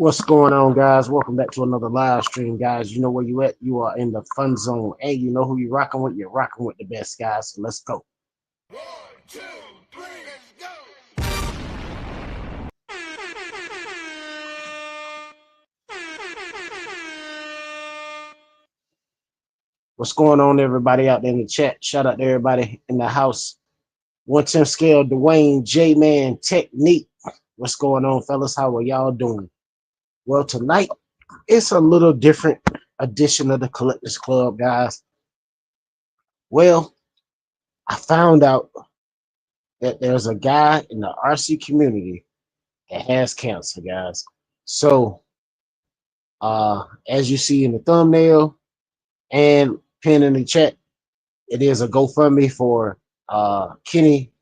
What's going on, guys? Welcome back to another live stream, guys. You know where you at? You are in the fun zone. Hey, you know who you're rocking with? You're rocking with the best, guys. So let's go. 1, 2, 3, let's go. What's going on, everybody out there in the chat? Shout out to everybody in the house. 110 scale, Dwayne, J-Man, Technique. What's going on, fellas? How are y'all doing? Well, tonight, it's a little different edition of the Collectors Club, guys. Well, I found out that there's a guy in the RC community that has cancer, guys. So, as you see in the thumbnail and pin in the chat, it is a GoFundMe for Kenny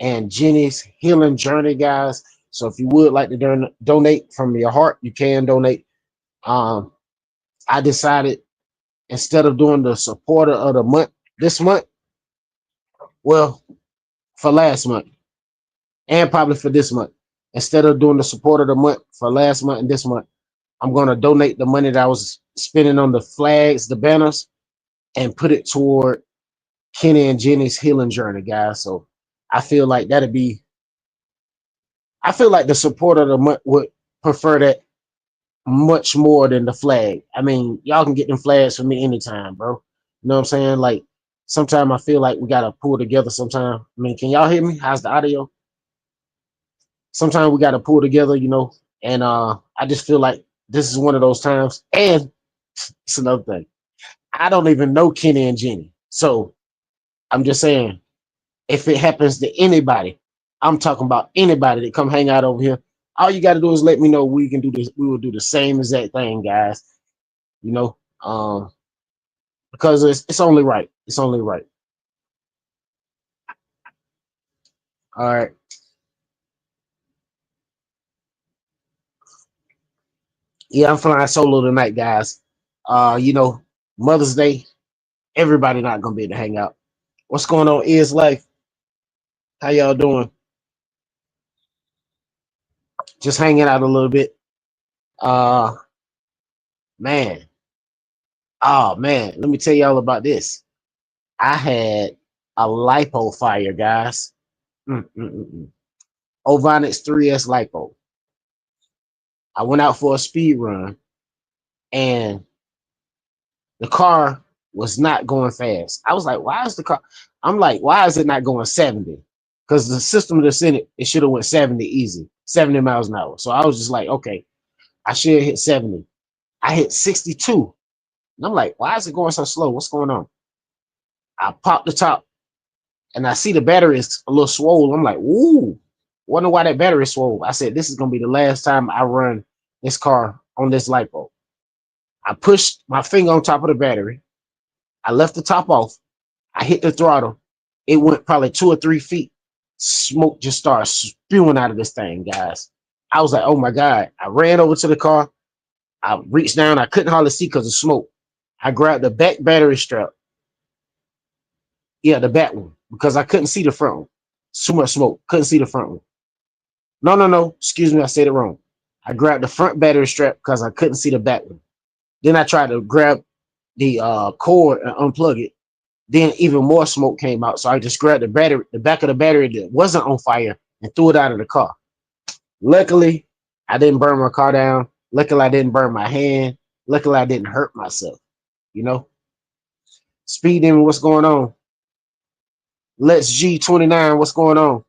and Jenny's healing journey, guys. So if you would like to donate from your heart, you can donate. I decided, instead of doing the supporter of the month this month, well, for last month and probably for this month, instead of doing the support of the month for last month and this month, I'm going to donate the money that I was spending on the flags, the banners, and put it toward Kenny and Jenny's healing journey, guys. So I feel like the support of the month would prefer that much more than the flag. I mean, y'all can get them flags for me anytime, bro. You know what I'm saying? Like, sometimes I feel like we got to pull together sometime. I mean, can y'all hear me? How's the audio? Sometimes we got to pull together, you know, and I just feel like this is one of those times. And it's another thing. I don't even know Kenny and Jenny. So I'm just saying, if it happens to anybody, I'm talking about anybody that come hang out over here, all you got to do is let me know. We can do this. We will do the same exact thing, guys. You know, because it's only right. It's only right. All right. Yeah, I'm flying solo tonight, guys. You know, Mother's Day, everybody not gonna be able to hang out. What's going on, Is Life? How y'all doing? Just hanging out a little bit. Man. Oh man, let me tell y'all about this. I had a lipo fire, guys. Ovonix 3S lipo. I went out for a speed run and the car was not going fast. I was like, why is the car? I'm like, why is it not going 70? Because the system that's in it, it should have went 70 easy, 70 miles an hour. So I was just like, okay, I should hit 70. I hit 62. And I'm like, why is it going so slow? What's going on? I popped the top and I see the battery is a little swollen. I'm like, ooh, wonder why that battery is swollen. I said, this is going to be the last time I run this car on this lipo. I pushed my finger on top of the battery. I left the top off. I hit the throttle. It went probably 2 or 3 feet. Smoke just started spewing out of this thing, guys. I was like, oh my God. I ran over to the car. I reached down. I couldn't hardly see because of smoke. I grabbed the back battery strap. Yeah, the back one, because I couldn't see the front one. Too much smoke. Couldn't see the front one. No. Excuse me. I said it wrong. I grabbed the front battery strap because I couldn't see the back one. Then I tried to grab the cord and unplug it. Then even more smoke came out. So I just grabbed the battery, the back of the battery that wasn't on fire, and threw it out of the car. Luckily, I didn't burn my car down. Luckily, I didn't burn my hand. Luckily, I didn't hurt myself. You know? Speed Demon, what's going on? Let's G29, what's going on?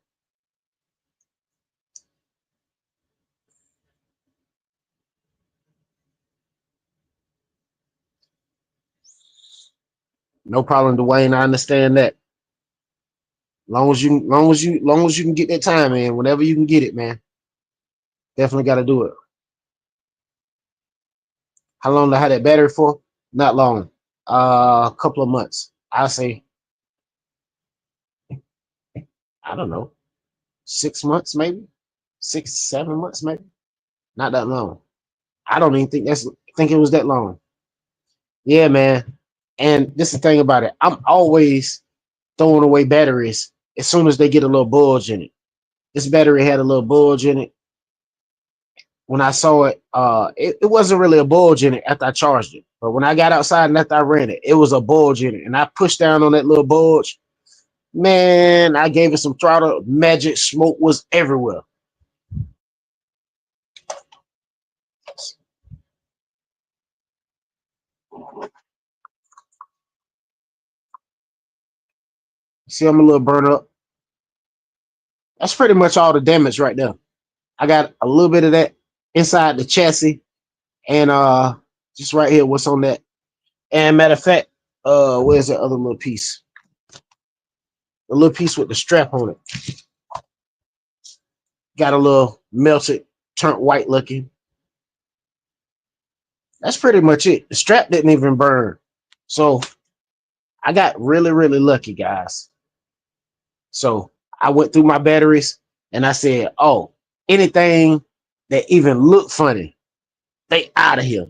No problem, Dwayne. I understand that. Long as you can get that time in, whenever you can get it, man. Definitely got to do it. How long did I have that battery for? Not long. A couple of months. I'll say, I don't know, 6 months maybe, 6, 7 months maybe. Not that long. I don't even think it was that long. Yeah, man. And this is the thing about it. I'm always throwing away batteries as soon as they get a little bulge in it. This battery had a little bulge in it. when I saw it, it wasn't really a bulge in it after I charged it. But when I got outside and after I ran it, it was a bulge in it. And I pushed down on that little bulge. Man, I gave it some throttle. Magic smoke was everywhere. See, I'm a little burnt up. That's pretty much all the damage right there. I got a little bit of that inside the chassis and just right here, what's on that. And matter of fact, where's that other little piece? The little piece with the strap on it. Got a little melted, turned white looking. That's pretty much it. The strap didn't even burn. So I got really, really lucky, guys. So I went through my batteries and I said, oh, anything that even look funny, they out of here.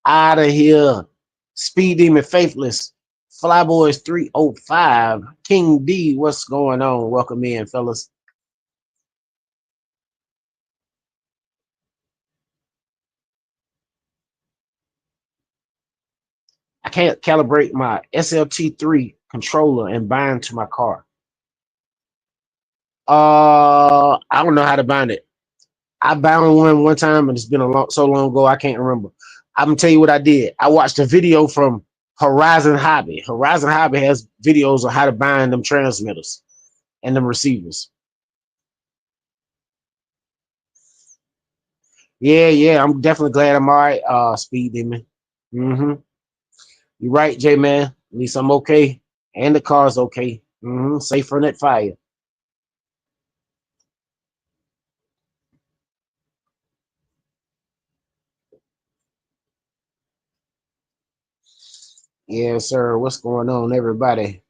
Out of here. Speed Demon Faithless. Flyboys 305. King D, what's going on? Welcome in, fellas. I can't calibrate my SLT3 controller and bind to my car. I don't know how to bind it. I bound one time and it's been so long ago I can't remember. I'm gonna tell you what I did. I watched a video from Horizon Hobby. Horizon Hobby has videos on how to bind them transmitters and them receivers. Yeah, I'm definitely glad I'm all right, Speed Demon. You're right, J-Man. At least I'm okay. And the car's okay. Safe from that fire. Yeah, sir. What's going on, everybody?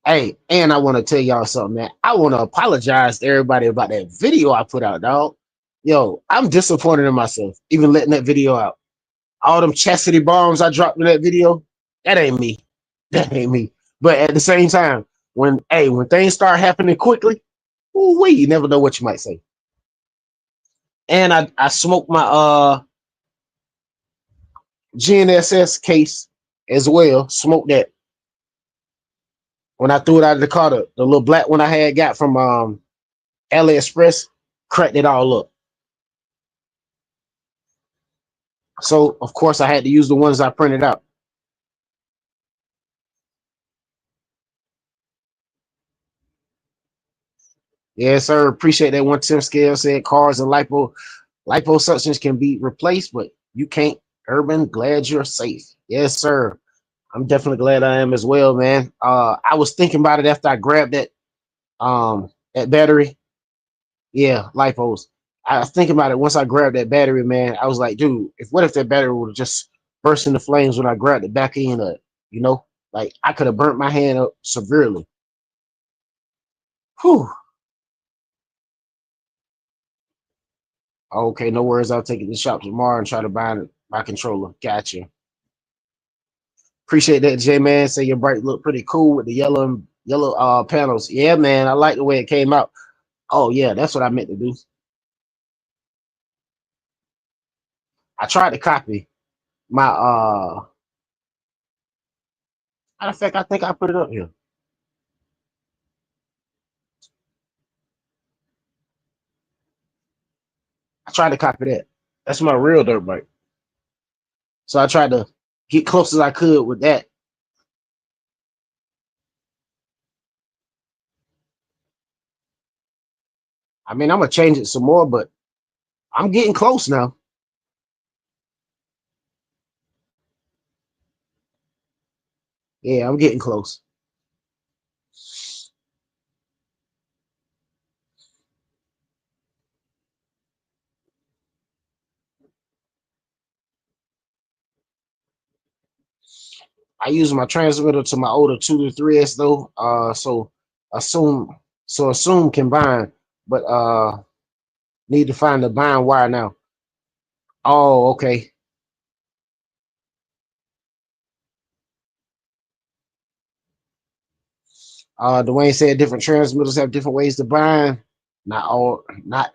Hey, and I want to tell y'all something, man. I want to apologize to everybody about that video I put out, dog. Yo, I'm disappointed in myself, even letting that video out. All them chastity bombs I dropped in that video, that ain't me. That ain't me. But at the same time, when things start happening quickly, ooh wee, you never know what you might say. And I smoked my GNSS case as well. Smoked that when I threw it out of the car. The little black one I had got from AliExpress, cracked it all up. So of course I had to use the ones I printed out. Yes, sir. Appreciate that 110 scale. Said cars and liposuctions can be replaced, but you can't. Urban, glad you're safe. Yes, sir. I'm definitely glad I am as well, man. I was thinking about it after I grabbed that battery. Yeah, lipos. I was thinking about it once I grabbed that battery, man. I was like, dude, what if that battery would have just burst into flames when I grabbed the back end of it? You know, like I could have burnt my hand up severely. Whew. Okay, no worries. I'll take it to the shop tomorrow and try to buy my controller. Gotcha. Appreciate that, J man. Say your bright look pretty cool with the yellow panels. Yeah, man. I like the way it came out. Oh yeah, that's what I meant to do. I tried to copy my matter of fact, I think I put it up here. I tried to copy that. That's my real dirt bike. So I tried to get close as I could with that. I mean, I'm gonna change it some more, but I'm getting close now. Yeah, I'm getting close. I use my transmitter to my older 2 to 3S though. So assume combine, but need to find the bind wire now. Oh, okay. Dwayne said different transmitters have different ways to bind. Not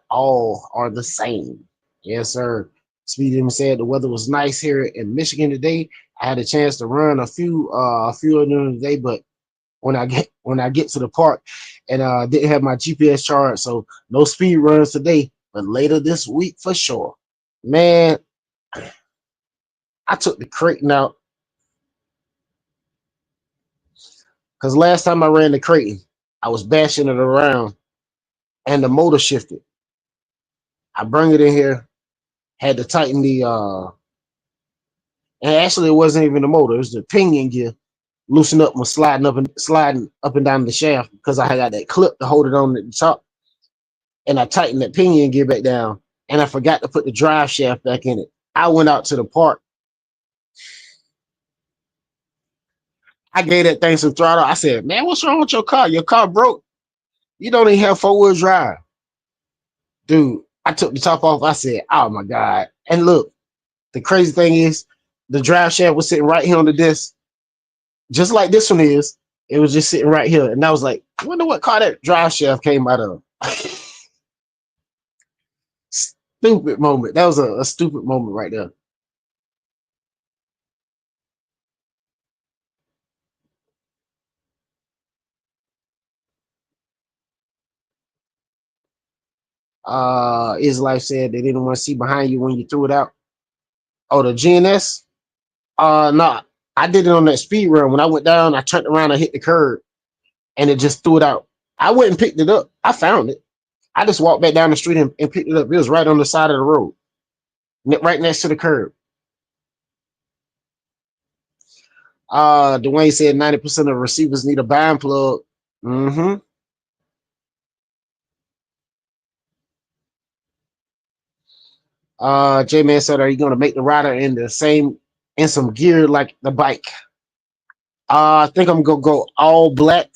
all are the same. Yes, sir. Speedy said the weather was nice here in Michigan today. I had a chance to run a few of them today, but when I get to the park and didn't have my GPS charged, so no speed runs today, but later this week for sure. Man, I took the Creighton out because last time I ran the Creighton, I was bashing it around and the motor shifted. I bring it in here, had to tighten and actually it wasn't even the motor, it was the pinion gear. Loosen up and sliding up and down the shaft because I had got that clip to hold it on at the top, and I tightened that pinion gear back down, and I forgot to put the drive shaft back in it. I went out to the park. I gave that thing some throttle. I said, "Man, what's wrong with your car? Your car broke. You don't even have 4-wheel drive." Dude, I took the top off. I said, "Oh my God." And look, the crazy thing is the drive shaft was sitting right here on the disc, just like this one is. It was just sitting right here. And I was like, I wonder what car that drive shaft came out of. Stupid moment. That was a stupid moment right there. His life said they didn't want to see behind you when you threw it out. Oh, the GNS? No, I did it on that speed run. When I went down, I turned around and hit the curb and it just threw it out. I went and picked it up. I found it. I just walked back down the street and picked it up. It was right on the side of the road, right next to the curb. Dwayne said 90% of receivers need a bind plug. Mm-hmm. J-Man said, are you going to make the rider in some gear like the bike? I think I'm going to go all black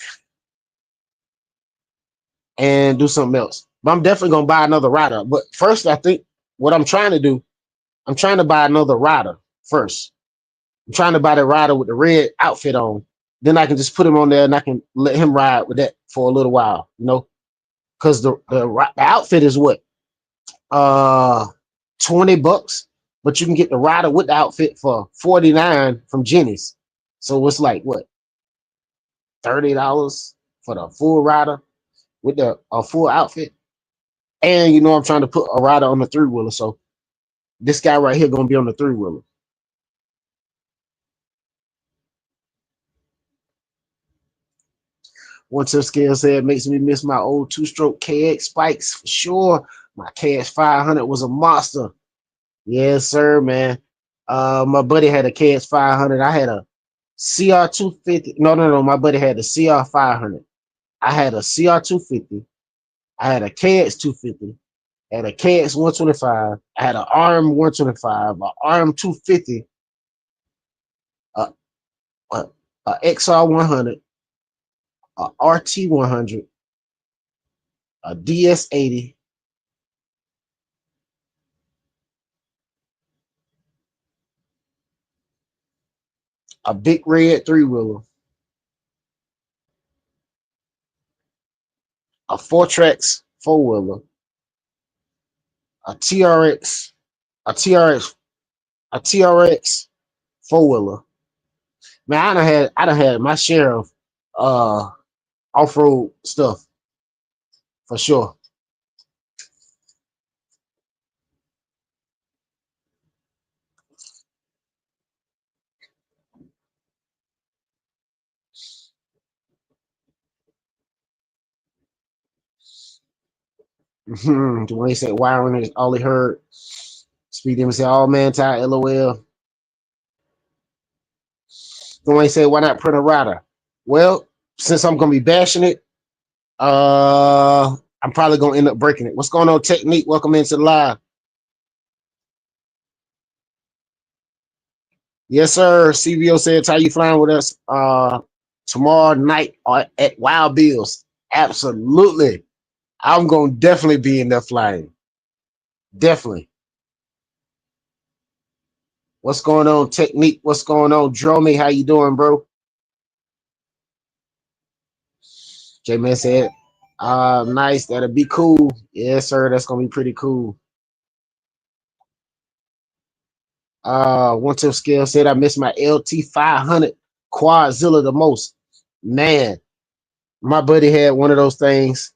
and do something else. But I'm definitely going to buy another rider. But first, I think what I'm trying to do, I'm trying to buy another rider first. I'm trying to buy the rider with the red outfit on. Then I can just put him on there and I can let him ride with that for a little while, because the outfit is what? $20, but you can get the rider with the outfit for $49 from Jenny's. So it's like what? $30 for the full rider with the full outfit. And I'm trying to put a rider on the 3-wheeler. So this guy right here gonna be on the 3-wheeler. One tip scale said makes me miss my old 2-stroke KX spikes for sure. My KX 500 was a monster. Yes, sir, man. My buddy had a KX 500. I had a CR 250. No. My buddy had a CR 500. I had a CR 250. I had a KX 250. I had a KX 125. I had an ARM 125, an ARM 250, a XR 100, a RT 100, a DS 80, a big red 3-wheeler, a Fortrex 4-wheeler, a TRX, a TRX, a TRX 4-wheeler. Man, I done had my share of off-road stuff for sure. Dwayne said wiring is all he heard. Speedy said, "Oh man, tired, LOL." Dwayne said, "Why not print a rider?" Well, since I'm gonna be bashing it, I'm probably gonna end up breaking it. What's going on, Technique? Welcome into the live. Yes, sir. CVO said, "How you flying with us tomorrow night at Wild Bills?" Absolutely. I'm gonna definitely be in there flying. Definitely. What's going on, Technique? What's going on, Dromey? How you doing, bro? J-Man said, Nice. That'll be cool. Yes, sir. That's gonna be pretty cool. One tip scale said I miss my LT 500 Quadzilla the most. Man, my buddy had one of those things.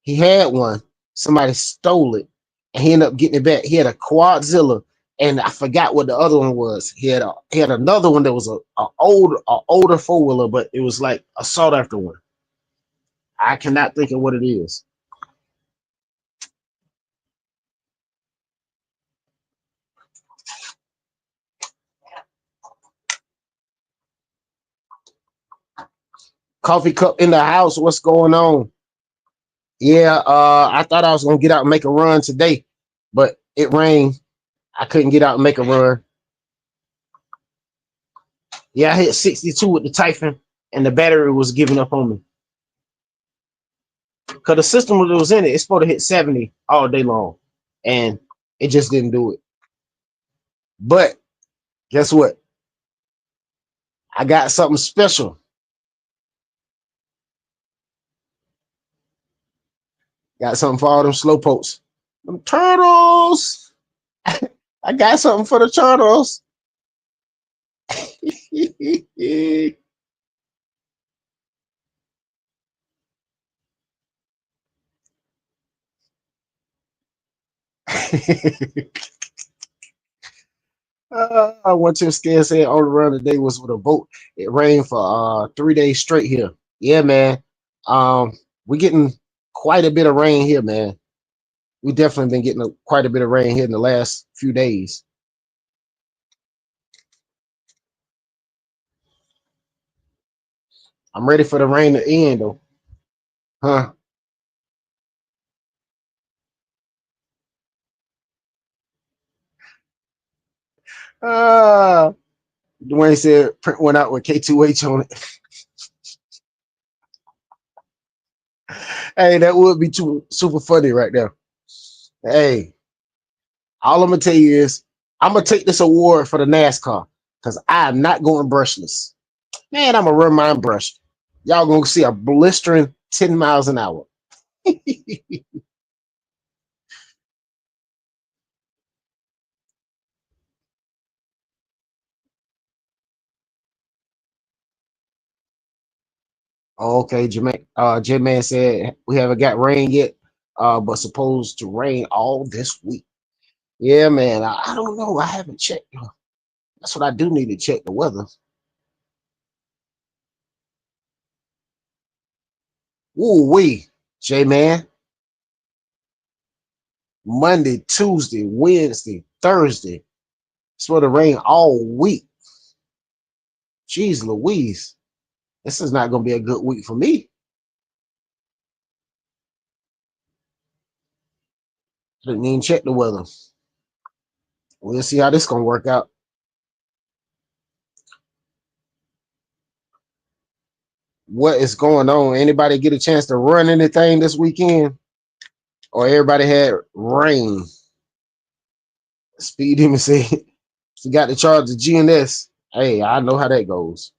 He had one. Somebody stole it, and he ended up getting it back. He had a Quadzilla, and I forgot what the other one was. He had another one that was a older four wheeler, but it was like a sought after one. I cannot think of what it is. Coffee cup in the house. What's going on? Yeah, I thought I was gonna get out and make a run today, but it rained. I couldn't get out and make a run. Yeah, I hit 62 with the Typhon, and the battery was giving up on me. Cause the system that was in it, it's supposed to hit 70 all day long, and it just didn't do it. But guess what? I got something special. Got something for all them slow pokes. Them turtles. I got something for the turtles. I went to a scare said all around the day was with a boat. It rained for 3 days straight here. Yeah, man. We're getting quite a bit of rain here, man. We definitely been getting quite a bit of rain here in the last few days. I'm ready for the rain to end though. Huh? Uh Dwayne said print one out with K2H on it. Hey, that would be too super funny right there. Hey, all I'm gonna tell you is I'm gonna take this award for the NASCAR because I'm not going brushless. Man, I'm gonna run mine brushed. Y'all gonna see a blistering 10 miles an hour. Okay, J-Man said we haven't got rain yet, but supposed to rain all this week. Yeah, man. I don't know. I haven't checked. That's what I do need to check the weather. Ooh, J-Man. Monday, Tuesday, Wednesday, Thursday. It's supposed to rain all week. Jeez Louise. This is not gonna be a good week for me. Didn't even check the weather. We'll see how this gonna work out. What is going on? Anybody get a chance to run anything this weekend? Or everybody had rain? Speed Demon said, forgot to charge the GNS. Hey, I know how that goes.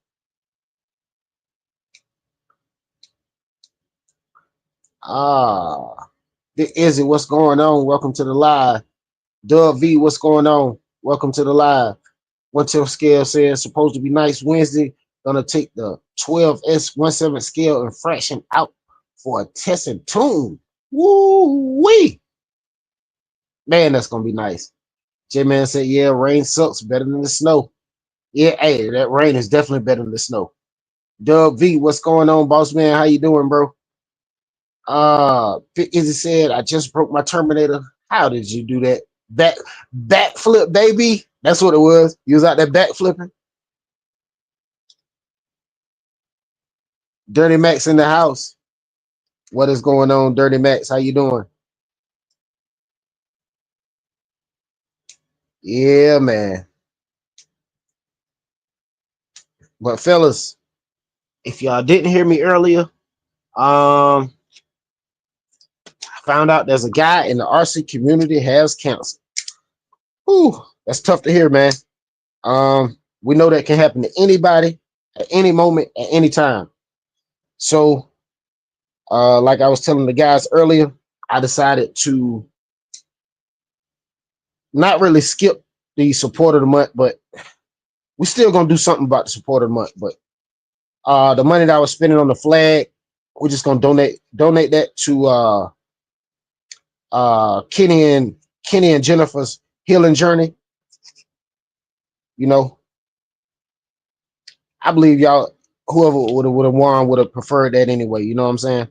Izzy, what's going on? Welcome to the live. Dub V, what's going on? Welcome to the live. What your scale says supposed to be nice Wednesday. Gonna take the 12S17 scale and fraction out for a test and tune. Woo wee! Man, that's gonna be nice. J-Man said, yeah, rain sucks better than the snow. Yeah, hey, that rain is definitely better than the snow. Dub V, what's going on, boss man? How you doing, bro? Izzy said, I just broke my Terminator. How did you do that? Backflip, baby. That's what it was. You was out there backflipping. Dirty Max in the house. What is going on, Dirty Max? How you doing? Yeah, man. But fellas, if y'all didn't hear me earlier, I found out there's a guy in the RC community has cancer. Whew, that's tough to hear, man. We know that can happen to anybody at any moment, at any time. So Like I was telling the guys earlier, I decided to not really skip the support of the month, but we still gonna do something about the support of the month. But the money that I was spending on the flag, we're just gonna donate that to Kenny and Jennifer's healing journey. You know, I believe y'all, whoever would have won would have preferred that anyway. You know what I'm saying?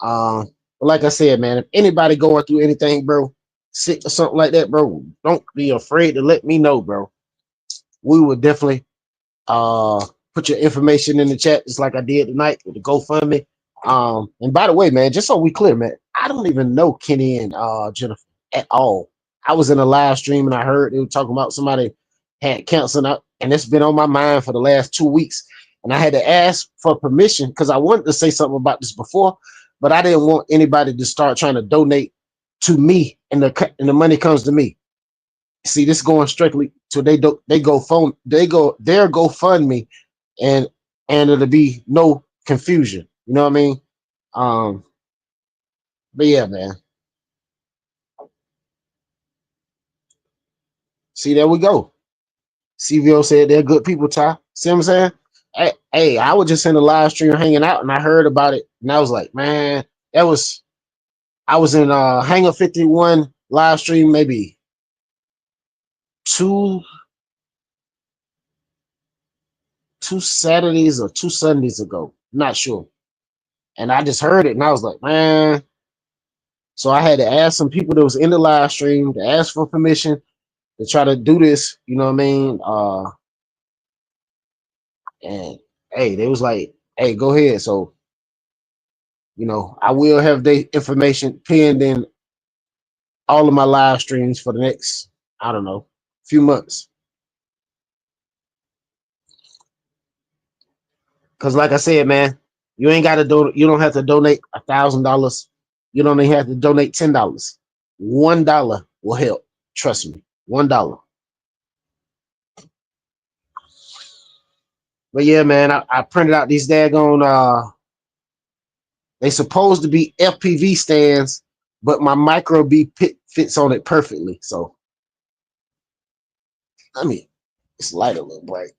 But like I said, man, if anybody going through anything, bro, sick or something like that, bro, don't be afraid to let me know, bro. We would definitely put your information in the chat, just like I did tonight with the GoFundMe. And by the way, man, just so we clear, man, I don't even know Kenny and Jennifer at all. I was in a live stream and I heard they were talking about somebody had cancer out, and it's been on my mind for the last 2 weeks. And I had to ask for permission because I wanted to say something about this before, but I didn't want anybody to start trying to donate to me and the money comes to me. See, this is going strictly to their GoFundMe, and it'll be no confusion. You know what I mean? But yeah, man. See, there we go. CVO said they're good people, Ty. See what I'm saying? Hey, I was just in the live stream hanging out and I heard about it, and I was like, man, I was in Hangar 51 live stream maybe two Saturdays or 2 Sundays ago. Not sure. And I just heard it and I was like, man. So I had to ask some people that was in the live stream to ask for permission to try to do this, you know what I mean? And hey, they was like, hey, go ahead. So, you know, I will have the information pinned in all of my live streams for the next, I don't know, few months. Cause like I said, man, you ain't gotta you don't have to donate $1,000. You don't even have to donate $10. $1 will help. Trust me. $1. But yeah, man, I printed out these daggone they supposed to be FPV stands, but my micro B fits on it perfectly. So I mean, it's light a little bright.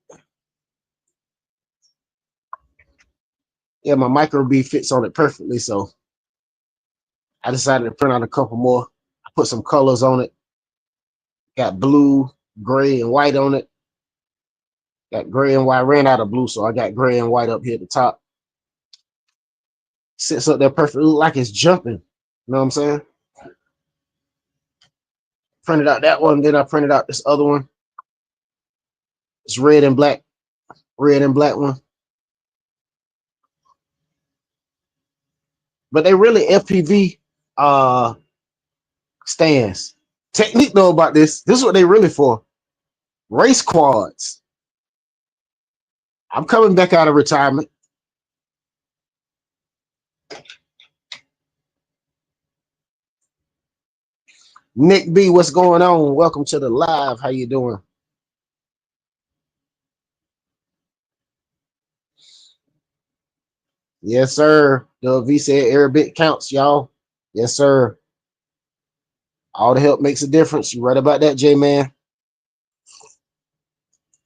Yeah, my micro B fits on it perfectly. So I decided to print out a couple more. I put some colors on it. Got blue, gray, and white on it. Got gray and white. Ran out of blue, so I got gray and white up here at the top. Sits up there perfectly, look like it's jumping. You know what I'm saying? Printed out that one, then I printed out this other one. It's red and black one. But they really FPV stands. Technique though about this is what they really for. Race quads. I'm coming back out of retirement. Nick B, what's going on? Welcome to the live. How you doing? Yes, sir. The V said every bit counts, y'all. Yes, sir. All the help makes a difference. You right about that, J-Man.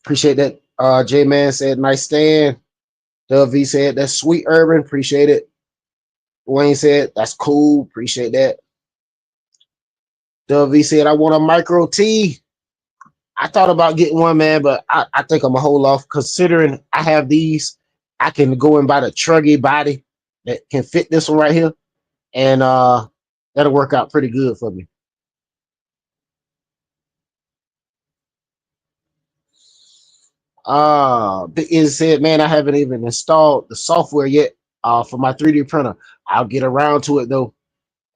Appreciate that. J-Man said, nice stand. The V said, that's sweet, Urban. Appreciate it. Wayne said, that's cool. Appreciate that. The V said, I want a micro T. I thought about getting one, man, but I think I'm going to hold off. Considering I have these, I can go and buy the truggy body that can fit this one right here. And that'll work out pretty good for me. Big Izzy said, man, I haven't even installed the software yet for my 3D printer. I'll get around to it though.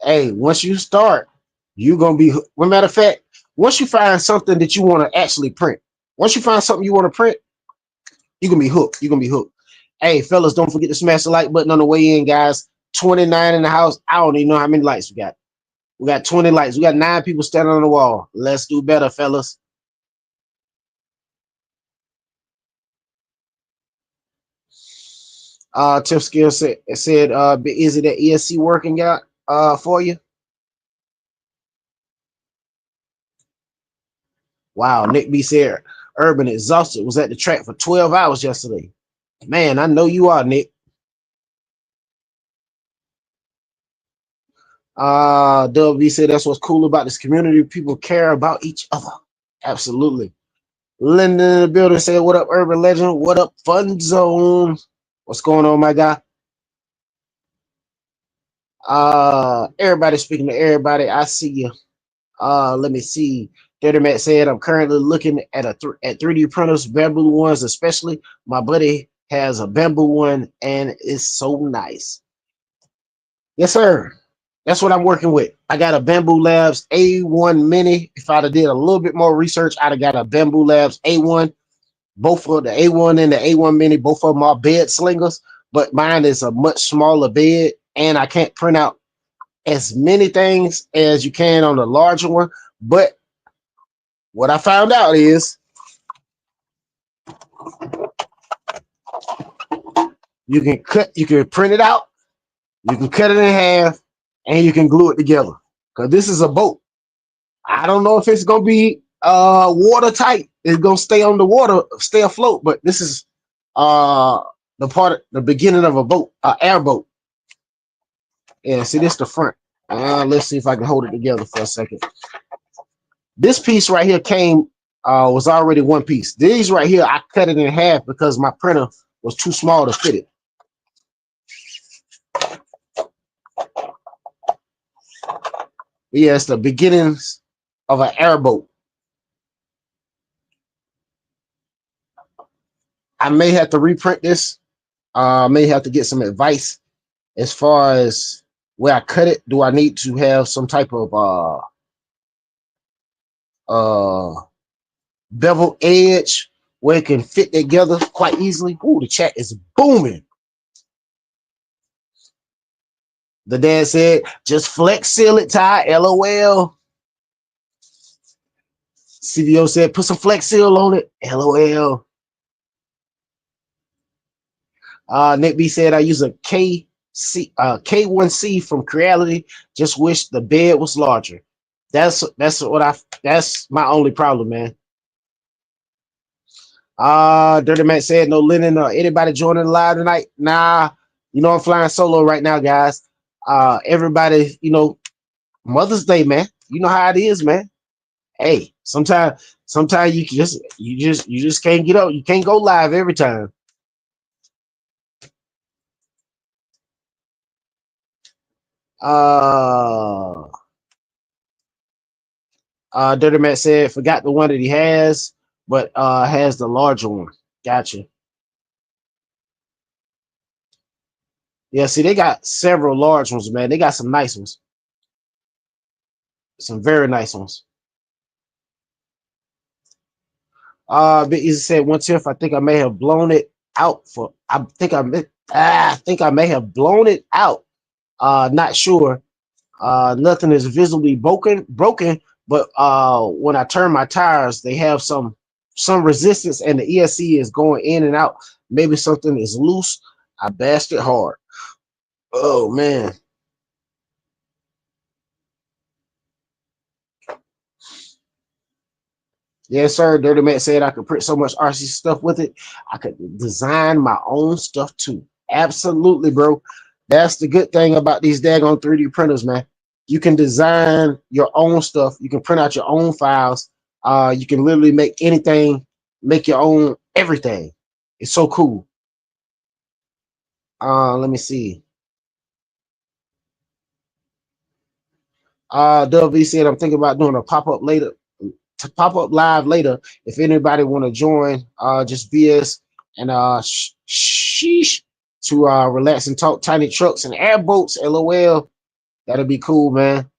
Hey, once you start, you're gonna be, well, matter of fact, once you find something that you want to actually print, once you find something you want to print, you're gonna be hooked. You're gonna be hooked. Hey, fellas, don't forget to smash the like button on the way in, guys. 29 in the house. I don't even know how many lights we got. We got 20 lights. We got 9 people standing on the wall. Let's do better, fellas. Tiff Skill said, is it that ESC working out for you? Wow, Nick B said, Urban exhausted, was at the track for 12 hours yesterday. Man, I know you are, Nick. WB said that's what's cool about this community. People care about each other. Absolutely. Linden in the building said, what up, Urban Legend? What up, Fun Zone? What's going on, my guy? Everybody speaking to everybody. I see you. Let me see. Dirty Matt said, I'm currently looking at at 3D printers, bamboo ones especially. My buddy has a bamboo one and it's so nice. Yes, sir. That's what I'm working with. I got a Bamboo Labs A1 Mini. If I'd have did a little bit more research, I'd have got a Bamboo Labs A1. Both of the A1 and the A1 Mini, both of them are bed slingers, but mine is a much smaller bed, and I can't print out as many things as you can on the larger one. But what I found out is you can print it out, you can cut it in half, and you can glue it together. Because this is a boat. I don't know if it's gonna be watertight. It's gonna stay on the water, stay afloat, but this is the beginning of a boat, airboat. Yeah, see, this is the front. Let's see if I can hold it together for a second. This piece right here was already one piece. These right here, I cut it in half because my printer was too small to fit it. Yeah, it's the beginnings of an airboat. I may have to reprint this. I may have to get some advice as far as where I cut it. Do I need to have some type of bevel edge where it can fit together quite easily? Ooh, the chat is booming. The dad said, just flex seal it, Ty. LOL. CVO said, put some flex seal on it. LOL. Nick B said, I use a K1C from Creality. Just wish the bed was larger. That's my only problem, man. Dirty Matt said, no Lennon or anybody joining live tonight. Nah, you know I'm flying solo right now, guys. Everybody, you know, Mother's Day, man. You know how it is, man. Hey, sometimes you just can't get up. You can't go live every time. Dirty Matt said, forgot the one that he has, but has the larger one. Gotcha. Yeah, see, they got several large ones, man. They got some nice ones. Some very nice ones. Big Easy said 1/10. I think I may have blown it out for. I think I may have blown it out. Not sure. Nothing is visibly broken, but when I turn my tires, they have some resistance, and the ESC is going in and out. Maybe something is loose. I bashed it hard. Oh man. Yes, sir. Dirty Matt said I could print so much RC stuff with it. I could design my own stuff too. Absolutely, bro. That's the good thing about these daggone 3D printers, man. You can design your own stuff. You can print out your own files. You can literally make anything, make your own everything. It's so cool. Let me see. WV said I'm thinking about doing a pop-up later. To pop up live later, if anybody want to join, just BS and sheesh to relax and talk tiny trucks and airboats. LOL, that'll be cool, man.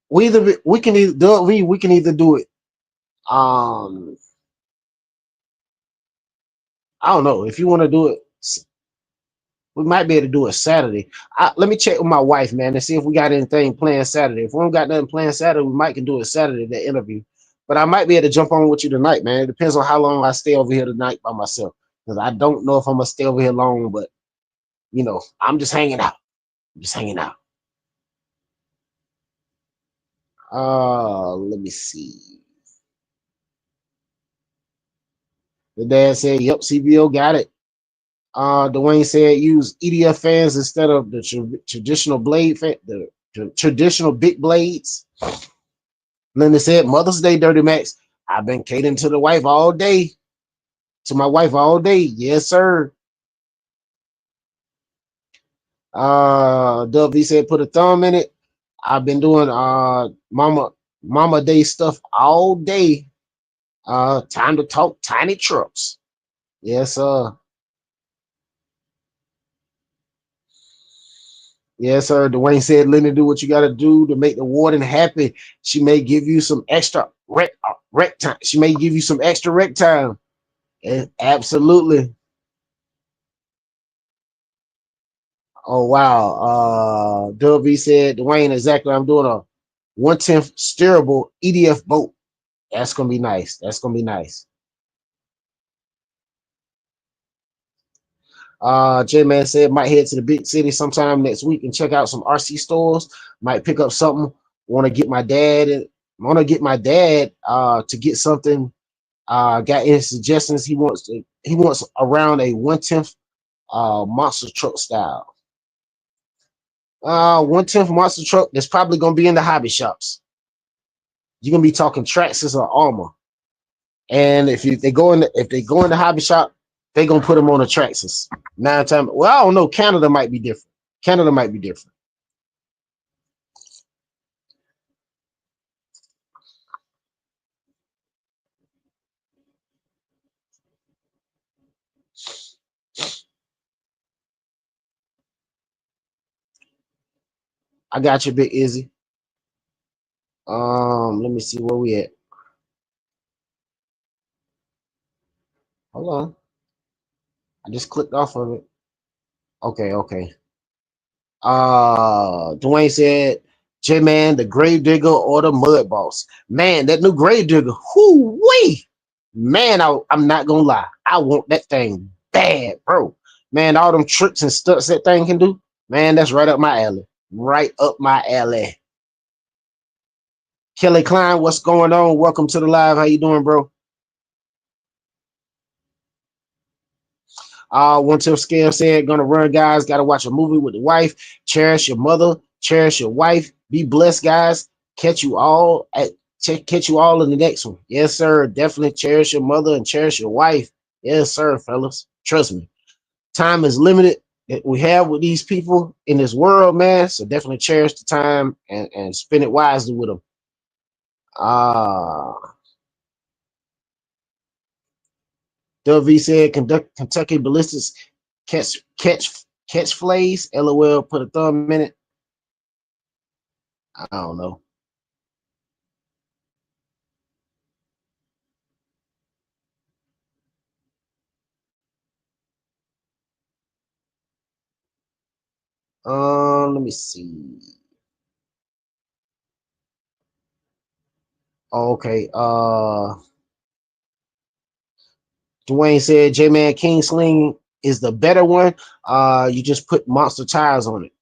We can either do it. I don't know if you want to do it. We might be able to do it Saturday. Let me check with my wife, man, and see if we got anything planned Saturday. If we don't got nothing planned Saturday, we might can do it Saturday, the interview. But I might be able to jump on with you tonight, man. It depends on how long I stay over here tonight by myself. because I don't know if I'm gonna stay over here long, but you know, I'm just hanging out. I'm just hanging out. Let me see. The dad said, "Yep, CBO got it." Dwayne said, "Use EDF fans instead of the traditional blade the traditional big blades." Linda said, "Mother's Day, Dirty Max. I've been catering to the wife all day. To my wife all day. Yes, sir." W said, "Put a thumb in it. I've been doing Mama Day stuff all day. Time to talk tiny trucks." Yes, sir. Yes, sir. Dwayne said, "Linda, do what you got to do to make the warden happy. She may give you some extra rec time. She may give you some extra rec time." Absolutely. Oh wow. W said, "Dwayne, exactly. I'm doing a 1/10 steerable EDF boat. That's gonna be nice. That's gonna be nice." J-Man said, "Might head to the big city sometime next week and check out some RC stores. Might pick up something. Want to get my dad to get something. Got any suggestions? He wants around a 1/10 monster truck style. 1/10 monster truck that's probably gonna be in the hobby shops. You're gonna be talking Traxxas or Armor. And if they go in the hobby shop, they're gonna put them on the Traxxas. 9 times. Well, I don't know. Canada might be different. Canada might be different. I got you, Big Izzy. Let me see where we at. Hold on. I just clicked off of it. Okay, okay. Dwayne said, "J Man, the grave digger or the mud boss." Man, that new grave digger. Whoo wee. Man, I'm not gonna lie. I want that thing bad, bro. Man, all them tricks and stunts that thing can do. Man, that's right up my alley. Right up my alley. Kelly Klein, what's going on? Welcome to the live. How you doing, bro? 1/10 scale said, "Gonna run, guys. Gotta watch a movie with the wife. Cherish your mother. Cherish your wife. Be blessed, guys. Catch you all in the next one." Yes, sir. Definitely cherish your mother and cherish your wife. Yes, sir, fellas. Trust me. Time is limited that we have with these people in this world, man. So definitely cherish the time and spend it wisely with them. Uh W said, Kentucky ballistics catch flays. LOL. Put a thumb in it. I don't know. Let me see. Okay. Dwayne said, "J Man, King Sling is the better one. You just put monster tires on it."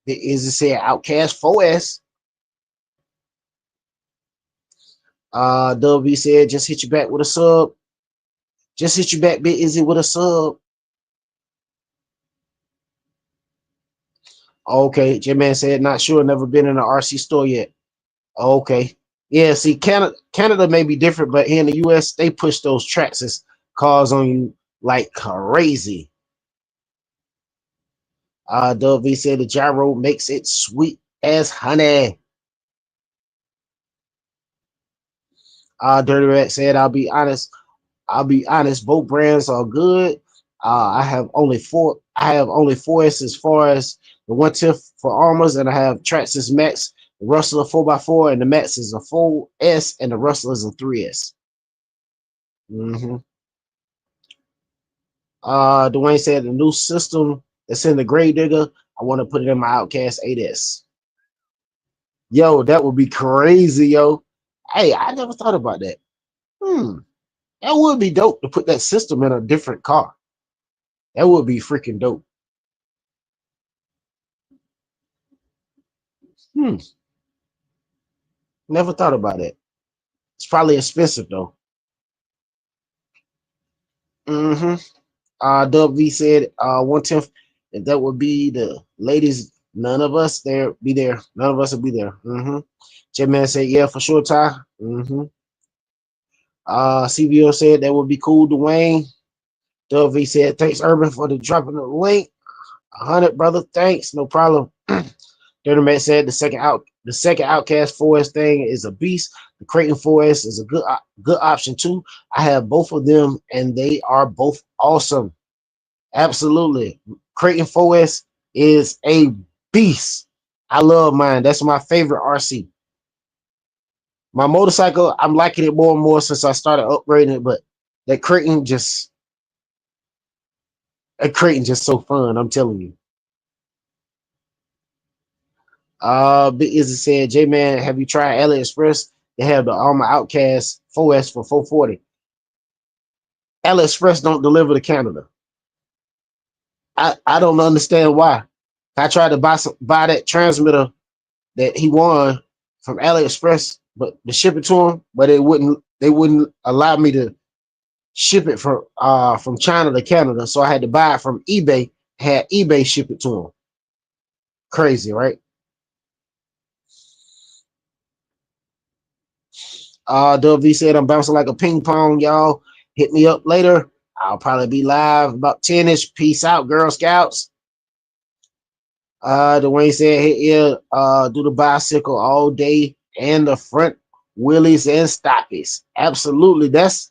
Is it said Outcast 4S? W said, "Just hit you back with a sub. Just hit you back, Bit Izzy, with a sub." Okay. J Man said, "Not sure. Never been in an RC store yet." Okay. Yeah, see, Canada may be different, but here in the US, they push those Traxxas cars on you like crazy. W said the gyro makes it sweet as honey. Dirty Rat said, I'll be honest, both brands are good. I have only four S as far as the 1/10 for Armors, and I have Traxxas Max, the Rustler 4x4, and the Max is a 4S, and the Rustler is a 3S. Mm-hmm. Dwayne said the new system that's in the Grave Digger, I want to put it in my Outcast 8S. Yo, that would be crazy, yo. Hey, I never thought about that. Hmm. That would be dope to put that system in a different car. That would be freaking dope. Never thought about it. It's probably expensive though. Dub V said 1/10. If that would be the ladies, none of us there be there. None of us will be there. J Man said, yeah, for sure, Ty. CVO said that would be cool, Dwayne. Dub V said, thanks, Urban, for the dropping the link. 100, brother. Thanks, no problem. Dirty Matt said the second Outcast 4S thing is a beast. The Creighton 4S is a good option too. I have both of them and they are both awesome. Absolutely. Creighton 4S is a beast. I love mine. That's my favorite RC. My motorcycle, I'm liking it more and more since I started upgrading it, but that Creighton just so fun, I'm telling you. Big Izzy said, J-Man, have you tried AliExpress? They have the Armor Outcast 4S for $440. AliExpress don't deliver to Canada. I don't understand why. I tried to buy that transmitter that he won from AliExpress, but to ship it to him, but they wouldn't allow me to ship it from China to Canada. So I had to buy it from eBay, had eBay ship it to him. Crazy, right? W said, I'm bouncing like a ping pong, y'all. Hit me up later. I'll probably be live about 10-ish. Peace out, Girl Scouts. Dwayne said, hey, yeah, do the bicycle all day and the front wheelies and stoppies. Absolutely. That's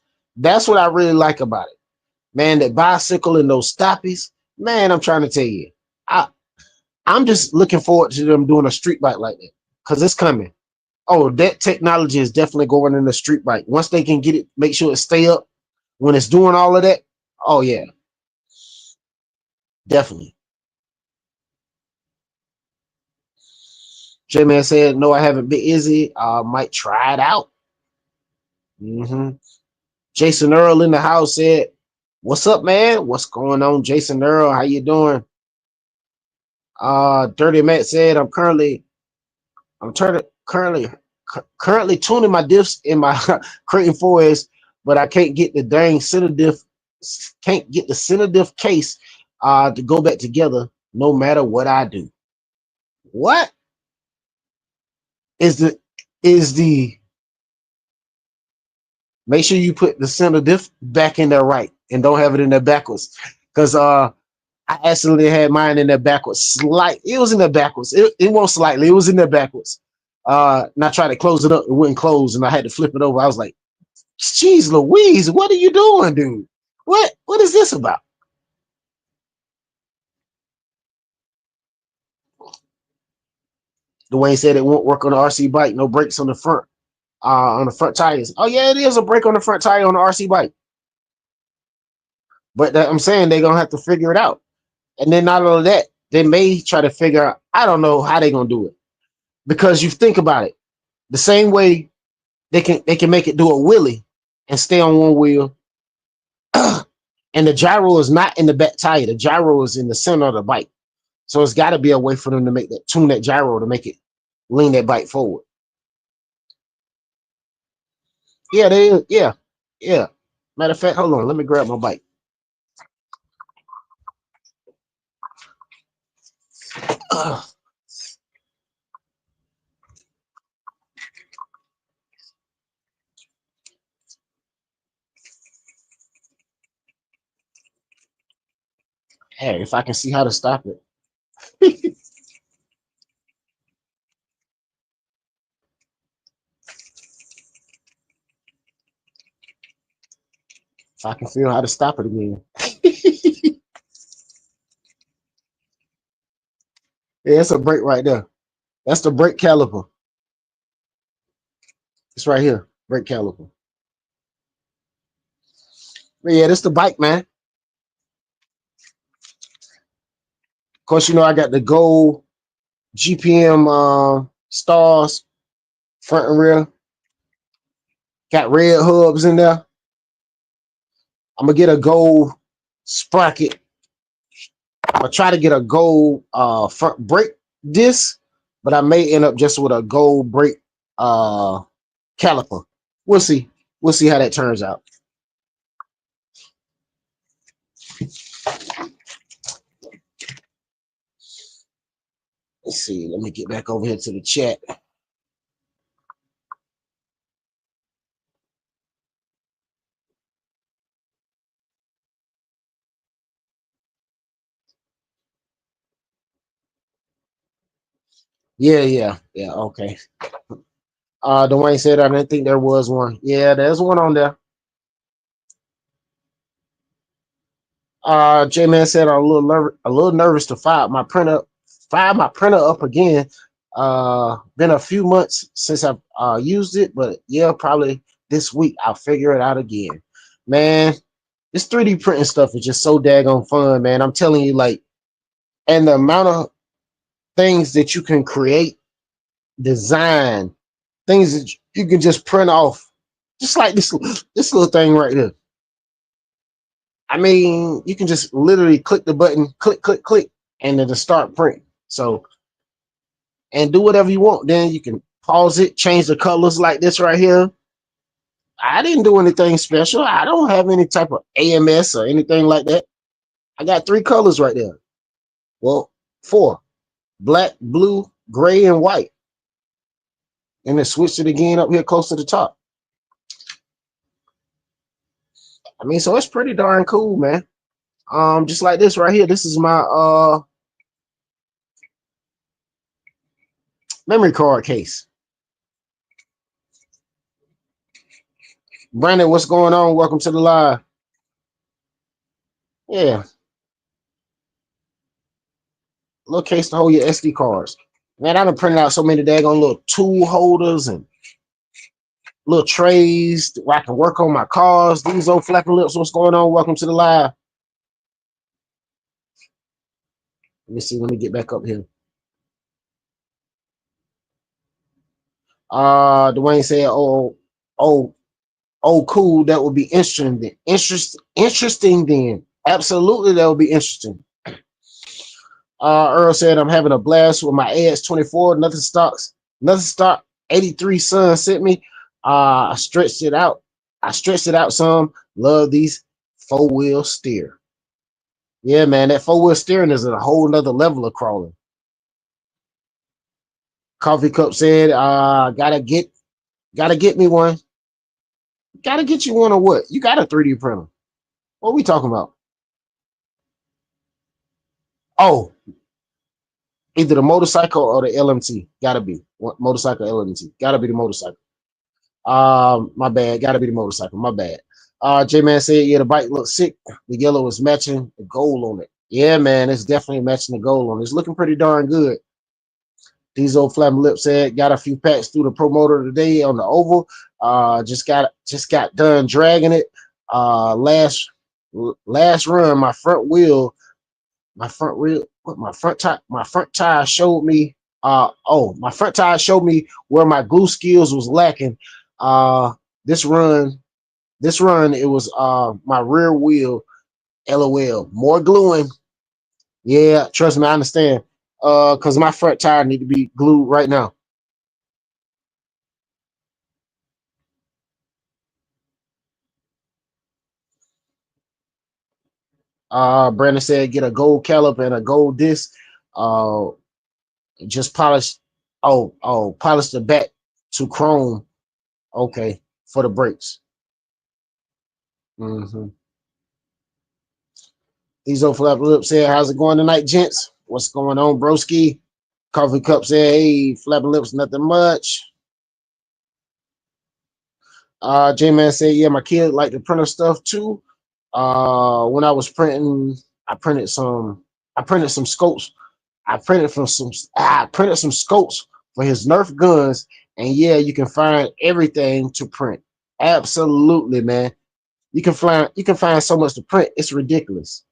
what I really like about it. Man, that bicycle and those stoppies, man, I'm trying to tell you. I'm just looking forward to them doing a street bike like that because it's coming. Oh, that technology is definitely going in the street bike. Once they can get it, make sure it stay up when it's doing all of that. Oh, yeah. Definitely. J-Man said, no, I haven't been easy. Might try it out. Jason Earl in the house said, what's up, man? What's going on, Jason Earl? How you doing? Dirty Matt said, I'm currently tuning my diffs in my Creighton 4S, but I can't get the dang center diff case to go back together no matter what I do. What is the make sure you put the center diff back in there right and don't have it in there backwards, because I accidentally had mine in there backwards. It was in there backwards. It won't slightly. It was in there backwards. And I tried to close it up. It wouldn't close, and I had to flip it over. I was like, "Jeez, Louise, what are you doing, dude? What is this about?" Dwayne said it won't work on the RC bike. No brakes on the front tires. Oh yeah, it is a brake on the front tire on the RC bike. But I'm saying they're gonna have to figure it out. And then not only that, they may try to figure out. I don't know how they're gonna do it, because you think about it, the same way they can make it do a wheelie and stay on one wheel, and the gyro is not in the back tire. The gyro is in the center of the bike. So it's got to be a way for them to tune that gyro to make it lean that bike forward. Yeah, yeah. Matter of fact, hold on, let me grab my bike. Hey, if I can see how to stop it. If I can feel how to stop it again. Yeah, it's a brake right there. That's the brake caliper. It's right here, brake caliper. But yeah, that's the bike, man. Of course, you know I got the gold GPM stars, front and rear. Got red hubs in there. I'm gonna get a gold sprocket. I'm gonna try to get a gold front brake disc, but I may end up just with a gold brake caliper. We'll see. We'll see how that turns out. Let's see. Let me get back over here to the chat. Yeah. Okay. Dwayne said I didn't think there was one. Yeah, there's one on there. J-Man said I'm a little nervous to fire my printer up again. Been a few months since I've used it, but yeah, probably this week I'll figure it out again. Man, this 3D printing stuff is just so daggone fun, man. I'm telling you, like, and the amount of things that you can create, design, things that you can just print off, just like this little thing right here. I mean, you can just literally click the button, click, and then just start print. So, and do whatever you want. Then you can pause it, change the colors like this right here. I didn't do anything special. I don't have any type of AMS or anything like that. I got 3 colors right there. Well, 4: black, blue, gray, and white. And then switch it again up here close to the top. I mean, so it's pretty darn cool, man. Just like this right here. This is my memory card case. Brandon, what's going on? Welcome to the live. Yeah. Little case to hold your SD cards. Man, I've been printing out so many daggone little tool holders and little trays where I can work on my cars. These old flapping lips, what's going on? Welcome to the live. Let me see. Let me get back up here. Dwayne said, cool. That would be interesting. Interesting then. Absolutely, that would be interesting. Earl said, I'm having a blast with my AX24. Nothing stock 83 son sent me. I stretched it out some. Love these 4-wheel steer. Yeah, man, that 4-wheel steering is a whole nother level of crawling. Coffee Cup said, gotta get me one. Gotta get you one or what? You got a 3D printer. What are we talking about? Oh, either the motorcycle or the LMT. Gotta be motorcycle LMT. Gotta be the motorcycle. My bad. Gotta be the motorcycle. My bad. J-Man said, yeah, the bike looks sick. The yellow is matching the gold on it. Yeah, man, it's definitely matching the gold on it. It's looking pretty darn good. These old flapping lips said, got a few packs through the promoter today on the oval. Just got done dragging it. Last run, my front tire showed me. My front tire showed me where my glue skills was lacking. This run, it was my rear wheel. LOL. More gluing. Yeah, trust me, I understand. Because my front tire need to be glued right now. Brandon said get a gold caliper and a gold disc. Just polish. Polish the back to chrome. Okay, for the brakes. These old flap lips said, how's it going tonight, gents? What's going on, broski? Coffee Cup said, hey, flapping lips, nothing much. J-Man said, yeah, my kid like the printer stuff too. When I was printing, I printed some scopes. I printed some scopes for his Nerf guns, and yeah, you can find everything to print. Absolutely, man. You can find so much to print. It's ridiculous.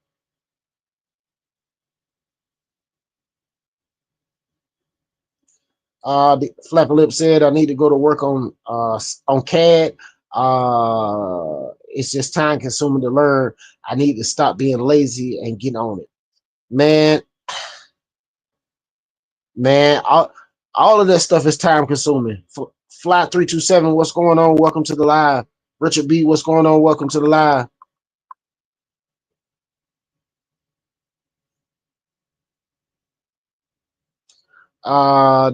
The Flappy Lip said I need to go to work on CAD. it's just time consuming to learn. I need to stop being lazy and get on it. Man, man, all of that stuff is time consuming. Fly 327, what's going on? Welcome to the live. Richard B, what's going on? Welcome to the live.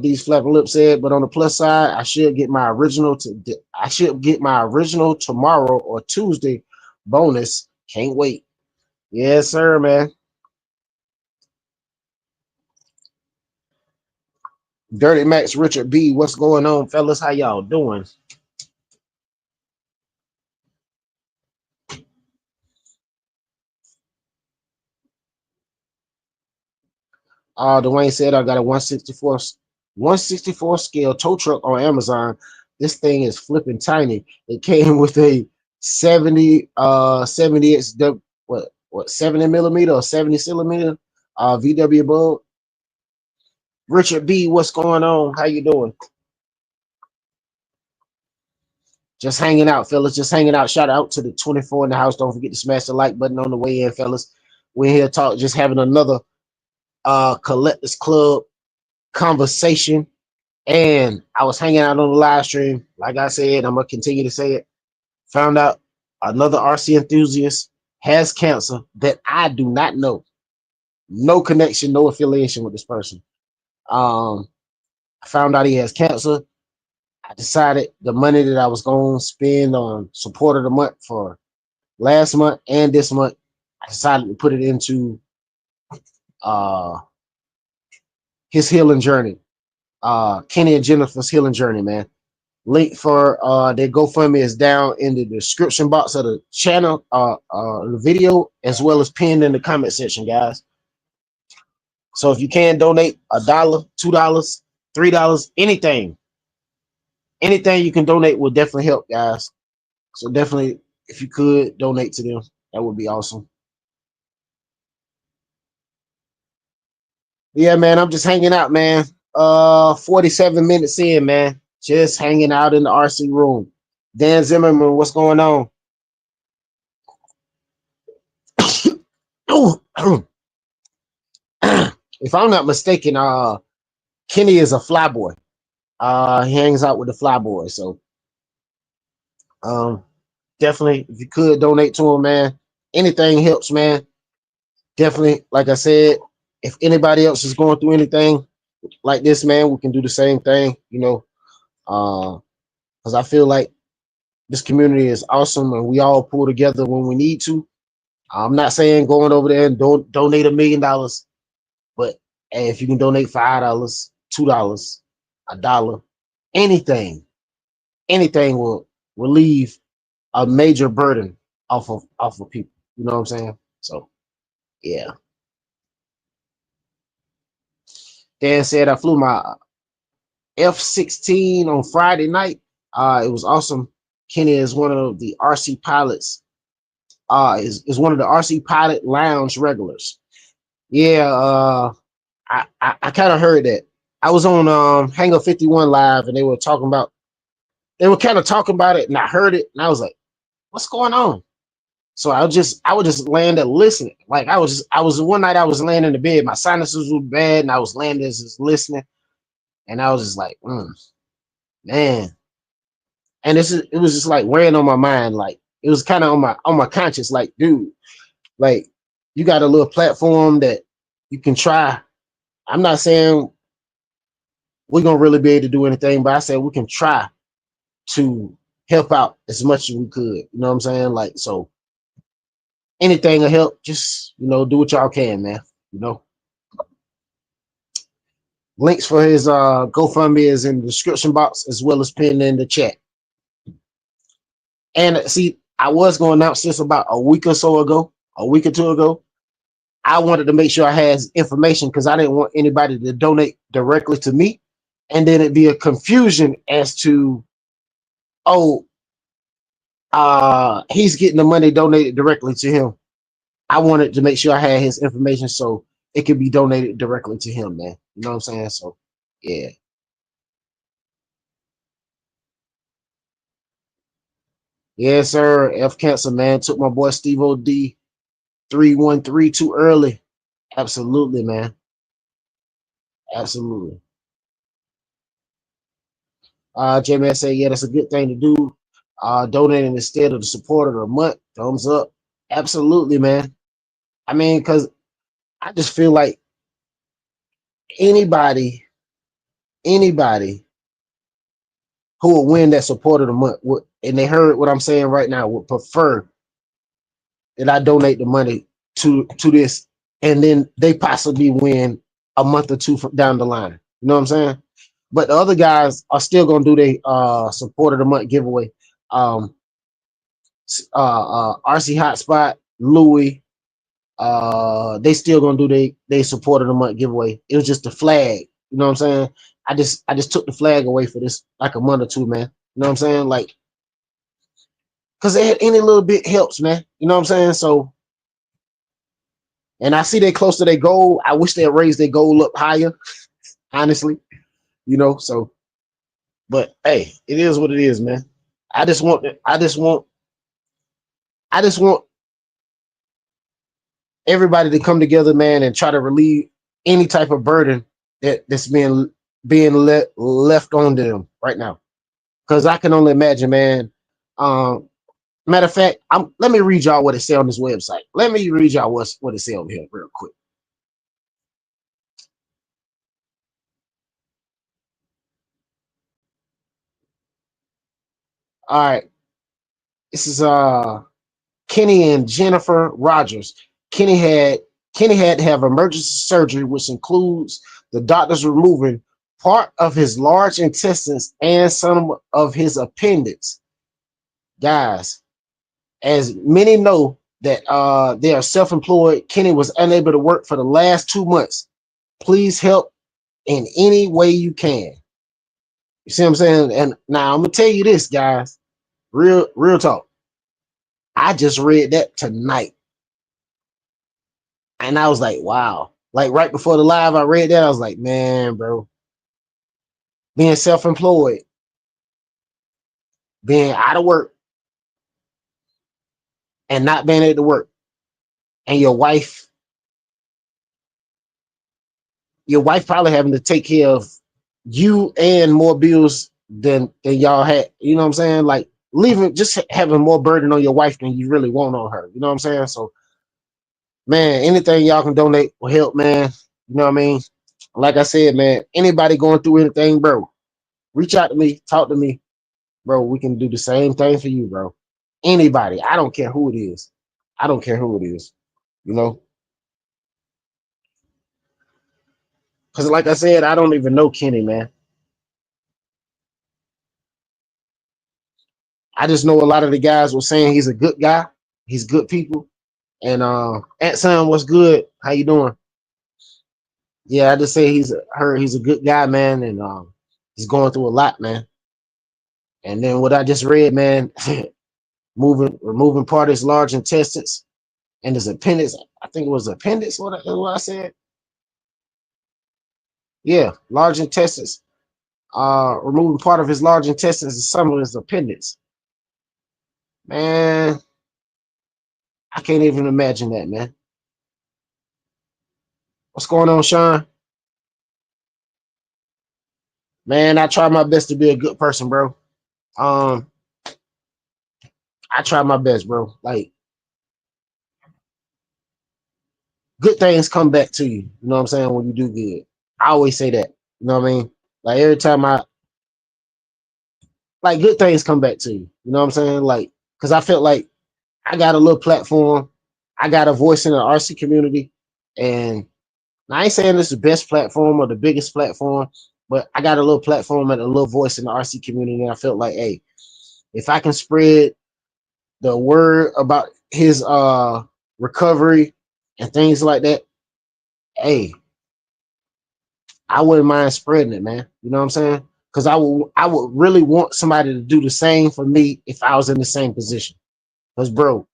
These flapping lips said, but on the plus side, I should get my original tomorrow or Tuesday bonus. Can't wait. Yes, sir, man. Dirty Max Richard B, what's going on, fellas? How y'all doing? Dwayne said I got a 164 scale tow truck on Amazon. This thing is flipping tiny. It came with a 70 what 70 millimeter or 70 centimeter VW bulb. Richard B, what's going on? How you doing? Just hanging out, fellas. Just hanging out. Shout out to the 24 in the house. Don't forget to smash the like button on the way in, fellas. We're here talk, just having another Collectors Club conversation. And I was hanging out on the live stream. Like I said, I'm gonna continue to say it. Found out another RC enthusiast has cancer that I do not know. No connection, no affiliation with this person. I found out he has cancer. I decided the money that I was going to spend on support of the month for last month and this month, I decided to put it into his healing journey. Kenny and Jennifer's healing journey, man. Link for their GoFundMe is down in the description box of the channel, the video, as well as pinned in the comment section, guys. So if you can donate $1, $2, $3, anything you can donate will definitely help, guys. So definitely, if you could donate to them, that would be awesome. Yeah, man, I'm just hanging out, man. 47 minutes in, man. Just hanging out in the RC room. Dan Zimmerman, what's going on? If I'm not mistaken, Kenny is a flyboy. He hangs out with the flyboy. So definitely, if you could donate to him, man. Anything helps, man. Definitely, like I said, if anybody else is going through anything like this, man, we can do the same thing, you know. Because I feel like this community is awesome and we all pull together when we need to. I'm not saying going over there and donate $1 million, but hey, if you can donate $5, $2, $1, anything will relieve a major burden off of people. You know what I'm saying? So yeah. Dan said I flew my F-16 on Friday night. It was awesome. Kenny is one of the RC pilots. Is one of the RC pilot lounge regulars. Yeah, I kind of heard that. I was on Hangar 51 live and they were kind of talking about it, and I heard it and I was like, what's going on? So I would just laying there listening. Like I was one night I was laying in the bed, my sinuses were bad, and I was laying there just listening, and I was just like, man. And it was just like weighing on my mind, like it was kind of on my conscience, like, dude, like you got a little platform that you can try. I'm not saying we're gonna really be able to do anything, but I said we can try to help out as much as we could. You know what I'm saying? Like, so anything will help. Just, you know, do what y'all can, man. You know. Links for his GoFundMe is in the description box as well as pinned in the chat. And see, I was going to announce this about a week or two ago. I wanted to make sure I had his information because I didn't want anybody to donate directly to me. And then it'd be a confusion as to, he's getting the money donated directly to him. I wanted to make sure I had his information so it could be donated directly to him, man. You know what I'm saying? So, yeah. Yes, sir. F Cancer, man. Took my boy Steve OD 313 too early. Absolutely, man. Absolutely. JMS say, yeah, that's a good thing to do. Donating instead of the support of the month. Thumbs up. Absolutely, man. I mean, because I just feel like anybody, anybody who will win that support of the month would, and they heard what I'm saying right now, would prefer that I donate the money to this, and then they possibly win a month or two down the line. You know what I'm saying? But the other guys are still gonna do their support of the month giveaway. Um, RC Hotspot, Louie, they still gonna do they support of the month giveaway. It was just a flag. You know what I'm saying? I just took the flag away for this like a month or two, man. You know what I'm saying? Like, cause any little bit helps, man. You know what I'm saying? So, and I see they close to their goal. I wish they'd raise their goal up higher, honestly. You know, so but hey, it is what it is, man. I just want I just want I just want everybody to come together, man, and try to relieve any type of burden that's left on them right now. Because I can only imagine, man. Um, Matter of fact, let me read y'all what it says on this website. Let me read y'all what it says over here real quick. All right, this is Kenny and Jennifer Rodgers. Kenny had Kenny had to have emergency surgery, which includes the doctors removing part of his large intestines and some of his appendix. Guys, as many know that they are self-employed, Kenny was unable to work for the last 2 months. Please help in any way you can. You see what I'm saying? And now I'm gonna tell you this, guys. Real talk. I just read that tonight. And I was like, wow. Like right before the live, I read that. I was like, man, bro, being self-employed, being out of work, and not being able to work, and your wife probably having to take care of you and more bills than y'all had. You know what I'm saying? Like leaving, just having more burden on your wife than you really want on her. You know what I'm saying? So, man, anything y'all can donate will help, man. You know what I mean? Like I said, man, anybody going through anything, bro, reach out to me, talk to me, bro. We can do the same thing for you, bro. Anybody, I don't care who it is. I don't care who it is. You know, because like I said, I don't even know Kenny, man. I just know a lot of the guys were saying he's a good guy. He's good people. And Aunt Sam, what's good? How you doing? Yeah, I just say he's a good guy, man, and he's going through a lot, man. And then what I just read, man, removing part of his large intestines and his appendix. I think it was appendix. What I said? Yeah, large intestines. Removing part of his large intestines and some of his appendix. Man, I can't even imagine that, man. What's going on, Sean? Man, I try my best to be a good person, bro. Um, I try my best, bro. Like good things come back to you. You know what I'm saying? When you do good. I always say that. You know what I mean? Like every time I like good things come back to you. You know what I'm saying? Like, cause I felt like I got a little platform. I got a voice in the RC community. And I ain't saying this is the best platform or the biggest platform, but I got a little platform and a little voice in the RC community. And I felt like, hey, if I can spread the word about his recovery and things like that, hey, I wouldn't mind spreading it, man. You know what I'm saying? Because I would really want somebody to do the same for me if I was in the same position. Because bro,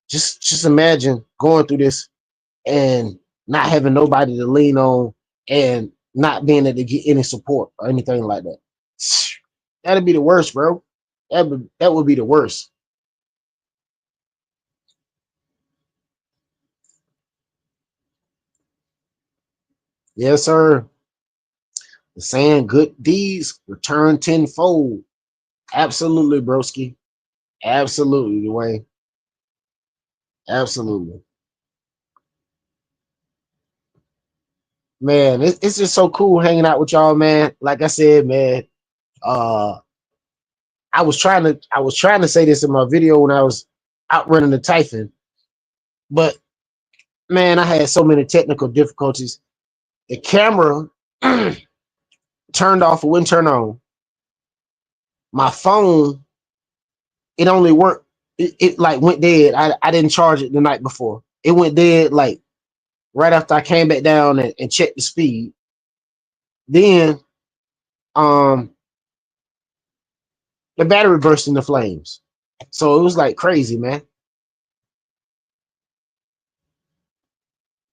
just imagine going through this and not having nobody to lean on and not being able to get any support or anything like that. That'd be the worst, bro. That would be the worst. Yes, sir. The saying good deeds return tenfold. Absolutely, broski. Absolutely, Dwayne. Absolutely. Man, it's just so cool hanging out with y'all, man. Like I said, man, uh I was trying to say this in my video when I was out running the Typhon, but man, I had so many technical difficulties. The camera turned off, it wouldn't turn on. My phone, it only worked, it like went dead. I didn't charge it the night before. It went dead like right after I came back down and checked the speed. Then um the battery burst into flames. So it was like crazy, man.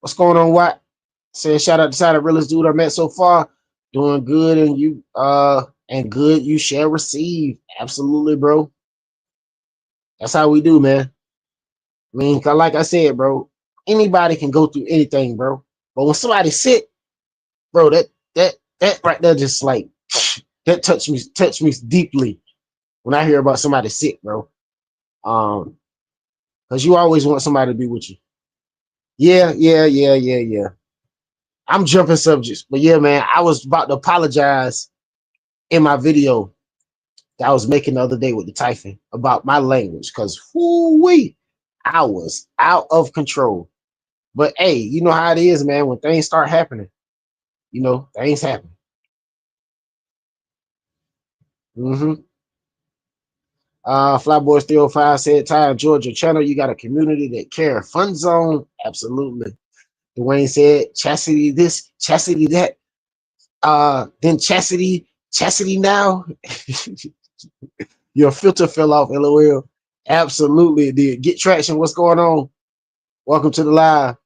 What's going on, Watt? Saying shout out to side of realest dude I met so far. Doing good and good you shall receive. Absolutely, bro. That's how we do, man. I mean, 'cause like I said, bro, anybody can go through anything, bro. But when somebody's sick, bro, that right there just like that touch me deeply when I hear about somebody sick, bro. Um, because you always want somebody to be with you. Yeah. I'm jumping subjects, but yeah, man, I was about to apologize in my video that I was making the other day with the Typhon about my language, because whoo-wee, I was out of control. But hey, you know how it is, man. When things start happening, things happen. Mm-hmm. Flyboy 305 said, Ty, enjoyed your channel. You got a community that care. Fun zone, absolutely. Dwayne said, chastity this, chastity that. Then chastity now. Your filter fell off, LOL. Absolutely, it did. Get traction. What's going on? Welcome to the live.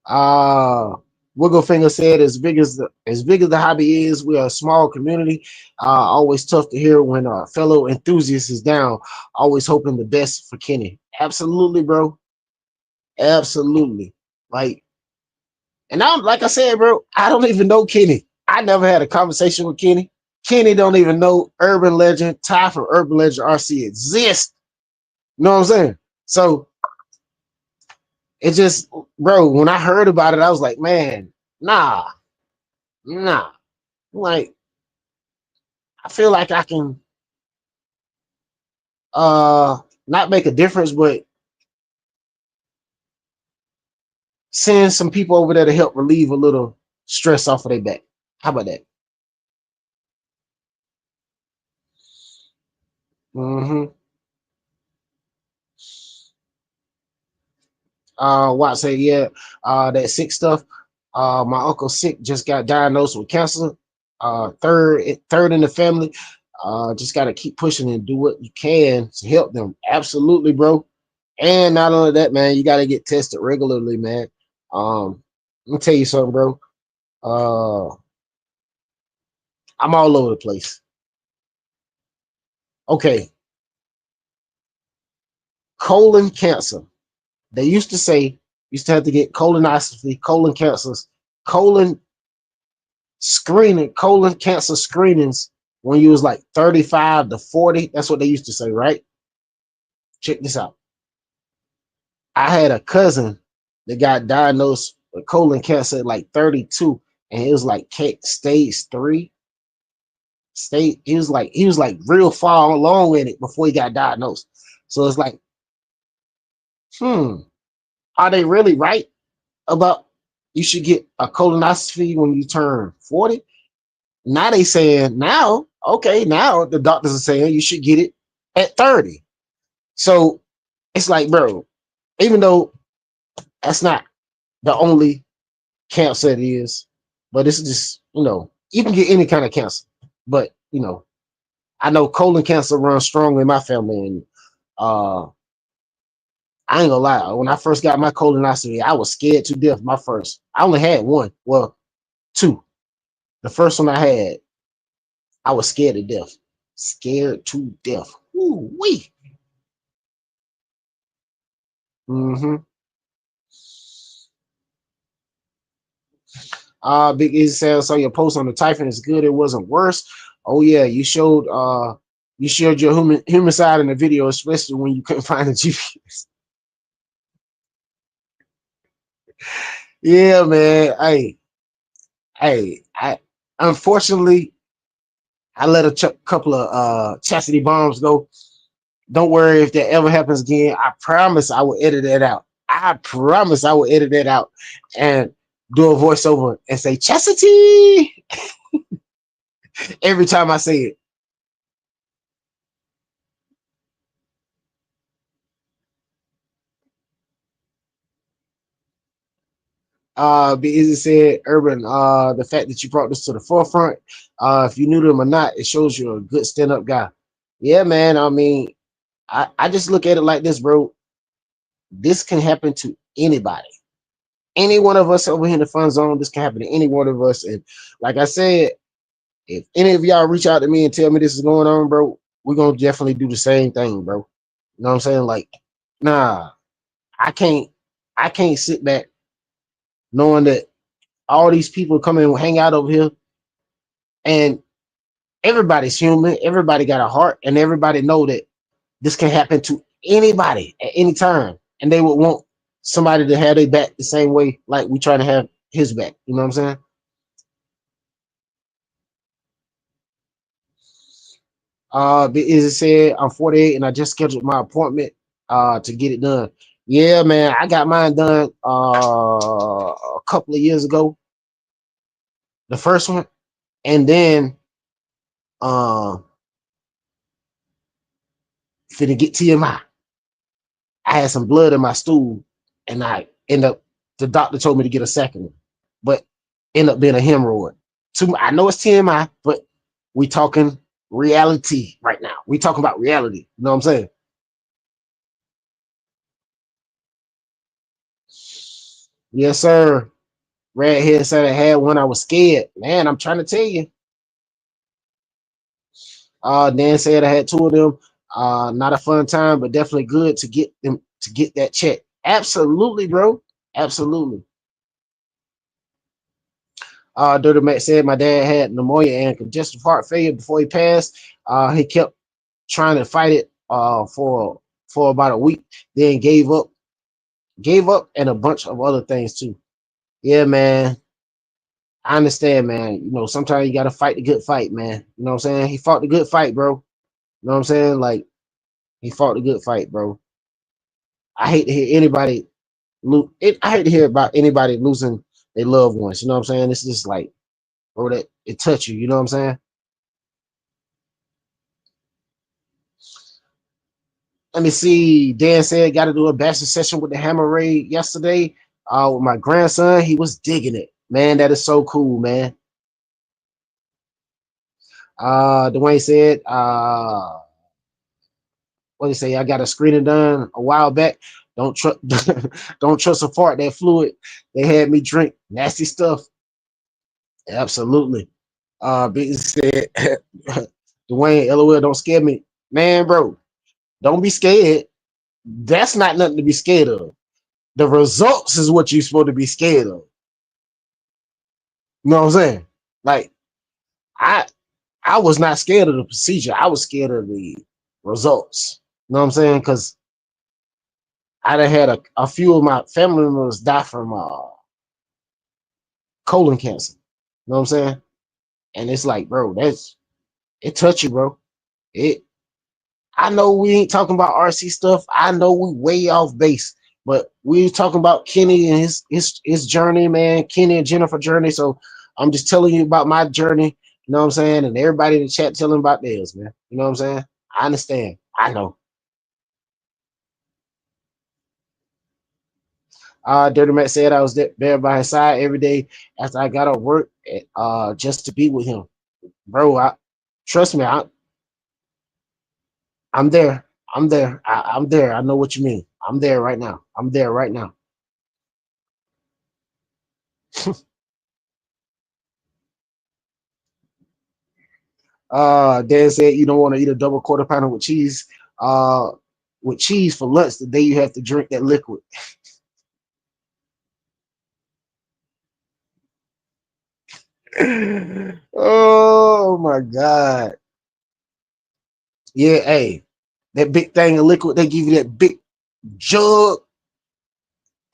Uh Wigglefinger said, as big as the hobby is, we are a small community. Always tough to hear when a fellow enthusiast is down. Always hoping the best for Kenny. Absolutely, bro. Absolutely. Like, and I'm like I said, bro, I don't even know Kenny. I never had a conversation with Kenny. Kenny don't even know Urban Legend, Ty from Urban Legend RC exists. You know what I'm saying? So it just, bro, when I heard about it, I was like, man, nah. Like, I feel like I can not make a difference, but send some people over there to help relieve a little stress off of their back. How about that? Mm-hmm. Watt say, yeah, that sick stuff. My uncle sick just got diagnosed with cancer. Third in the family. Just gotta keep pushing and do what you can to help them. Absolutely, bro. And not only that, man, you gotta get tested regularly, man. Let me tell you something, bro. Uh, I'm all over the place. Okay, colon cancer. They used to have to get colonoscopy, colon cancers, colon colon cancer screenings when you was like 35 to 40. That's what they used to say, right? Check this out. I had a cousin that got diagnosed with colon cancer at like 32, and it was like stage 3. He was like real far along in it before he got diagnosed. So it's like, hmm, are they really right about you should get a colonoscopy when you turn 40? Now they saying now the doctors are saying you should get it at 30. So it's like, bro, even though that's not the only cancer it is, but it's just, you can get any kind of cancer. But I know colon cancer runs strong in my family, and uh I ain't gonna lie. When I first got my colonoscopy, I was scared to death. I only had one. Well, two. The first one I had, I was scared to death. Scared to death. Ooh wee. Mm-hmm. Big Easy says, so your post on the typing is good. It wasn't worse. Oh yeah, you showed your human side in the video, especially when you couldn't find the GPS. Yeah, man. I unfortunately I let a couple of chastity bombs go. Don't worry if that ever happens again. I promise I will edit that out. I promise I will edit that out and do a voiceover and say chastity every time I say it. Be Easy said, Urban, the fact that you brought this to the forefront, if you knew them or not, it shows you're a good stand-up guy. Yeah, man. I mean, I just look at it like this, bro. This can happen to anybody. Any one of us over here in the fun zone, this can happen to any one of us. And like I said, if any of y'all reach out to me and tell me this is going on, bro, we're gonna definitely do the same thing, bro. You know what I'm saying? Like, nah, I can't I can't sit back knowing that all these people come and hang out over here and everybody's human, everybody got a heart, and everybody know that this can happen to anybody at any time. And they would want somebody to have their back the same way like we try to have his back. You know what I'm saying? Big Izzy said, I'm 48 and I just scheduled my appointment to get it done. Yeah, man, I got mine done a couple of years ago, the first one, and then uh finna get TMI. I had some blood in my stool, and I end up the doctor told me to get a second one, but end up being a hemorrhoid. I know it's TMI, but we talking reality right now. We talking about reality. You know what I'm saying? Yes, sir. Redhead said I had one. I was scared. Man, I'm trying to tell you. Dan said I had two of them. Not a fun time, but definitely good to get them to get that check. Absolutely, bro. Absolutely. Dirty Mac said my dad had pneumonia and congestive heart failure before he passed. He kept trying to fight it for about a week, then gave up, and a bunch of other things too. Yeah, man. I understand, man. You know, sometimes you gotta fight the good fight, man. You know what I'm saying? He fought the good fight, bro. You know what I'm saying? Like he fought the good fight, bro. I hate to hear anybody lose. I hate to hear about anybody losing their loved ones. You know what I'm saying? It's just like, bro, that it touch you. You know what I'm saying? Let me see. Dan said got to do a bachelor session with the Hammer Ray yesterday. With my grandson, he was digging it. Man, that is so cool, man. Dwayne said, what did he say? I got a screening done a while back. Don't trust don't trust a fart that fluid. They had me drink nasty stuff. Absolutely. Big said Dwayne, LOL, don't scare me. Man, bro, don't be scared. That's not nothing to be scared of. The results is what you're supposed to be scared of. You know what I'm saying? Like, I I was not scared of the procedure. I was scared of the results. You know what I'm saying? Because I done had a few of my family members die from colon cancer. You know what I'm saying? And it's like, bro, it touch you, bro. It. I know we ain't talking about RC stuff. I know we way off base, but we talking about Kenny and his journey, man. Kenny and Jennifer journey. So I'm just telling you about my journey. You know what I'm saying? And everybody in the chat telling about theirs, man. You know what I'm saying? I understand. I know. Dirty Matt said I was there by his side every day after I got off work, just to be with him, bro. Trust me. I'm there. I'm there. I'm there. I know what you mean. I'm there right now. I'm there right now. Dan said you don't want to eat a double quarter pounder uh, with cheese for lunch the day you have to drink that liquid. Oh my God. Yeah, hey, that big thing of liquid, they give you that big jug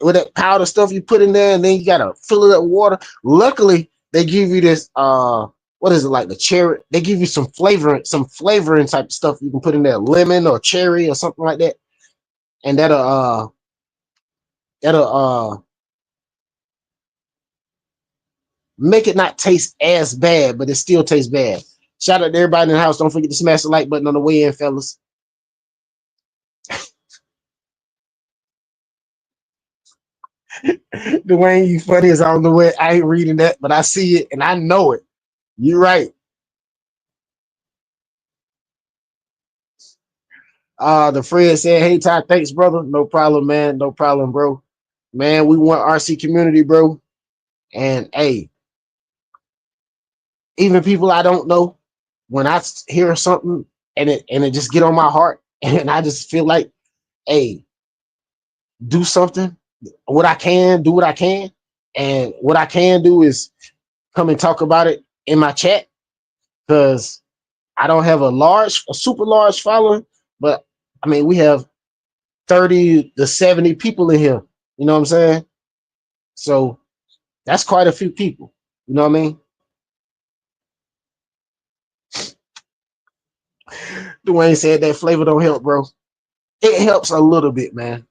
with that powder stuff you put in there, and then you gotta fill it up with water. Luckily, they give you this what is it, like the cherry? They give you some flavoring type stuff you can put in there, lemon or cherry or something like that. And that'll make it not taste as bad, but it still tastes bad. Shout out to everybody in the house. Don't forget to smash the like button on the way in, fellas. Dwayne, you funny as I don't know what. I ain't reading that, but I see it and I know it. You're right. The Fred said, "Hey Ty, thanks, brother. No problem, man. No problem, bro. Man, we want RC community, bro. And hey, even people I don't know, when I hear something and it just get on my heart, and I just feel like, hey, do something. What I can, do what I can, and what I can do is come and talk about it in my chat because I don't have a super large following, but I mean we have 30 to 70 people in here. You know what I'm saying? So that's quite a few people. You know what I mean? Dwayne said that flavor don't help, bro. It helps a little bit, man.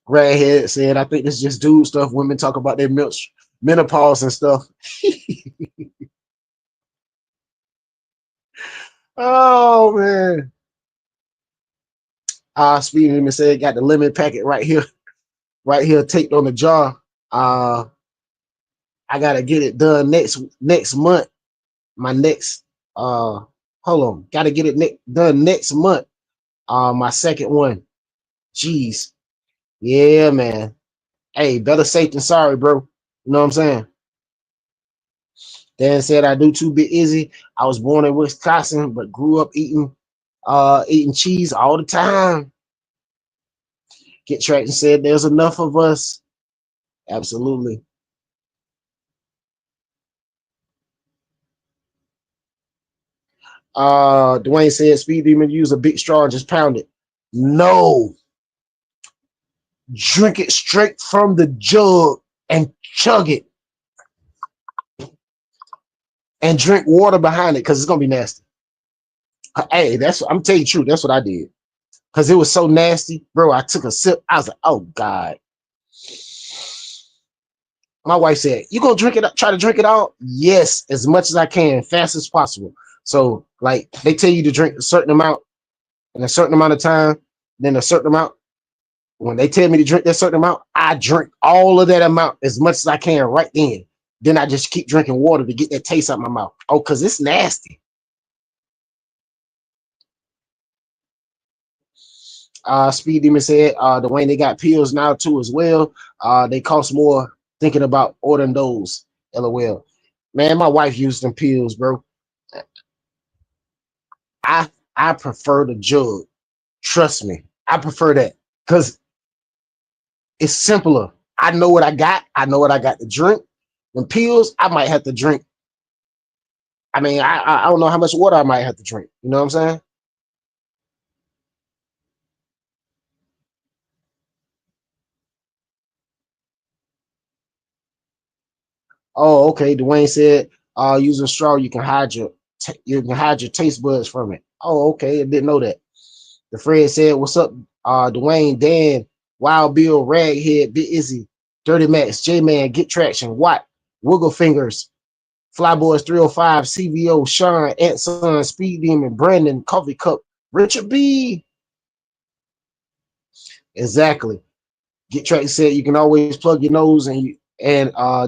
Redhead said, I think it's just dude stuff. Women talk about their menopause and stuff. Oh man. Speedy Lemon said got the lemon packet right here taped on the jar. I gotta get it done next month. My next hold on, gotta get it done next month. My second one. Jeez. Yeah, man. Hey, better safe than sorry, bro. You know what I'm saying? Dan said I do too bit easy. I was born in Wisconsin, but grew up eating cheese all the time. Get Traction said there's enough of us. Absolutely. Dwayne said Speed Demon use a big straw and just pound it. No. Drink it straight from the jug and chug it. And drink water behind it because it's gonna be nasty. Hey, I'm telling you the truth. That's what I did. Because it was so nasty, bro. I took a sip. I was like, oh God. My wife said, you gonna drink it up, try to drink it all? Yes, as much as I can, fast as possible. So, like, they tell you to drink a certain amount in a certain amount of time, then a certain amount. When they tell me to drink that certain amount, I drink all of that amount as much as I can right then. Then I just keep drinking water to get that taste out of my mouth. Oh, because it's nasty. Speed Demon said, Dwayne, they got pills now too as well. They cost more. Thinking about ordering those. LOL. Man, my wife used them pills, bro. I prefer the jug. Trust me. I prefer that because it's simpler. I know what I got. I know what I got to drink. When pills, I might have to drink. I mean, I don't know how much water I might have to drink. You know what I'm saying? Oh, okay. Dwayne said, using straw, you can hide your taste buds from it. Oh, okay. I didn't know that. The Fred said, what's up, Dwayne, Dan, Wild Bill, Raghead, Big Izzy, Dirty Max, J-Man, Get Traction, Watt, Wiggle Fingers, Flyboys 305, CVO, Sean, Antson, Speed Demon, Brandon, Coffee Cup, Richard B. Exactly. Get Traction said you can always plug your nose and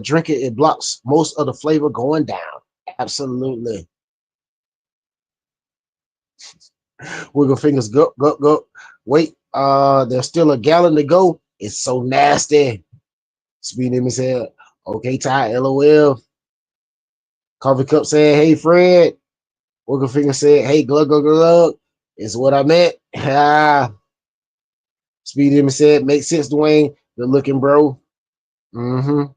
drink it. It blocks most of the flavor going down. Absolutely. Wiggle fingers, go, go, go. Wait, there's still a gallon to go. It's so nasty. Speed Demon said, okay, Ty, LOL. Coffee Cup said, hey, Fred. Wiggle finger said, hey, glug, glug, glug. Is what I meant. Speedy Demon said, makes sense, Dwayne. Good looking, bro. Dwayne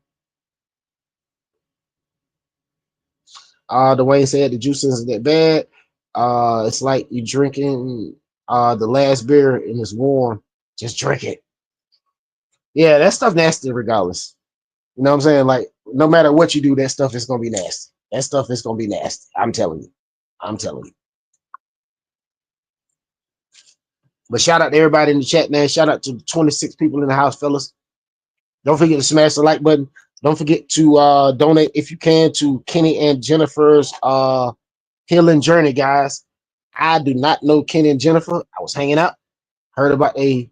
said the juice isn't that bad. It's like you drinking the last beer and it's warm. Just drink it. Yeah, that stuff nasty regardless. You know what I'm saying? Like, no matter what you do, that stuff is gonna be nasty. That stuff is gonna be nasty. I'm telling you. I'm telling you. But shout out to everybody in the chat, man. Shout out to the 26 people in the house, fellas. Don't forget to smash the like button. Don't forget to donate if you can to Kenny and Jennifer's healing journey, guys. I do not know Kenny and Jennifer. I was hanging out, heard about a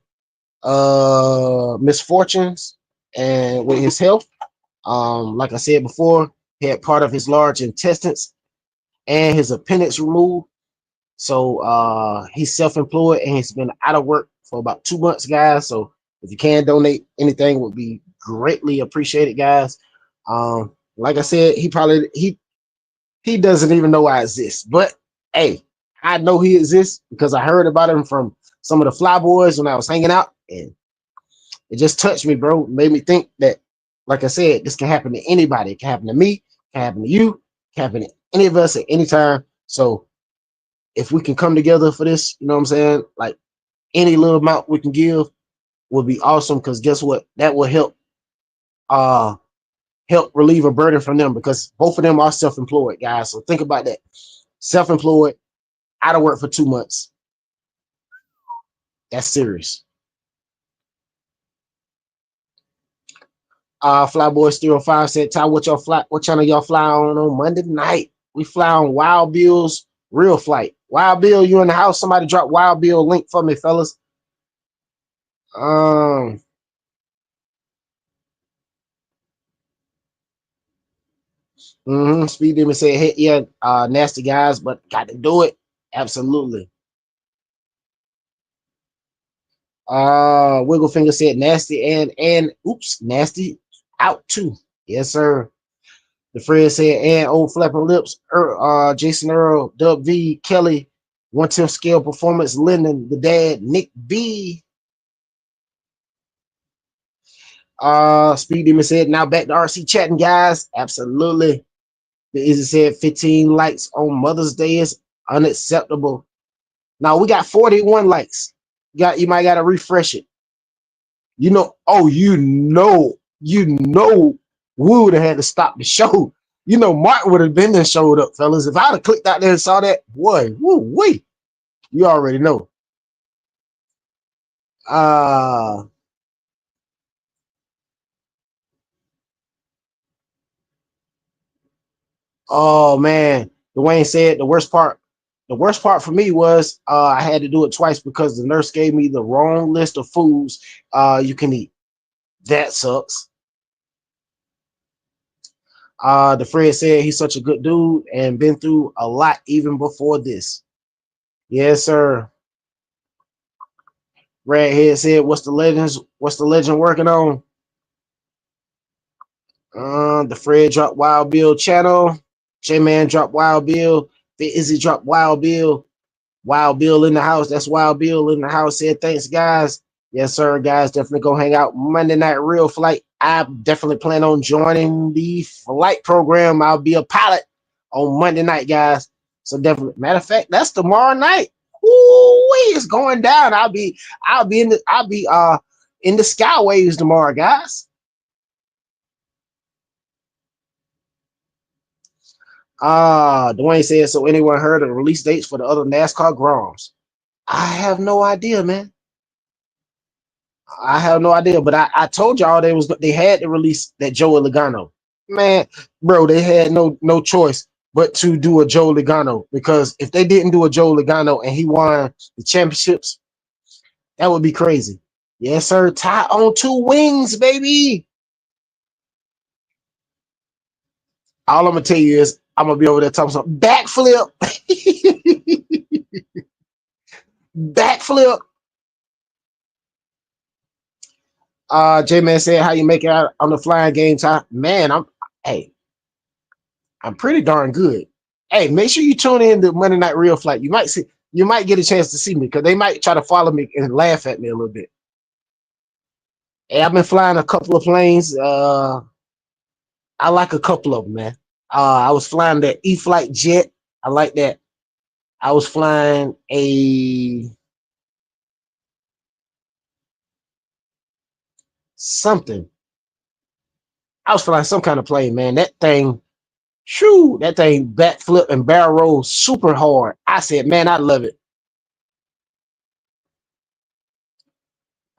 misfortunes and with his health. Like I said before, he had part of his large intestines and his appendix removed. So he's self-employed and he's been out of work for about 2 months, guys. So if you can donate anything, would be greatly appreciated, guys. Like I said, he doesn't even know I exist, but hey, I know he exists because I heard about him from some of the fly boys when I was hanging out, and it just touched me, bro. It made me think that, like I said, this can happen to anybody. It can happen to me, it can happen to you, it can happen to any of us at any time. So if we can come together for this, you know what I'm saying? Like, any little amount we can give would be awesome, because guess what? That will help help relieve a burden from them, because both of them are self-employed, guys. So think about that. Self-employed, out of work for 2 months. That's serious. Flyboy Steel 5 said, Ty, what channel y'all fly on Monday night? We fly on Wild Bill's real flight. Wild Bill, you in the house? Somebody drop Wild Bill link for me, fellas. Speed Demon said, hey, yeah, nasty guys, but got to do it. Absolutely. Wigglefinger said nasty and oops, nasty out too. Yes, sir. The Fred said, and old flapping lips, Jason Earl, Dub V, Kelly, 1/10 scale performance, Linden, the dad, Nick B. Speed Demon said, now back to RC chatting, guys. Absolutely. The Izzy said 15 likes on Mother's Day is unacceptable. Now we got 41 likes. You might gotta refresh it. You know, we would have had to stop the show. You know, Martin would have been there, showed up, fellas. If I'd have clicked out there and saw that, boy, woo-wee. You already know. Oh man, Dwayne said the worst part for me was I had to do it twice because the nurse gave me the wrong list of foods you can eat. That sucks. The Fred said he's such a good dude and been through a lot even before this. Yes, sir. Redhead said, what's the legend working on? The Fred dropped Wild Bill channel. J-Man dropped Wild Bill. Fit Izzy dropped Wild Bill. Wild Bill in the house. That's Wild Bill in the house. Said, thanks, guys. Yes, sir, guys. Definitely go hang out Monday night real flight. I definitely plan on joining the flight program. I'll be a pilot on Monday night, guys. So definitely. Matter of fact, that's tomorrow night. Ooh, it's going down. I'll be in the Skyways tomorrow, guys. Dwayne said, so anyone heard of the release dates for the other NASCAR Groms? I have no idea, man. I have no idea, but I told y'all they had to release that Joey Logano. Man, bro, they had no choice but to do a Joe Logano, because if they didn't do a Joe Logano and he won the championships, that would be crazy. Yes, sir. Tie on 2 wings, baby. All I'm gonna tell you is I'm gonna be over there talking something. Backflip. Backflip. J-Man said, how you make it out on the flying games? Man, I'm pretty darn good. Hey, make sure you tune in to Monday Night Real Flight. You might get a chance to see me, because they might try to follow me and laugh at me a little bit. Hey, I've been flying a couple of planes. I like a couple of them, man. I was flying the E-Flight jet. I like that. I was flying a something. I was flying some kind of plane, man. That thing, shoo, that thing backflip and barrel roll super hard. I said, man, I love it.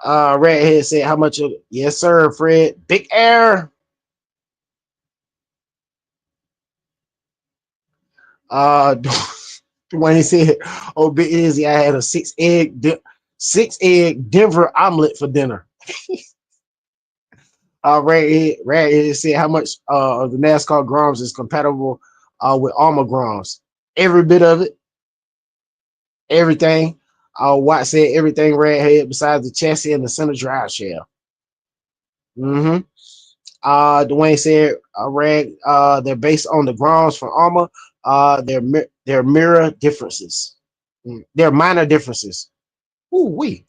Redhead said, how much of it? Yes, sir, Fred. Big air. Uh when he said, oh, Big Izzy, I had a six egg Denver omelet for dinner. Redhead said, how much of the NASCAR Groms is compatible with Armor Groms? Every bit of it. Everything. Watt said everything Redhead besides the chassis and the center drive shell. Mm-hmm. Dwayne said, they're based on the Groms from Armor. They're mirror differences. They're minor differences. Ooh wee.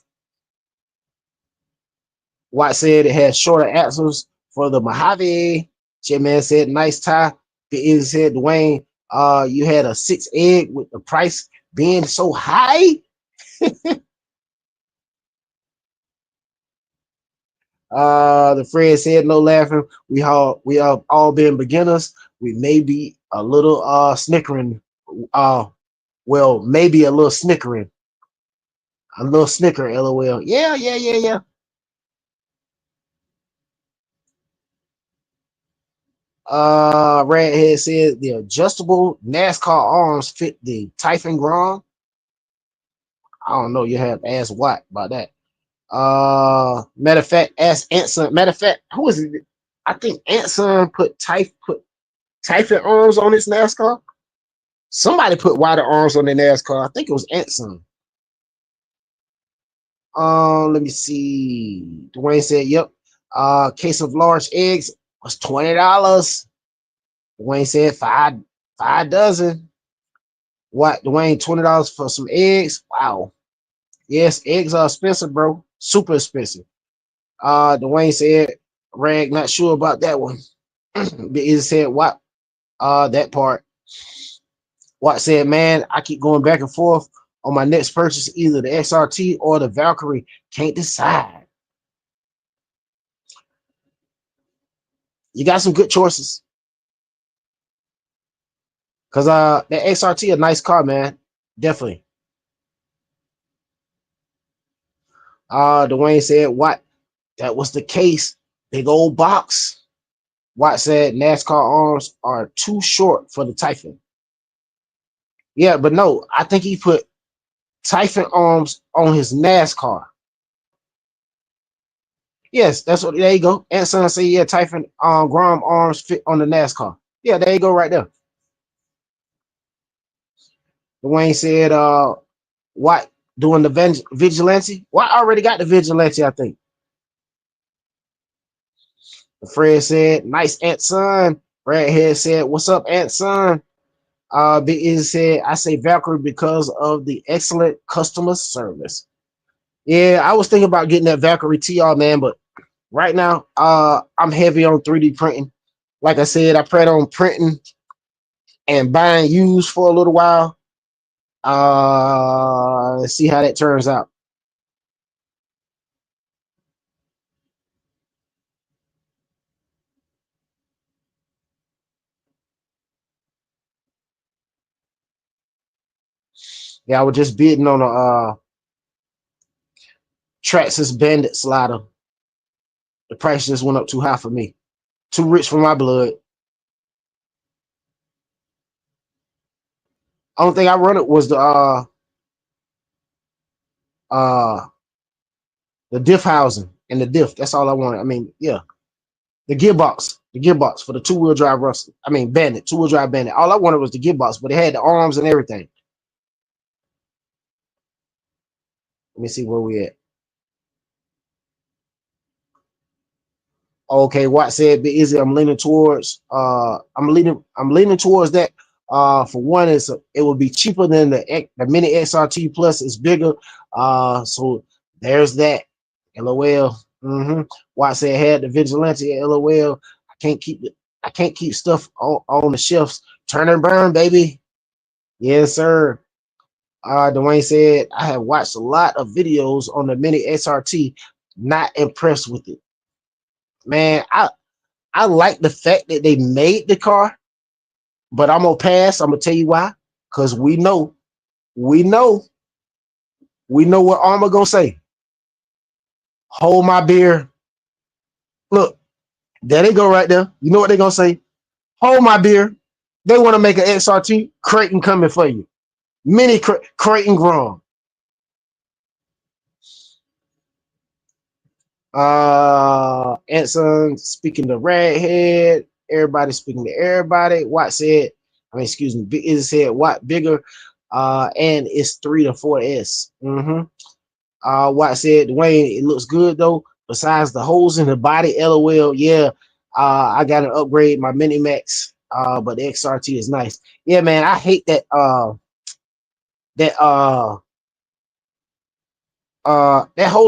Watt said it has shorter axles for the Mojave. J-Man said, nice tie. He said, Dwayne, you had a 6 egg with the price being so high. The Fred said, no laughing. We have all been beginners. We may be a little snickering. Well, maybe a little snickering. A little snicker, LOL. Yeah. Redhead said the adjustable NASCAR arms fit the Typhon Grom. I don't know. You have to ask Watt about that. Matter of fact, ask Anson. Matter of fact, who is it? I think Anson put Typhon arms on his NASCAR. Somebody put wider arms on their NASCAR. I think it was Anson. Let me see. Dwayne said, yep. Case of large eggs was $20. Dwayne said five dozen. What, Dwayne, $20 for some eggs? Wow. Yes, eggs are expensive, bro. Super expensive. Dwayne said, Rag, not sure about that one. But he said, what? That part. Watt said, man, I keep going back and forth on my next purchase, either the XRT or the Valkyrie. Can't decide. You got some good choices. Because the XRT a nice car, man. Definitely. Dwayne said, what? That was the case. Big old box. Watt said NASCAR arms are too short for the Typhon. Yeah, but no, I think he put Typhon arms on his NASCAR. Yes, that's what. There you go. And son say, yeah, Typhon Grom arms fit on the NASCAR. Yeah, there you go, right there. Dwayne said, what doing the vigilante? Well, I already got the vigilante, I think. Fred said, nice, Aunt Son. Redhead said, what's up, Aunt Son? Big Izzy said, I say Valkyrie because of the excellent customer service. Yeah, I was thinking about getting that Valkyrie TR, man, but right now, I'm heavy on 3D printing. Like I said, I plan on printing and buying used for a little while. Let's see how that turns out. Yeah, I was just bidding on a Traxxas Bandit slider. The price just went up too high for me. Too rich for my blood. Only thing I run it was uh the diff housing and the diff. That's all I wanted. I mean, yeah. The gearbox for the two-wheel drive Russell. I mean, Bandit, two-wheel drive Bandit. All I wanted was the gearbox, but it had the arms and everything. Let me see where we at. Okay, Watt said, "Big Izzy, I'm leaning towards. I'm leaning towards that. For one, it will be cheaper than the Mini XRT Plus. It's bigger. So there's that. LOL. Watt said had the vigilante. LOL. I can't keep stuff on the shelves. Turn and burn, baby. Yes, sir. Dwayne said I have watched a lot of videos on the mini XRT. Not impressed with it, man. I like the fact that they made the car, but I'm gonna pass. I'm gonna tell you why. Because we know what Armor gonna say. Hold my beer. Look, there they go right there. You know what they gonna say? Hold my beer. They want to make an XRT. Creighton coming for you. Mini Creighton Grom. Anson speaking to Redhead. Everybody speaking to everybody. Watt said, excuse me, is said Watt bigger. And it's 3 to 4S. Watt said, Dwayne, it looks good though. Besides the holes in the body, LOL. Yeah, I got to upgrade my Mini Max. But the XRT is nice. Yeah, man, I hate that. That hole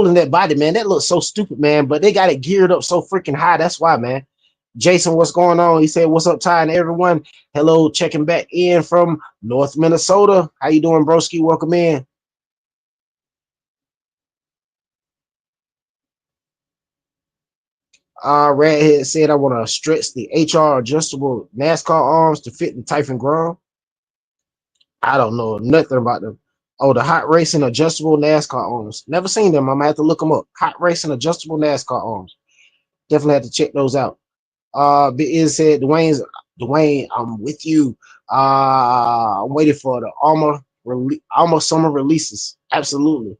in that body, man. That looks so stupid, man. But they got it geared up so freaking high. That's why, man. Jason, what's going on? He said, "What's up, Ty and everyone? Hello, checking back in from North Minnesota. How you doing, broski? Welcome in." Redhead said, I want to stretch the HR adjustable NASCAR arms to fit the Typhon Grom. I don't know nothing about them. Oh, the hot racing adjustable NASCAR arms. Never seen them. I'm gonna have to look them up. Hot racing adjustable NASCAR arms. Definitely have to check those out. Biz said, Dwayne, I'm with you. I'm waiting for the Armor summer releases. Absolutely.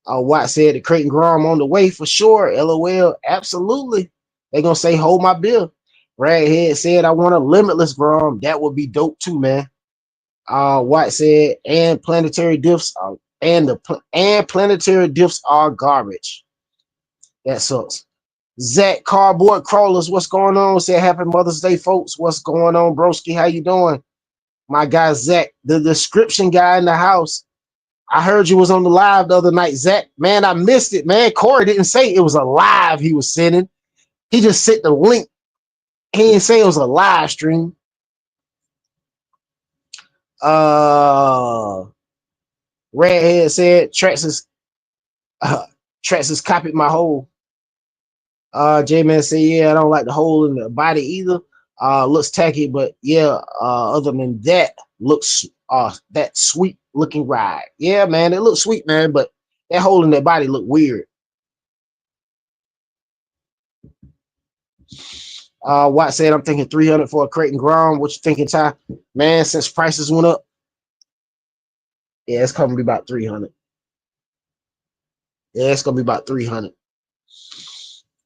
Watt said the Creighton Grom on the way for sure. LOL. Absolutely. They gonna say hold my bill. Raghead said I want a limitless Grom. That would be dope too, man. Watt said and planetary diffs are and planetary diffs are garbage. That sucks. Zach Cardboard Crawlers, what's going on? Say happy Mother's Day, folks. What's going on, broski? How you doing? My guy Zach, the description guy in the house. I heard you was on the live the other night, Zach. Man, I missed it, man. Corey didn't say it was a live he was sending. He just sent the link. He didn't say it was a live stream. Redhead said Traxxas copied my hole. J-Man said, yeah, I don't like the hole in the body either. Looks tacky, but yeah, other than that, looks that sweet looking ride. Yeah, man, it looks sweet, man, but that hole in their body look weird. Watt said, I'm thinking 300 for a Creighton Grom. What you thinking, Ty? Man, since prices went up, yeah, it's gonna be about 300. Yeah, it's gonna be about 300.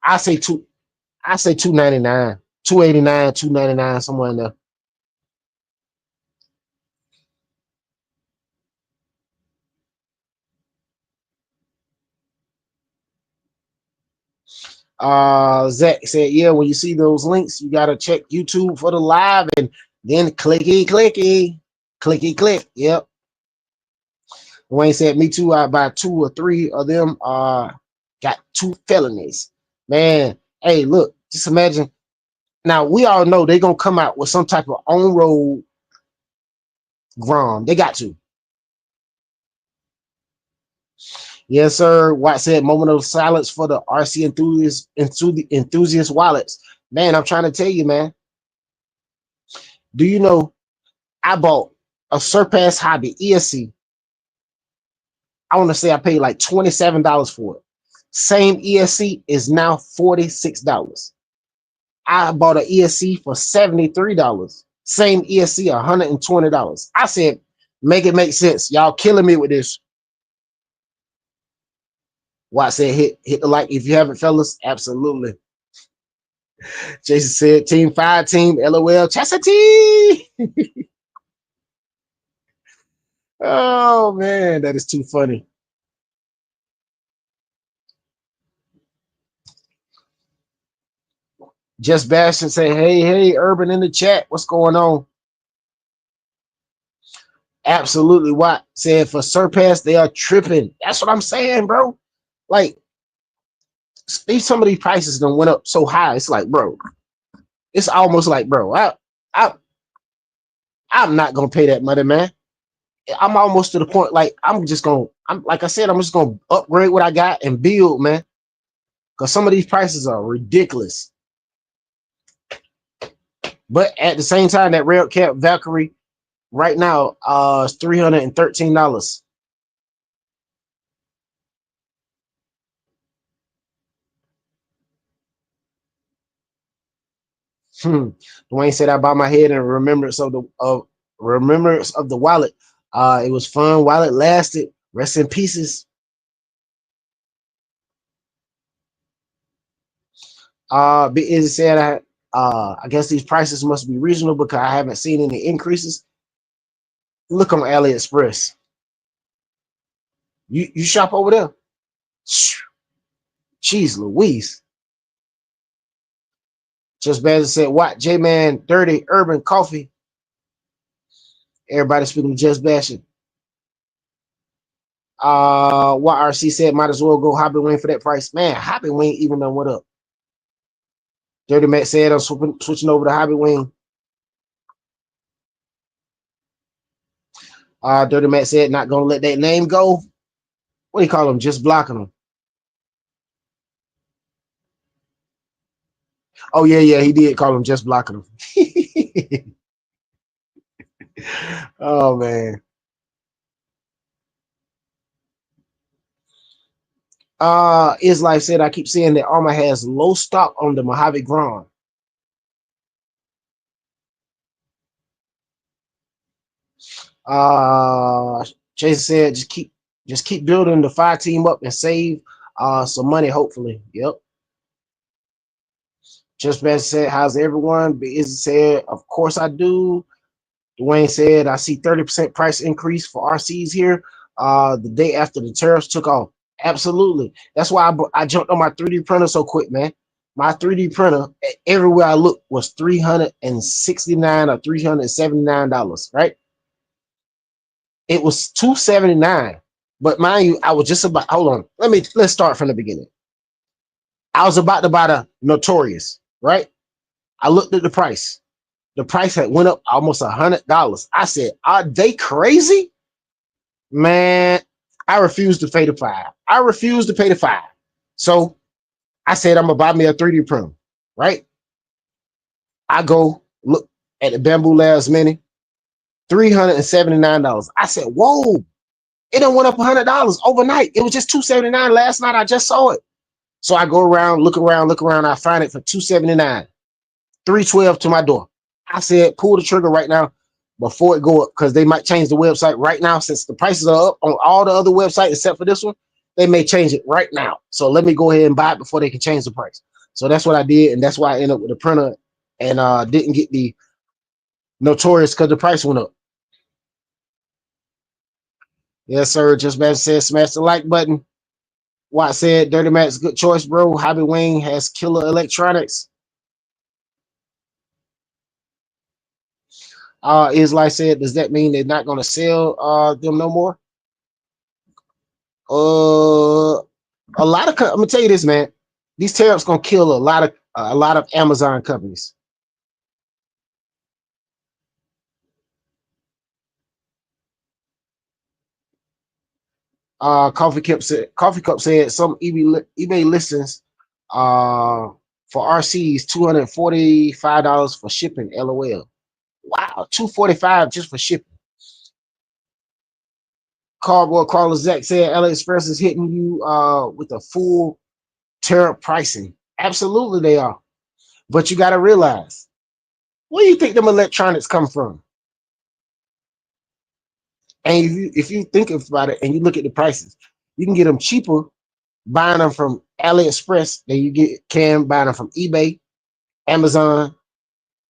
I say 299, 289, 299, somewhere in there. Zach said, yeah, when you see those links, you gotta check YouTube for the live and then clicky. Yep. Wayne said, me too. I buy 2 or 3 of them. Got 2 felonies. Man, hey, look, just imagine. Now we all know they're gonna come out with some type of on-road Grom. They got to. Yes, sir. Watt said, moment of silence for the RC enthusiast wallets. Man, I'm trying to tell you, man. Do you know I bought a Surpass Hobby ESC? I want to say I paid like $27 for it. Same ESC is now $46. I bought an ESC for $73. Same ESC, $120. I said, make it make sense. Y'all killing me with this. Watt said, hit the like if you haven't, fellas. Absolutely. Jason said, Team 5 team, LOL, Chastity. Oh, man, that is too funny. Just Bastion say, hey, Urban in the chat. What's going on? Absolutely. Watt said for Surpass, they are tripping. That's what I'm saying, bro. Like, some of these prices done went up so high. It's like, bro, it's almost like, bro, I I'm not gonna pay that money, man. I'm almost to the point like I'm like I said, I'm just gonna upgrade what I got and build, man. Because some of these prices are ridiculous. But at the same time, that Rail Cap Valkyrie right now is $313. Dwayne said I bow my head in remembrance of the wallet. It was fun while it lasted. Rest in pieces. Big Izzy said I guess these prices must be reasonable because I haven't seen any increases. Look on AliExpress. You shop over there? Jeez Louise. Just Bazin said, what? J-Man, Dirty Urban Coffee. Everybody speaking of Just Bashing. What RC said, might as well go Hobby Wing for that price. Man, Hobby Wing even done what up. Dirty Matt said, I'm switching over to Hobby Wing. Dirty Matt said, not going to let that name go. What do you call him? Just blocking him. Oh, yeah, he did call him just blocking him. Oh, man. Is Life said, I keep seeing that Armor has low stock on the Mojave Grand. Jason said, just keep building the fire team up and save some money, hopefully. Yep. Just Best said, how's everyone? Izzy said, of course I do. Dwayne said, I see 30% price increase for RCs here the day after the tariffs took off. Absolutely. That's why I jumped on my 3D printer so quick, man. My 3D printer, everywhere I looked, was $369 or $379, right? It was $279. But mind you, I was just about, hold on. Let's start from the beginning. I was about to buy the Notorious, right? I looked at the price. The price had went up almost $100. I said, are they crazy? Man, I refused to pay the $5. So I said, I'm gonna buy me a 3D printer, right? I go look at the Bamboo Labs Mini, $379. I said, whoa, it done went up $100 overnight. It was just $279 last night. I just saw it. So I go around, look around. I find it for $279, $312 to my door. I said, pull the trigger right now before it go up, because they might change the website right now. Since the prices are up on all the other websites except for this one, they may change it right now. So let me go ahead and buy it before they can change the price. So that's what I did, and that's why I ended up with the printer and didn't get the Notorious because the price went up. Yes, sir. Just Matt said, smash the like button. Watt said, Dirty Matt's good choice, bro. Hobby Wing has killer electronics. Isli said, does that mean they're not going to sell them no more? A lot of, I'm gonna tell you this, man. These tariffs gonna kill a lot of Amazon companies. Coffee Cup said some eBay listings for RCs $245 for shipping. LOL. Wow, $245 just for shipping. Cardboard Crawler Zach said AliExpress is hitting you with a full tariff pricing. Absolutely, they are. But you got to realize, where do you think them electronics come from? And if you think about it and you look at the prices, you can get them cheaper buying them from AliExpress than you can buying them from eBay, Amazon,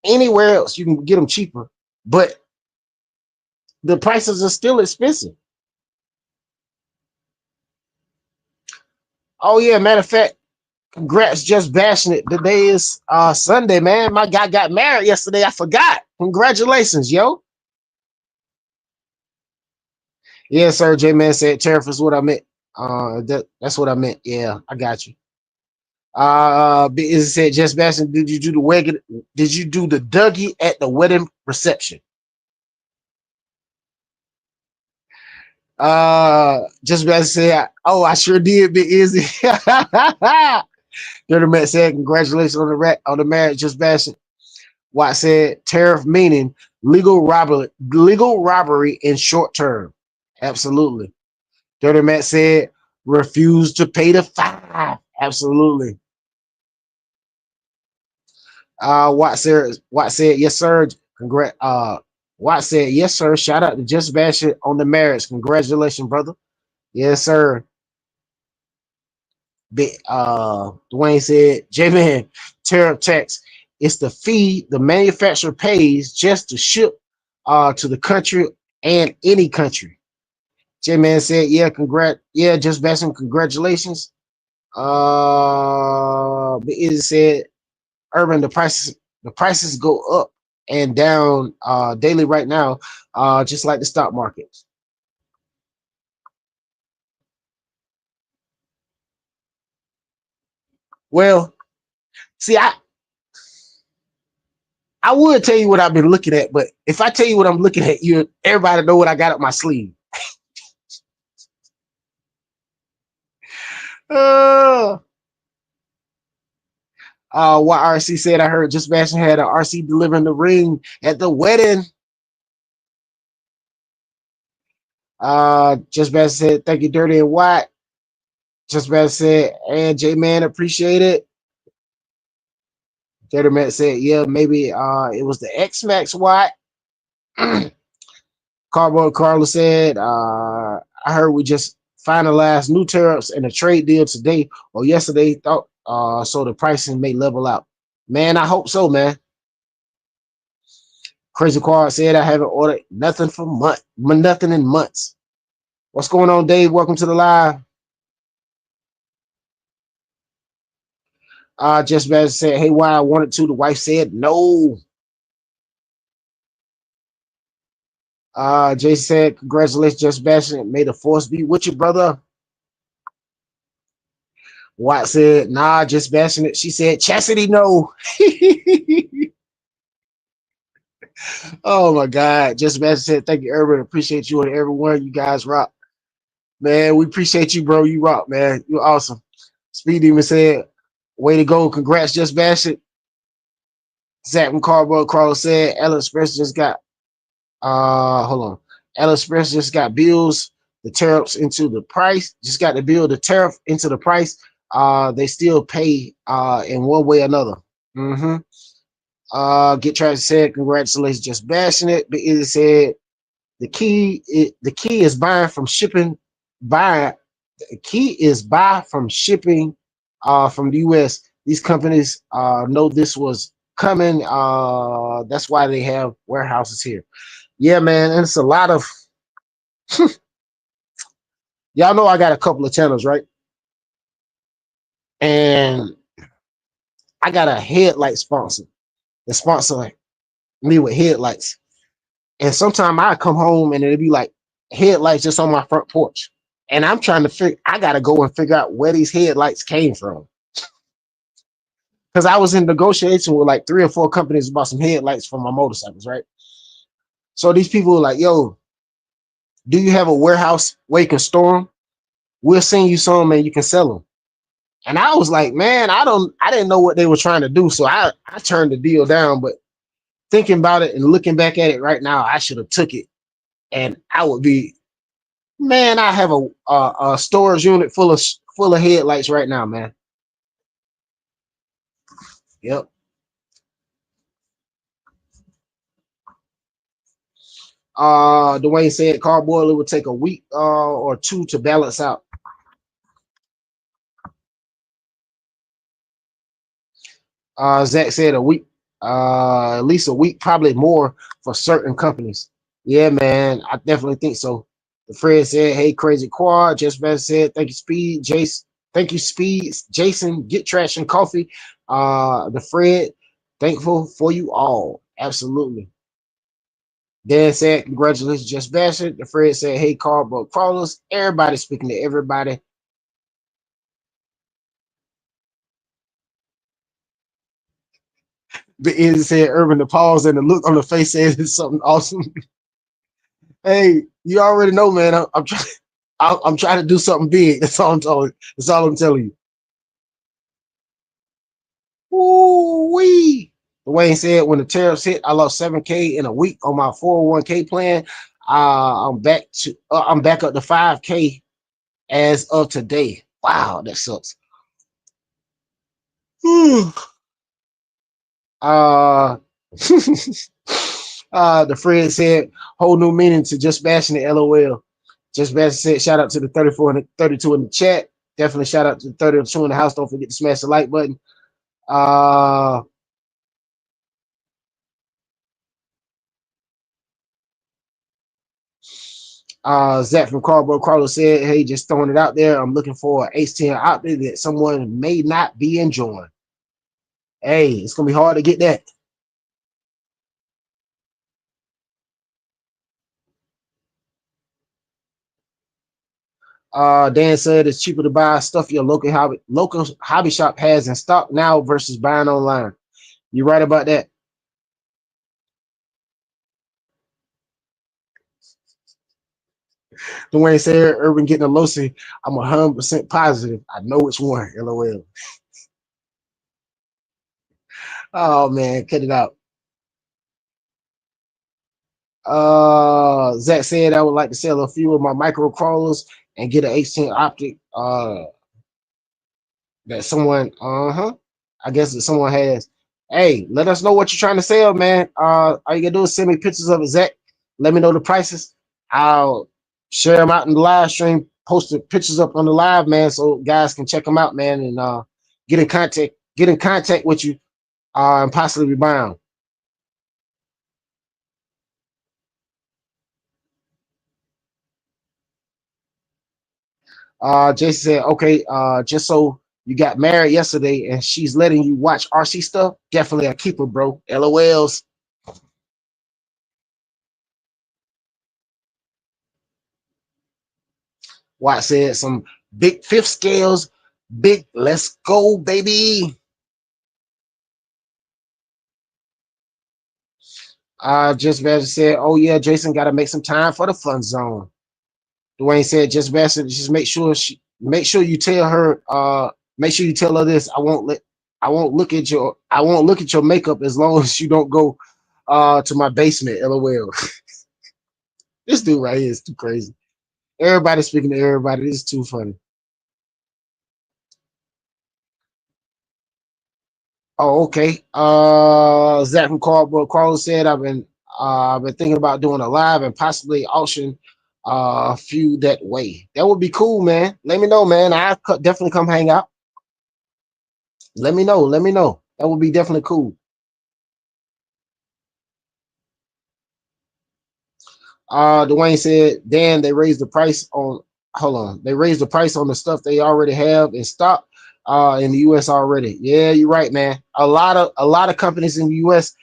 anywhere else. You can get them cheaper, but the prices are still expensive. Oh yeah, matter of fact, congrats, Just Bashing It. Today is Sunday, man. My guy got married yesterday. I forgot. Congratulations, yo. Yeah, sir. J-Man said tariff is what I meant. That's what I meant. Yeah, I got you. It said, Just Bashing, did you do the wedding? Did you do the Dougie at the wedding reception? Just Bashing said, oh, I sure did, Big Izzy. Dirty Matt said, congratulations on the marriage, Just Bashing. Watt said, tariff meaning legal robbery in short term. Absolutely. Dirty Matt said, refuse to pay the fine. Absolutely. Watt said, yes, sir. Watt said, yes, sir. Shout out to Just Bashing on the marriage. Congratulations, brother. Yes, sir. Dwayne said, J-Man, tariff tax. It's the fee the manufacturer pays just to ship to the country and any country. J-Man said, yeah, Just Bashing, congratulations. It said, Urban, the prices go up and down daily right now, just like the stock market. Well, see, I would tell you what I've been looking at, but if I tell you what I'm looking at, everybody know what I got up my sleeve. What RC said, I heard Just Bashing had an RC delivering the ring at the wedding. Just Bashing said, thank you, Dirty and White. Just Bashing said, and J-Man, appreciate it. Dirty Matt said, yeah, maybe it was the X-Max White. Cardboard Carlos said, I heard we just finalized new tariffs and a trade deal today or yesterday. Thought so the pricing may level out. Man, I hope so, man. Crazy Quad said, I haven't ordered nothing nothing in months. What's going on, Dave? Welcome to the live. Just Bad said, hey, why I wanted to. The wife said no. Jay said, congratulations, Just Bashing. May the force be with you, brother. Watt said, nah, Just Bashing it. She said, Chastity, no. Oh my God. Just Bashing said, thank you, Urban. Appreciate you and everyone. You guys rock. Man, we appreciate you, bro. You rock, man. You're awesome. Speed Demon said, way to go. Congrats, Just Bashing. Zach from Cardboard Crawler said, Ellen Express just got hold on. Ellen Express just got bills, the tariffs into the price, just got the bill, the tariff into the price. They still pay in one way or another. Get Trash said, congratulations, Just Bashing it. But it said the key is buying from shipping, the key is buy from shipping from the US. These companies know this was coming. That's why they have warehouses here. Yeah, man, and it's a lot of y'all know I got a couple of channels, right? And I got a headlight sponsor that sponsor me with headlights. And sometimes I come home and it'll be like headlights just on my front porch. And I'm trying to I gotta go and figure out where these headlights came from. Because I was in negotiation with like 3 or 4 companies about some headlights for my motorcycles, right? So these people were like, yo, do you have a warehouse where you can store them? We'll send you some and you can sell them. And I was like, man, I didn't know what they were trying to do. So I turned the deal down. But thinking about it and looking back at it right now, I should have took it. And I would be, man, I have a storage unit full of headlights right now, man. Yep. Dwayne said cardboard would take a week or 2 to balance out. Zach said a week, at least a week, probably more for certain companies. Yeah, man, I definitely think so. The Fred said, hey, Crazy Quad. Just Bad said, thank you, Speed. Jason, thank you, Speed. Jason, Get Trash and Coffee. The Fred, thankful for you all. Absolutely. Dan said, congratulations, Just Bashing. The Fred said, hey, Cardboard Crawlers. Everybody speaking to everybody. The end said Urban, the pause and the look on the face said it's something awesome. Hey, you already know, man. I'm trying. I'm trying to do something big. That's all I'm telling. That's all I'm telling you. Ooh wee. Dwayne said when the tariffs hit, I lost 7K in a week on my 401k plan. I'm back up to 5K as of today. Wow, that sucks. uh the friend said whole new meaning to just bashing it, LOL. Just Bashing said shout out to the 34 and the 32 in the chat. Definitely shout out to the 32 in the house. Don't forget to smash the like button. Uh Zach from Cardboard Crawler said, hey, just throwing it out there. I'm looking for an H10 optic that someone may not be enjoying. Hey, it's gonna be hard to get that. Dan said it's cheaper to buy stuff your local hobby shop has in stock now versus buying online. You're right about that. Dwayne said, Urban getting a Losi. I'm 100% positive. I know which one. LOL. Oh man, cut it out. Zach said I would like to sell a few of my micro crawlers and get an 18 optic. That someone, I guess that someone has. Hey, let us know what you're trying to sell, man. All you gotta do is send me pictures of it, Zach. Let me know the prices. I'll share them out in the live stream, post the pictures up on the live, man, so guys can check them out, man, and get in contact with you, and possibly buy them. Jason said, okay, just so you got married yesterday and she's letting you watch RC stuff, definitely a keeper, bro. LOLs. Watt said some big fifth scales, big let's go, baby. Just Bassett said, oh yeah, Jason gotta make some time for the fun zone. Dwayne said, just Bassett, just make sure you tell her, make sure you tell her this. I won't look at your makeup as long as you don't go to my basement. LOL. This dude right here is too crazy. Everybody speaking to everybody. This is too funny. Oh, okay. Zach from Cardboard Carlos said I've been thinking about doing a live and possibly auction a few that way. That would be cool, man. Let me know, man. Definitely come hang out. Let me know. Let me know. That would be definitely cool. Dwayne said, Dan, they raised the price on hold on. They raised the price on the stuff they already have in stock in the US already. Yeah, you're right, man. A lot of companies in the US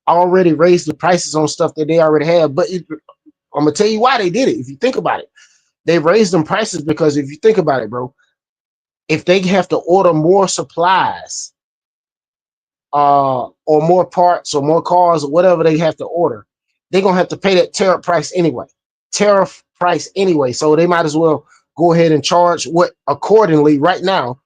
already raised the prices on stuff that they already have. But I'm gonna tell you why they did it. If you think about it, they raised them prices because if you think about it, bro, if they have to order more supplies, or more parts or more cars or whatever they have to order, they're gonna have to pay that tariff price anyway. Tariff price anyway. So they might as well go ahead and charge what accordingly right now.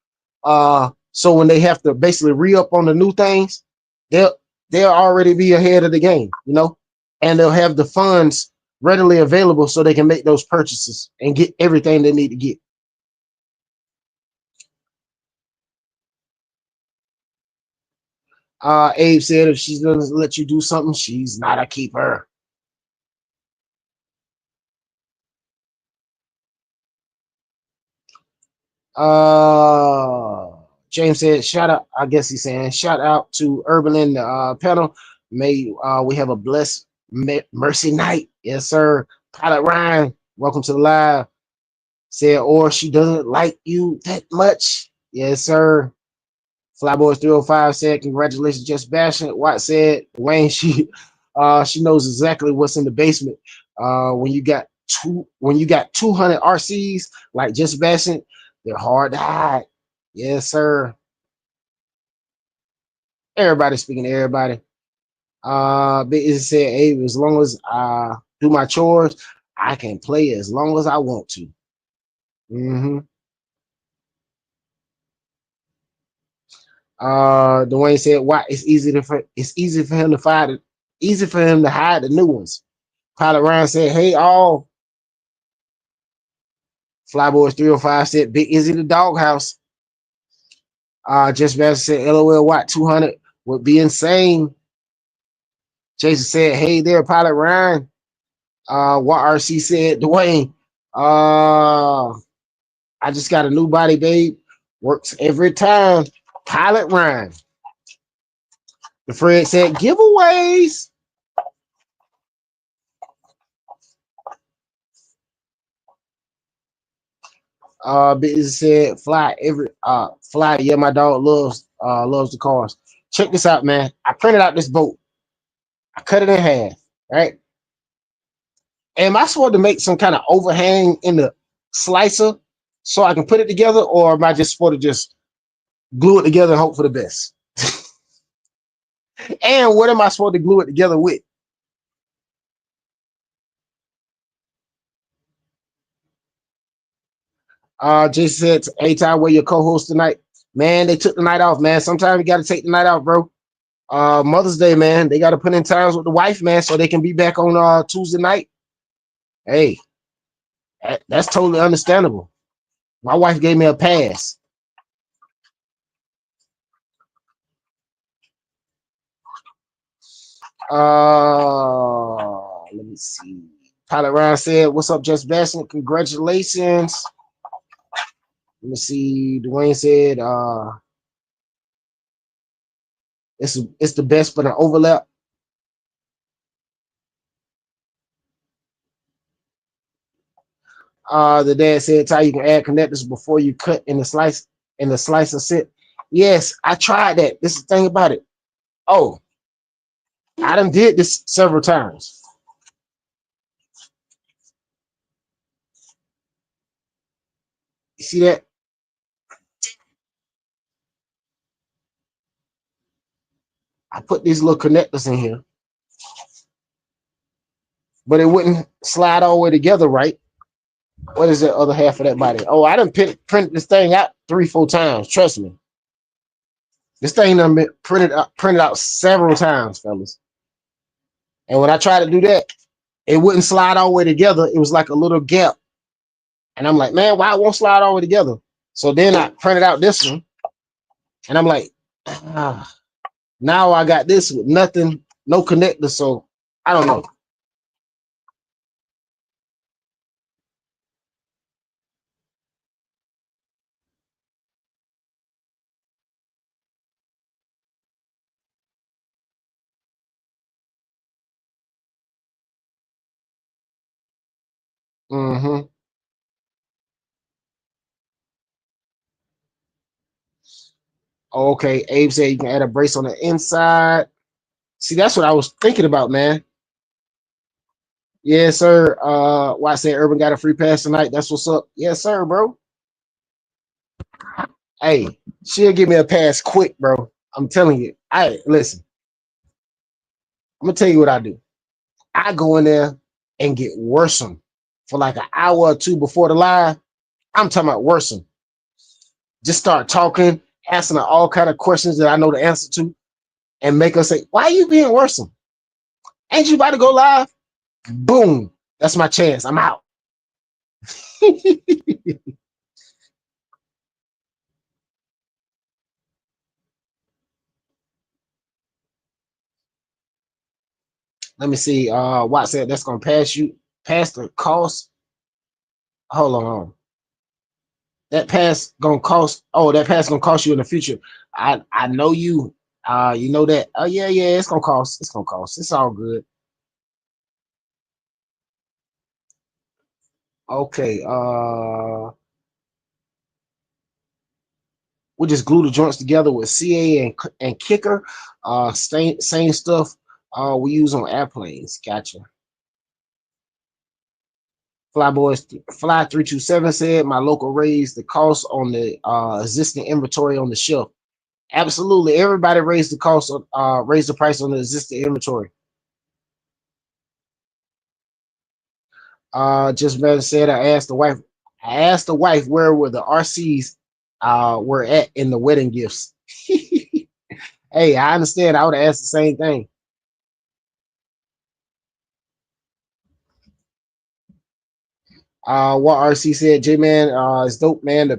So when they have to basically re-up on the new things, they'll they'll already be ahead of the game, you know, and they'll have the funds readily available so they can make those purchases and get everything they need to get. Abe said if she's gonna let you do something, she's not a keeper. Uh, James said, shout out, I guess he's saying, shout out to Urban in the panel. May we have a blessed mercy night. Yes, sir. Pilot Ryan, welcome to the live. Said, or she doesn't like you that much. Yes, sir. Flyboys 305 said, congratulations, just bashing. Watt said, Wayne, she knows exactly what's in the basement. When you got 200 RCs like just bashing, they're hard to hide. Yes, sir. Everybody speaking to everybody. Big Izzy said, hey, as long as I do my chores, I can play as long as I want to. Mm-hmm. Dwayne said, why it's easy for him to find it, easy for him to hide the new ones. Pilot Ryan said, hey all. Flyboys 305 said, Big Izzy the doghouse. Just Master said, LOL Watt 200 would be insane. Jason said, hey there, Pilot Ryan. What RC said, Dwayne, I just got a new body, babe. Works every time. Pilot Ryan. The Fred said, giveaways. Busy said, fly, yeah, my dog loves the cars. Check this out, man. I printed out this boat. I cut it in half, right? Am I supposed to make some kind of overhang in the slicer so I can put it together, or am I just supposed to just glue it together and hope for the best? And what am I supposed to glue it together with? Jason said, hey, Ty, where your co-host tonight? Man, they took the night off, man. Sometimes you got to take the night off, bro. Mother's Day, man. They got to put in times with the wife, man, so they can be back on Tuesday night. Hey, that's totally understandable. My wife gave me a pass. Let me see. Pilot Ryan said, what's up, Just Bashinit? Congratulations. Let me see. Dwayne said, it's the best for the overlap. The dad said, Ty, you can add connectors before you cut in the slicer set. Yes, I tried that. This is the thing about it. Oh, I done did this several times. You see that? I put these little connectors in here, but it wouldn't slide all the way together, right? What is the other half of that body? Oh, I done print this thing out 3-4 times. Trust me. This thing done been printed out several times, fellas. And when I tried to do that, it wouldn't slide all the way together. It was like a little gap. And I'm like, man, why it won't slide all the way together? So then I printed out this one. And I'm like, now I got this with nothing, no connector. So I don't know. Mm-hmm. Okay, Abe said you can add a brace on the inside. See, that's what I was thinking about, man. Yes, sir. Why I said Urban got a free pass tonight. That's what's up. Yes, sir, bro. Hey, she'll give me a pass quick, bro. I'm telling you. Listen. I'm gonna tell you what I do. I go in there and get worsen for like an hour or two before the live. I'm talking about worsen. Just start talking, asking her all kind of questions that I know the answer to, and make her say, "Why are you being worsen? Ain't you about to go live?" Boom. That's my chance. I'm out. Let me see. Watt said that's gonna pass the cost. Hold on. That pass gonna cost. Oh, that pass gonna cost you in the future. I know you. You know that. Oh yeah, it's gonna cost. It's gonna cost. It's all good. Okay. We just glue the joints together with CA and kicker. Same stuff we use on airplanes. Gotcha. Flyboys Fly 327 said my local raised the cost on the existing inventory on the shelf Absolutely. Everybody raised the cost of raised the price on the existing inventory. Just better said I asked the wife where were the RCs were at in the wedding gifts. Hey, I understand. I would have asked the same thing. What RC said, J Man, it's dope, man. The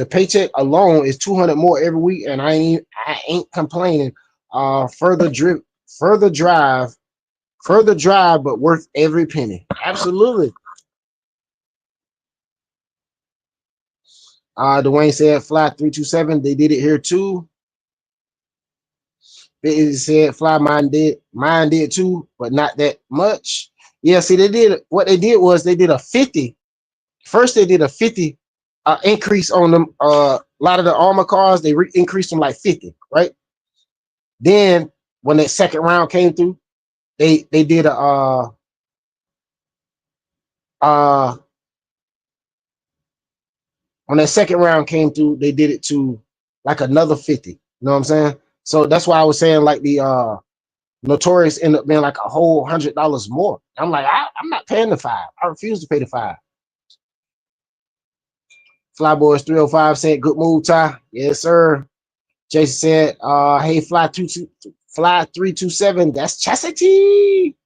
paycheck alone is 200 more every week, and I ain't complaining. Further drip, further drive, but worth every penny. Absolutely. Dwayne said fly 327. They did it here too. It said fly mine did too, but not that much. Yeah, see, they did what they did was they did a 50. First, they did a 50 increase on them. A lot of the armor cars, they increased them like 50, right? Then when that second round came through, they did a uh when that second round came through, they did it to like another 50. You know what I'm saying? So that's why I was saying like the Notorious ended up being like a whole $100 more. I'm like, I'm not paying the $5. I refuse to pay the $5. Flyboys 305 said, good move, Ty. Yes, sir. Jason said, hey, fly 327. That's chastity.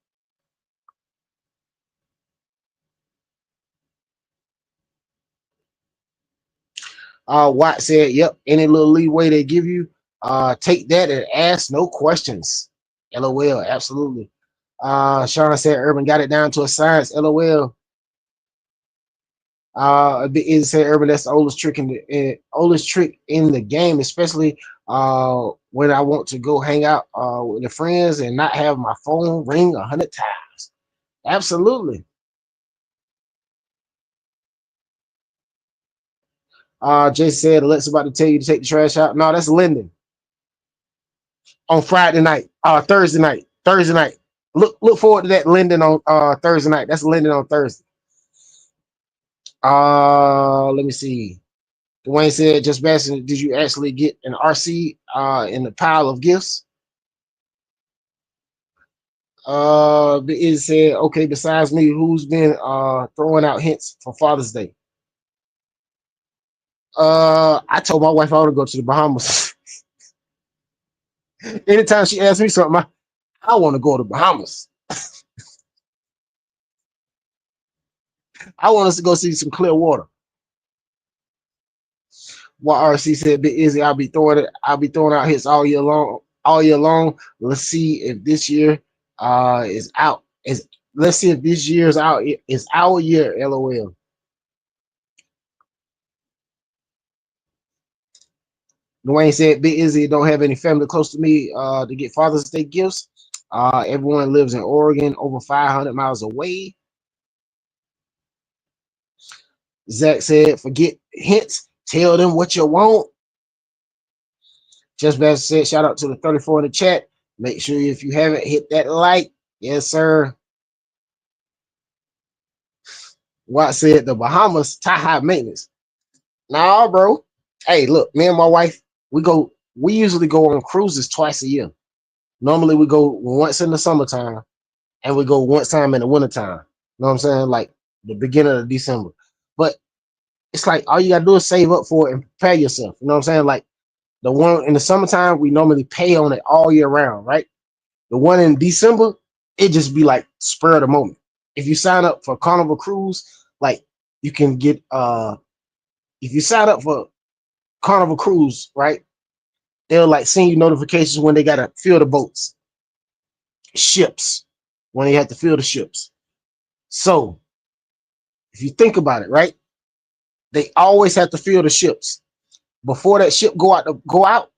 Watt said, yep, any little leeway they give you, take that and ask no questions. LOL, absolutely. Sean said, Urban got it down to a science. LOL. It said, Urban, that's the oldest trick in the game, especially when I want to go hang out with the friends and not have my phone ring 100 times. Absolutely. Jay said, Alexa's about to tell you to take the trash out. No, that's Linden on Friday night. Thursday night. Thursday night. Look forward to that Linden on Thursday night. That's Linden on Thursday. Let me see. Dwayne said, just Bashinit, did you actually get an RC in the pile of gifts? It said, okay, besides me, who's been throwing out hints for Father's Day? I told my wife I want to go to the Bahamas. Anytime she asks me something, I want to go to the Bahamas. I want us to go see some clear water. What RC said, bit easy. I'll be throwing out hits all year long. All year long. Let's see if this year is out. Let's see if this year's out. It's our year. LOL. Dwayne said, Big Izzy don't have any family close to me to get Father's Day gifts. Everyone lives in Oregon, over 500 miles away. Zach said, forget hints. Tell them what you want. Just Bashinit said, shout out to the 34 in the chat. Make sure if you haven't hit that like. Yes, sir. Watt said, the Bahamas, tie high maintenance. Nah, bro. Hey, look, me and my wife, we usually go on cruises twice a year. Normally we go once in the summertime and we go once time in the wintertime. You know what I'm saying? Like the beginning of December. But it's like all you gotta do is save up for it and prepare yourself. You know what I'm saying? Like the one in the summertime, we normally pay on it all year round, right? The one in December, it just be like spur of the moment. If you sign up for Carnival Cruise, like you can get if you sign up for Carnival Cruise, right? They'll like send you notifications when they gotta fill the boats, ships, when they have to fill the ships. So if you think about it, right? They always have to fill the ships. Before that ship go out,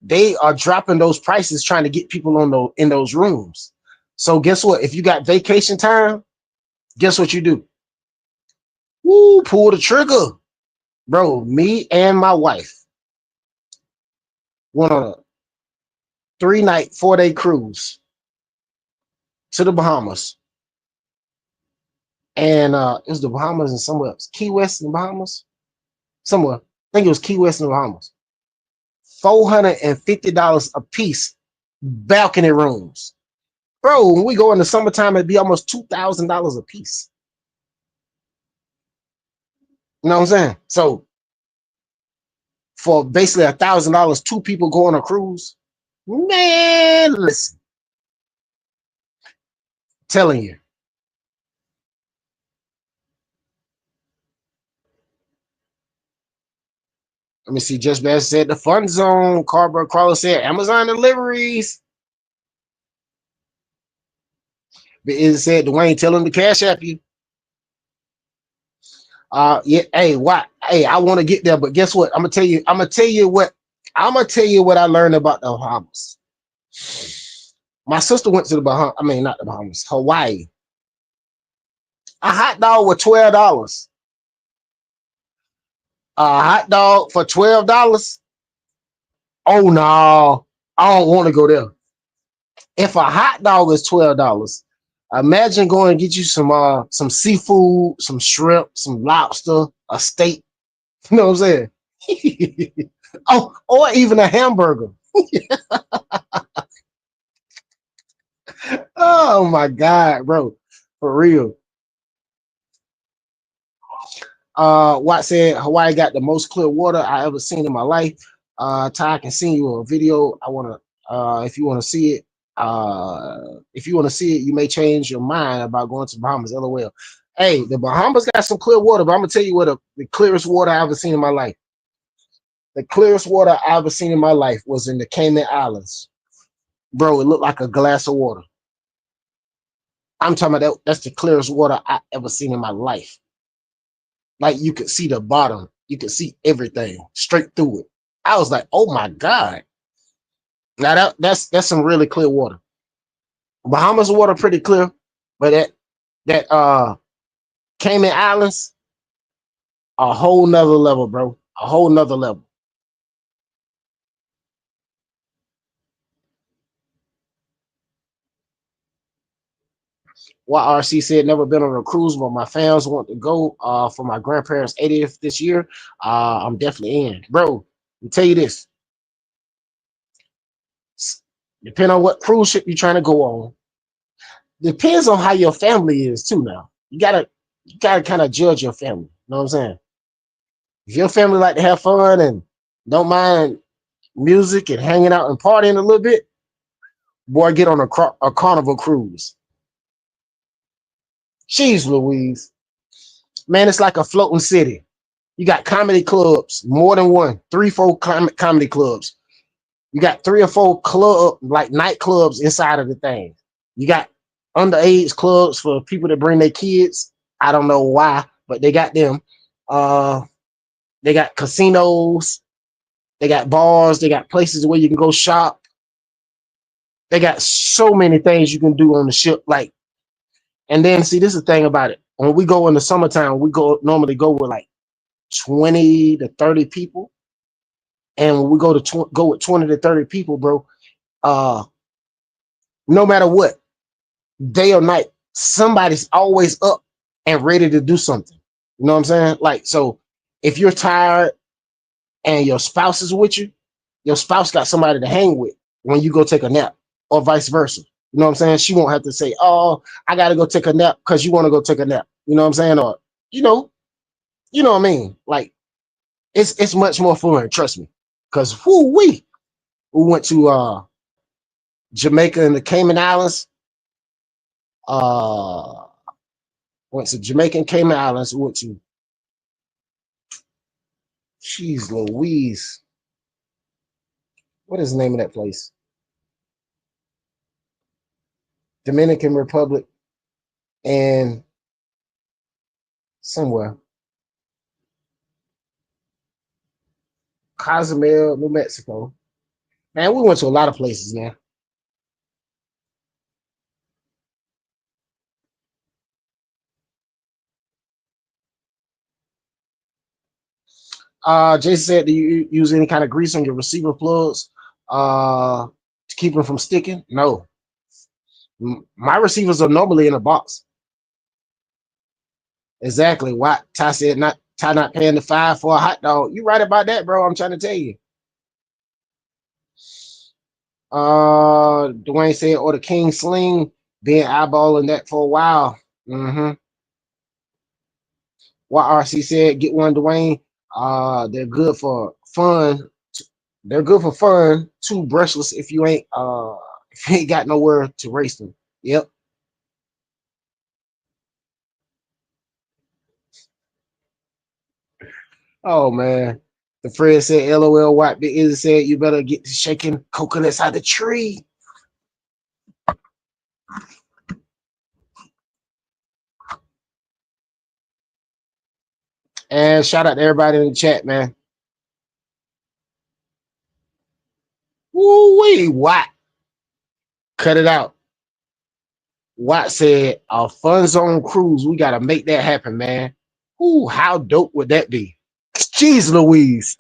they are dropping those prices trying to get people in those rooms. So guess what? If you got vacation time, guess what you do? Woo, pull the trigger. Bro, me and my wife went on a 3-night, 4-day cruise to the Bahamas. And it was the Bahamas and somewhere else. Key West in the Bahamas? Somewhere. I think it was Key West in the Bahamas. $450 a piece. Balcony rooms. Bro, when we go in the summertime, it'd be almost $2,000 a piece. You know what I'm saying? So for basically $1,000, 2 people go on a cruise. Man, listen. Telling you. Let me see. Just Bash said the fun zone. Cardboard Crawler said Amazon deliveries. But it said Dwayne, tell him to cash app you. Yeah, hey, what? Hey, I want to get there, but guess what? I'm gonna tell you what I learned about the Bahamas. My sister went to the Bahamas. I mean, not the Bahamas, Hawaii. A hot dog was $12. A hot dog for $12. Oh no, I don't want to go there. If a hot dog is $12, imagine going and get you some seafood, some shrimp, some lobster, a steak. You know what I'm saying? Oh, or even a hamburger. Oh my God, bro. For real. Watt said Hawaii got the most clear water I ever seen in my life. Ty, I can send you a video. I wanna if you want to see it. If you want to see it, you may change your mind about going to Bahamas. LOL. Hey, the Bahamas got some clear water, but I'm gonna tell you what the clearest water I ever seen in my life. The clearest water I ever seen in my life was in the Cayman Islands. Bro, it looked like a glass of water. I'm talking about that's the clearest water I ever seen in my life. Like you could see the bottom, you could see everything straight through it. I was like, oh my God. Now that's some really clear water. Bahamas water pretty clear, but that Cayman Islands, a whole nother level, bro. A whole nother level. What RC said, never been on a cruise, but my fans want to go for my grandparents' 80th this year. I'm definitely in. Bro, let me tell you this. Depending on what cruise ship you're trying to go on, depends on how your family is too now. You gotta kind of judge your family. You know what I'm saying? If your family like to have fun and don't mind music and hanging out and partying a little bit, boy, get on a carnival cruise. Jeez Louise. Man, it's like a floating city. You got comedy clubs, more than one, 3, 4 comedy clubs. You got 3 or 4 like nightclubs inside of the thing. You got underage clubs for people that bring their kids. I don't know why, but they got them. They got casinos. They got bars. They got places where you can go shop. They got so many things you can do on the ship. Like, and then see, this is the thing about it. When we go in the summertime, we normally go with like 20 to 30 people. And when we go with 20 to 30 people, bro, no matter what, day or night, somebody's always up and ready to do something. You know what I'm saying? Like, so if you're tired and your spouse is with you, your spouse got somebody to hang with when you go take a nap, or vice versa. You know what I'm saying? She won't have to say, oh, I got to go take a nap because you want to go take a nap. You know what I'm saying? Or, you know what I mean? Like, it's much more fun, trust me. Because we went to Jamaica and the Cayman Islands. Went to Jamaica and Cayman Islands. We went to, jeez Louise. What is the name of that place? Dominican Republic and somewhere. Cozumel, New Mexico. Man, we went to a lot of places, man. Jason said, do you use any kind of grease on your receiver plugs to keep them from sticking? No. My receivers are normally in a box. Exactly. Why Ty said Ty not paying the $5 for a hot dog. You right about that, bro. I'm trying to tell you. Dwayne said, or the King Sling, been eyeballing that for a while. What RC said, get one, Dwayne. They're good for fun. They're good for fun. Too brushless if you ain't got nowhere to race them. Yep. Oh man. The Fred said, LOL, White Big Izzy said, you better get shaking coconuts out the tree. And shout out to everybody in the chat, man. Woo-wee, Watt. Cut it out. Watt said, a fun zone cruise. We got to make that happen, man. Ooh, how dope would that be? Jeez Louise.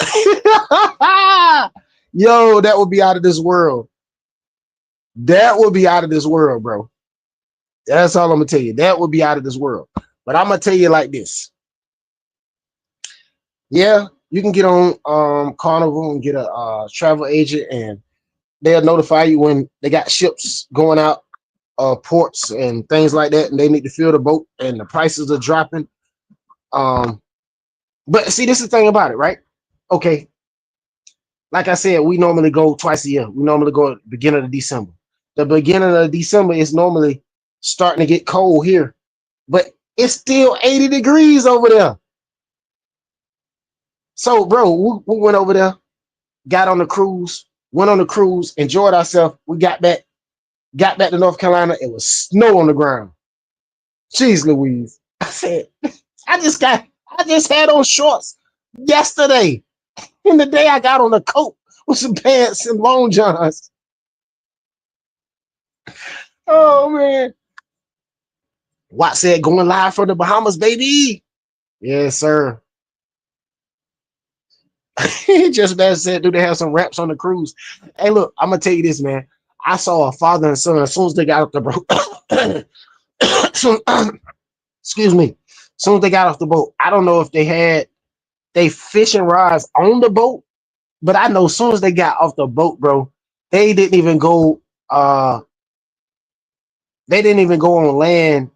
Yo, that would be out of this world. That would be out of this world, bro. That's all I'm going to tell you. That would be out of this world. But I'm going to tell you like this. Yeah, you can get on Carnival and get a travel agent, and they'll notify you when they got ships going out ports and things like that, and they need to fill the boat and the prices are dropping. But see, this is the thing about it, right? Okay, like I said, we normally go twice a year. We normally go at the beginning of December. The beginning of December is normally starting to get cold here, but it's still 80 degrees over there. So, bro, we went over there, got on the cruise, went on the cruise, enjoyed ourselves. We got back to North Carolina. It was snow on the ground. Jeez Louise. I said, I just had on shorts yesterday. And the day I got on a coat with some pants and long johns. Oh man. Watt said, going live from the Bahamas, baby. Yes, sir. Just that said, do they have some raps on the cruise? Hey, look, I'm gonna tell you this, man. I saw a father and son as soon as they got off the boat. Excuse me. As soon as they got off the boat, I don't know if they had they fishing rods on the boat, but I know as soon as they got off the boat, bro, they didn't even go on land.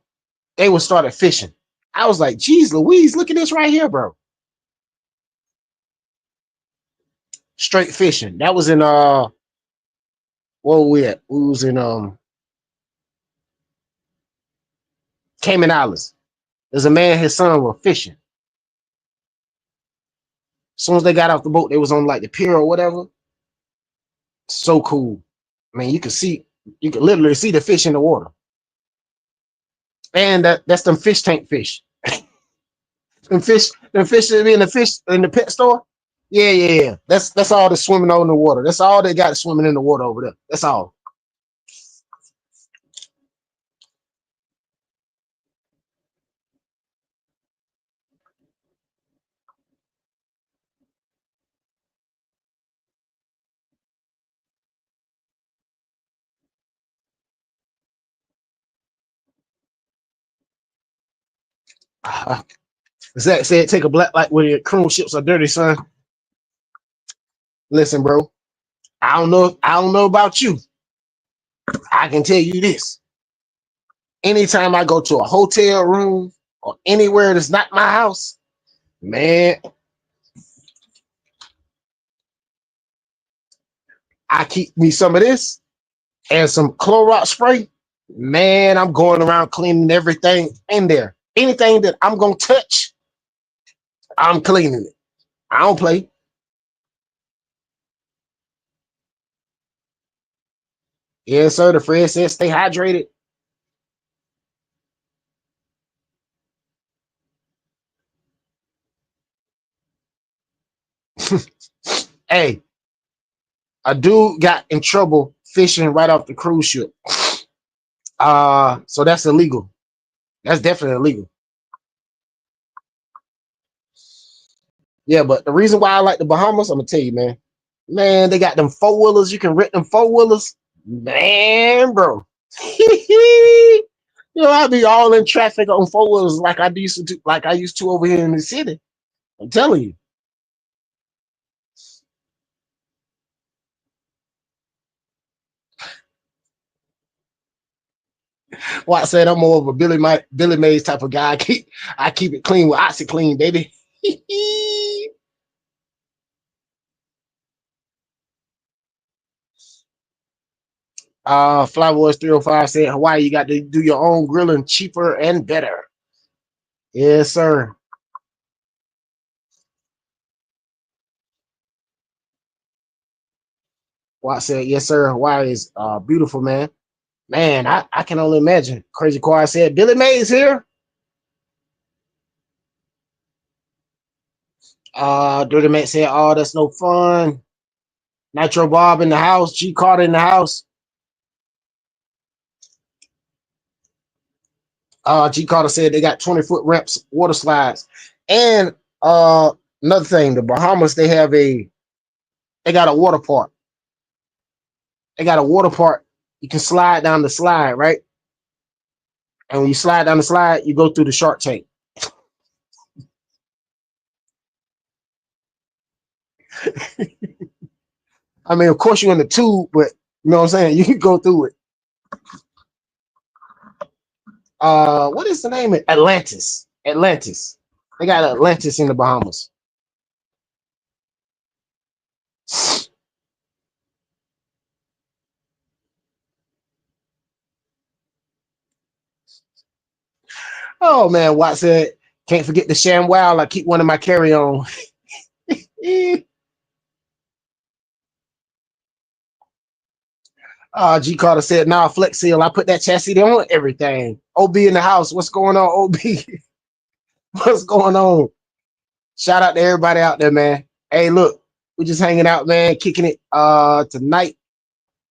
They would started fishing. I was like, geez Louise, look at this right here, bro. Straight fishing. That was in where were we at? We was in Cayman Islands. There's a man and his son were fishing. As soon as they got off the boat, they was on like the pier or whatever. So cool. I mean, you could literally see the fish in the water. And that's them fish tank fish. them fish that be in the pet store. Yeah. That's all that's swimming on the water. That's all they got swimming in the water over there. That's all. Zach said, take a black light when your cruise ships are dirty, son. Listen, bro. I don't know about you. I can tell you this. Anytime I go to a hotel room or anywhere that's not my house, man, I keep me some of this and some Clorox spray. Man, I'm going around cleaning everything in there. Anything that I'm gonna touch, I'm cleaning it. I don't play. Yes, sir. The Fred says stay hydrated. Hey, a dude got in trouble fishing right off the cruise ship. So that's illegal. That's definitely illegal. Yeah, but the reason why I like the Bahamas, I'm gonna tell you, man. Man, they got them four-wheelers. You can rent them four-wheelers. Man, bro. I be all in traffic on four-wheelers like I used to over here in the city. I'm telling you. Well, I said I'm more of a Billy Mays type of guy. I keep it clean with OxyClean, baby. Flyboys 305 said Hawaii, you got to do your own grilling cheaper and better. Yes, sir. Watt said, yes, sir. Hawaii is beautiful, man. Man, I can only imagine. Crazy Choir said, Billy Mays here. Dirty Matt said, oh, that's no fun. Nitro Bob in the house. G Carter in the house. G Carter said they got 20-foot ramps, water slides. And another thing, the Bahamas, they got a water park. They got a water park. You can slide down the slide, right? And when you slide down the slide, you go through the shark tank. I mean, of course you're in the tube, but you know what I'm saying? You can go through it. What is the name of it? Atlantis. Atlantis. They got Atlantis in the Bahamas. Oh man, Watt said, can't forget the ShamWow. I keep one in my carry-on. G Carter said, nah, Flex Seal. I put that chassis on everything. OB in the house. What's going on, OB? What's going on? Shout out to everybody out there, man. Hey, look, we're just hanging out, man, kicking it tonight.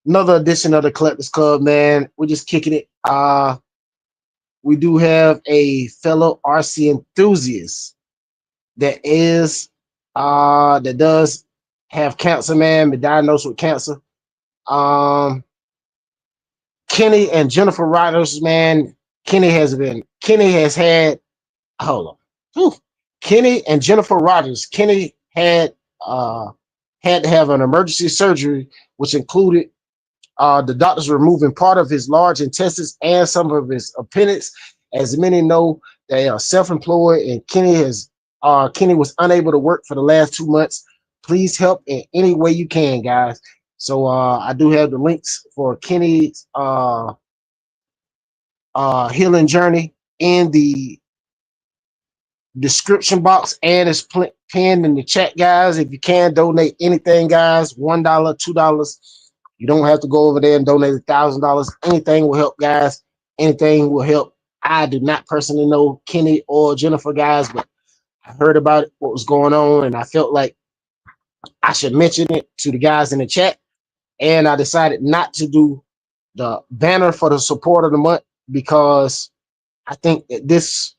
Another edition of the Collectors Club, man. We're just kicking it. We do have a fellow RC enthusiast that does have cancer, man, been diagnosed with cancer. Kenny and Jennifer Rodgers, man. Kenny has had, hold on. Whew. Kenny and Jennifer Rodgers. Kenny had to have an emergency surgery, which included the doctors removing part of his large intestines and some of his appendix. As many know, they are self-employed, and Kenny was unable to work for the last 2 months. Please help in any way you can, guys. So I do have the links for Kenny's healing journey in the description box, and it's pinned in the chat, guys. If you can donate anything, guys, $1, $2. You don't have to go over there and donate $1,000. Anything will help, guys. Anything will help. I do not personally know Kenny or Jennifer, guys, but I heard about it, what was going on, and I felt like I should mention it to the guys in the chat. And I decided not to do the banner for the support of the month because I think that this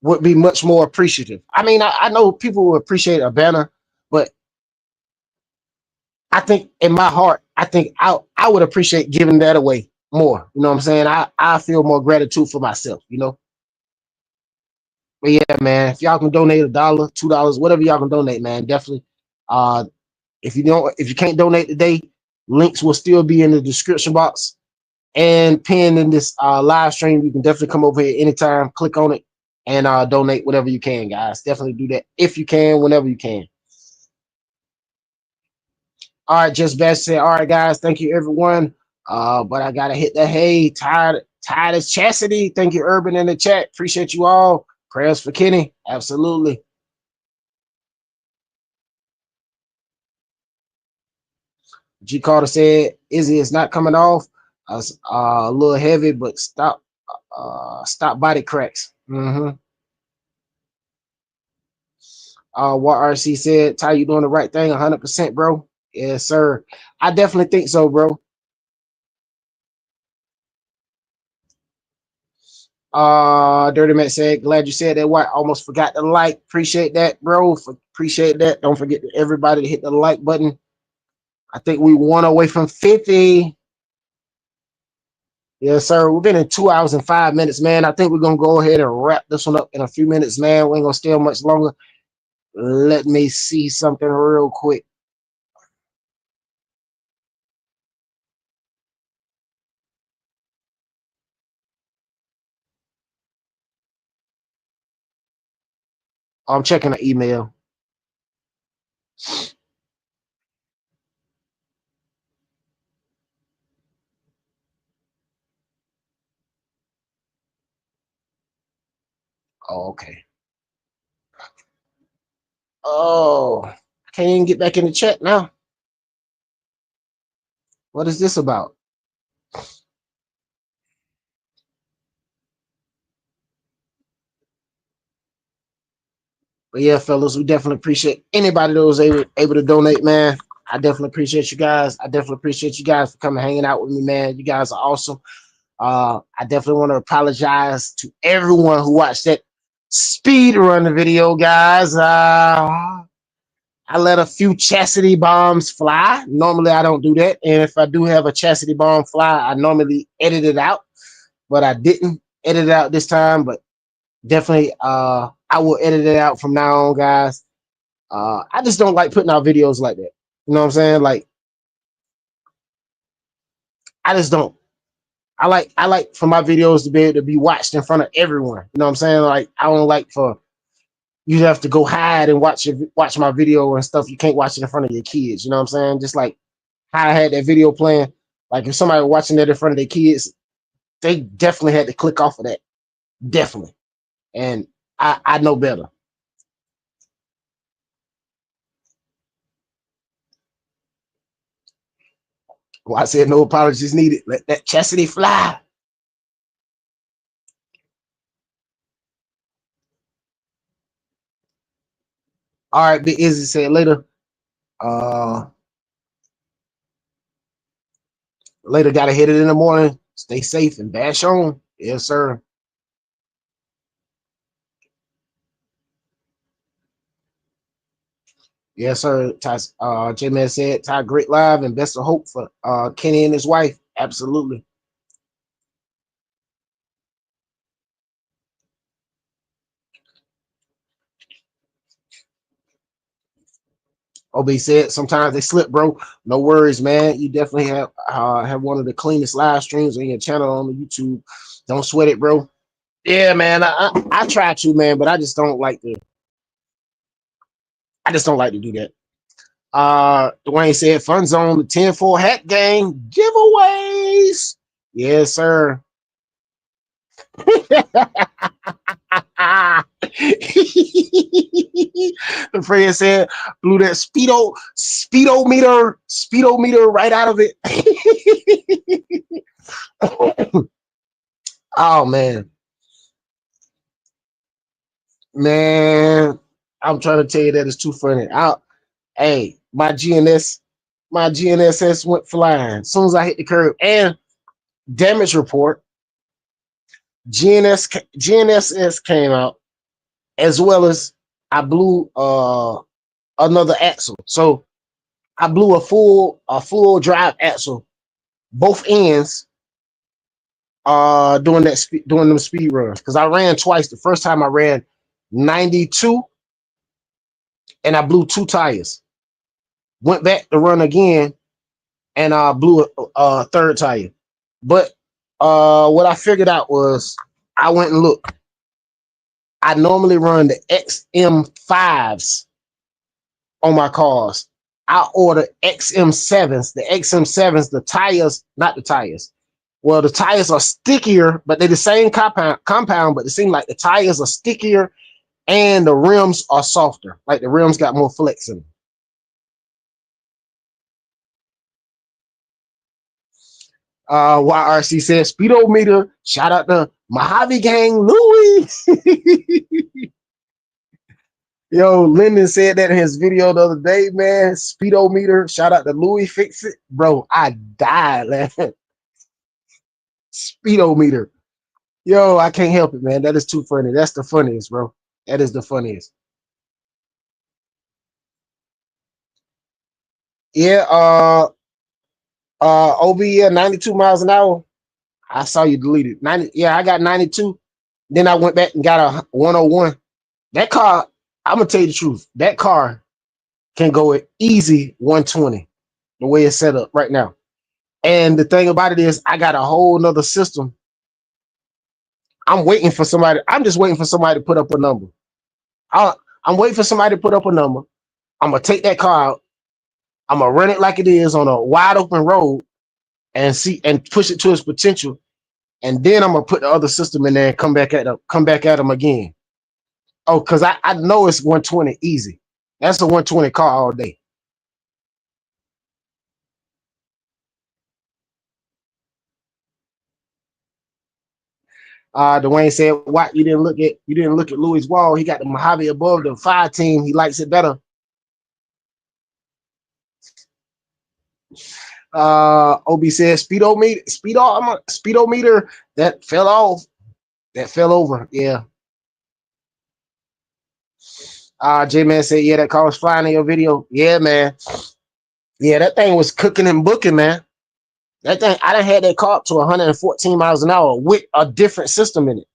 would be much more appreciative. I mean, I know people will appreciate a banner, but I think in my heart, I think I would appreciate giving that away more. You know what I'm saying? I feel more gratitude for myself, you know? But yeah, man, if y'all can donate $1, $2, whatever y'all can donate, man, definitely. If you can't donate today, links will still be in the description box and pinned in this live stream. You can definitely come over here anytime, click on it, and donate whatever you can, guys. Definitely do that if you can, whenever you can. All right, Just Best said, all right, guys, thank you, everyone. But I gotta hit that. Hey, tired as Chastity. Thank you, Urban, in the chat. Appreciate you all. Prayers for Kenny. Absolutely. G Carter said, Izzy is not coming off. A little heavy, but stop body cracks. What RC said, Ty, you doing the right thing 100%, bro. Yes, sir. I definitely think so, bro. Dirty Matt said, glad you said that. What? Almost forgot to like. Appreciate that, bro. Appreciate that. Don't forget everybody to hit the like button. I think we 1 away from 50. Yes, sir. We've been in 2 hours and 5 minutes, man. I think we're gonna go ahead and wrap this one up in a few minutes, man. We ain't gonna stay much longer. Let me see something real quick. I'm checking the email. Oh, okay. Oh, I can't even get back in the chat now. What is this about? But yeah, fellas, we definitely appreciate anybody that was able to donate, man. I definitely appreciate you guys. I definitely appreciate you guys for coming hanging out with me, man. You guys are awesome. I definitely want to apologize to everyone who watched that speed run video, guys. I let a few chastity bombs fly. Normally, I don't do that. And if I do have a chastity bomb fly, I normally edit it out. But I didn't edit it out this time. But definitely, I will edit it out from now on, guys. I just don't like putting out videos like that. You know what I'm saying? Like, I just don't. I like for my videos to be able to be watched in front of everyone. You know what I'm saying? Like, I don't like for you have to go hide and watch my video and stuff. You can't watch it in front of your kids. You know what I'm saying? Just like how I had that video playing. Like if somebody watching that in front of their kids, they definitely had to click off of that. Definitely. And I know better. Well, I said no apologies needed. Let that chastity fly. All right, Big Izzy said later. Later, gotta hit it in the morning. Stay safe and bash on. Yes, sir. Yes, sir. J-Man said, Ty, great live and best of hope for Kenny and his wife. Absolutely. OB said, sometimes they slip, bro. No worries, man. You definitely have one of the cleanest live streams on your channel on the YouTube. Don't sweat it, bro. Yeah, man. I try to, man, but I just don't like to. I just don't like to do that. Dwayne said, Fun Zone, the 10-4 hat gang giveaways. Yes, sir. The friend said, blew that speedometer right out of it. Oh man, I'm trying to tell you that it's too funny. Hey, my GNSS went flying as soon as I hit the curb. And damage report, GNSS came out, as well as I blew another axle. So I blew a full drive axle, both ends, doing them speed runs. Because I ran twice. The first time I ran 92 and I blew 2 tires. Went back to run again and I blew a third tire. But what I figured out was I went and looked. I normally run the XM5s on my cars. I order XM7s. The XM7s, the tires, not the tires. Well, the tires are stickier, but they're the same compound, but it seems like the tires are stickier and the rims are softer. Like the rims got more flex in them. YRC says speedometer. Shout out to Mojave Gang Louie. Yo, Linden said that in his video the other day, man. Speedometer. Shout out to Louie. Fix it. Bro, I died, man. Speedometer. Yo, I can't help it, man. That is too funny. That's the funniest, bro. That is the funniest. Yeah, OB, 92 miles an hour. I saw you deleted 90. Yeah, I got 92. Then I went back and got a 101. That car, I'm gonna tell you the truth. That car can go at easy 120, the way it's set up right now. And the thing about it is, I got a whole nother system. I'm just waiting for somebody to put up a number. I'm waiting for somebody to put up a number. I'm gonna take that car out. I'm gonna run it like it is on a wide open road and see and push it to its potential. And then I'm gonna put the other system in there and come back at them again. Oh, because I know it's 120 easy. That's a 120 car all day. Dwayne said, "What you didn't look at Louie's wall? He got the Mojave above the fire team. He likes it better." Ob said, speedometer that fell off, that fell over. Yeah. J-Man said, yeah, that car was flying in your video. Yeah, man. Yeah, that thing was cooking and booking, man. That thing, I done had that car up to 114 miles an hour with a different system in it.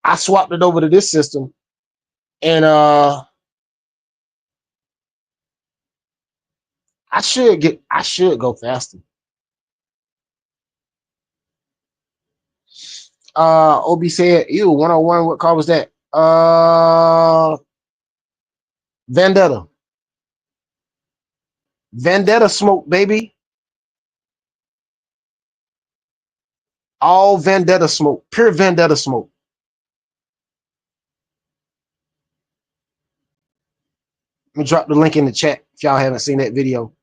I swapped it over to this system, and I should go faster. Ob said, ew, 101, what car was that? Vendetta. Vendetta smoke, baby. All Vendetta smoke, pure Vendetta smoke. Let me drop the link in the chat if y'all haven't seen that video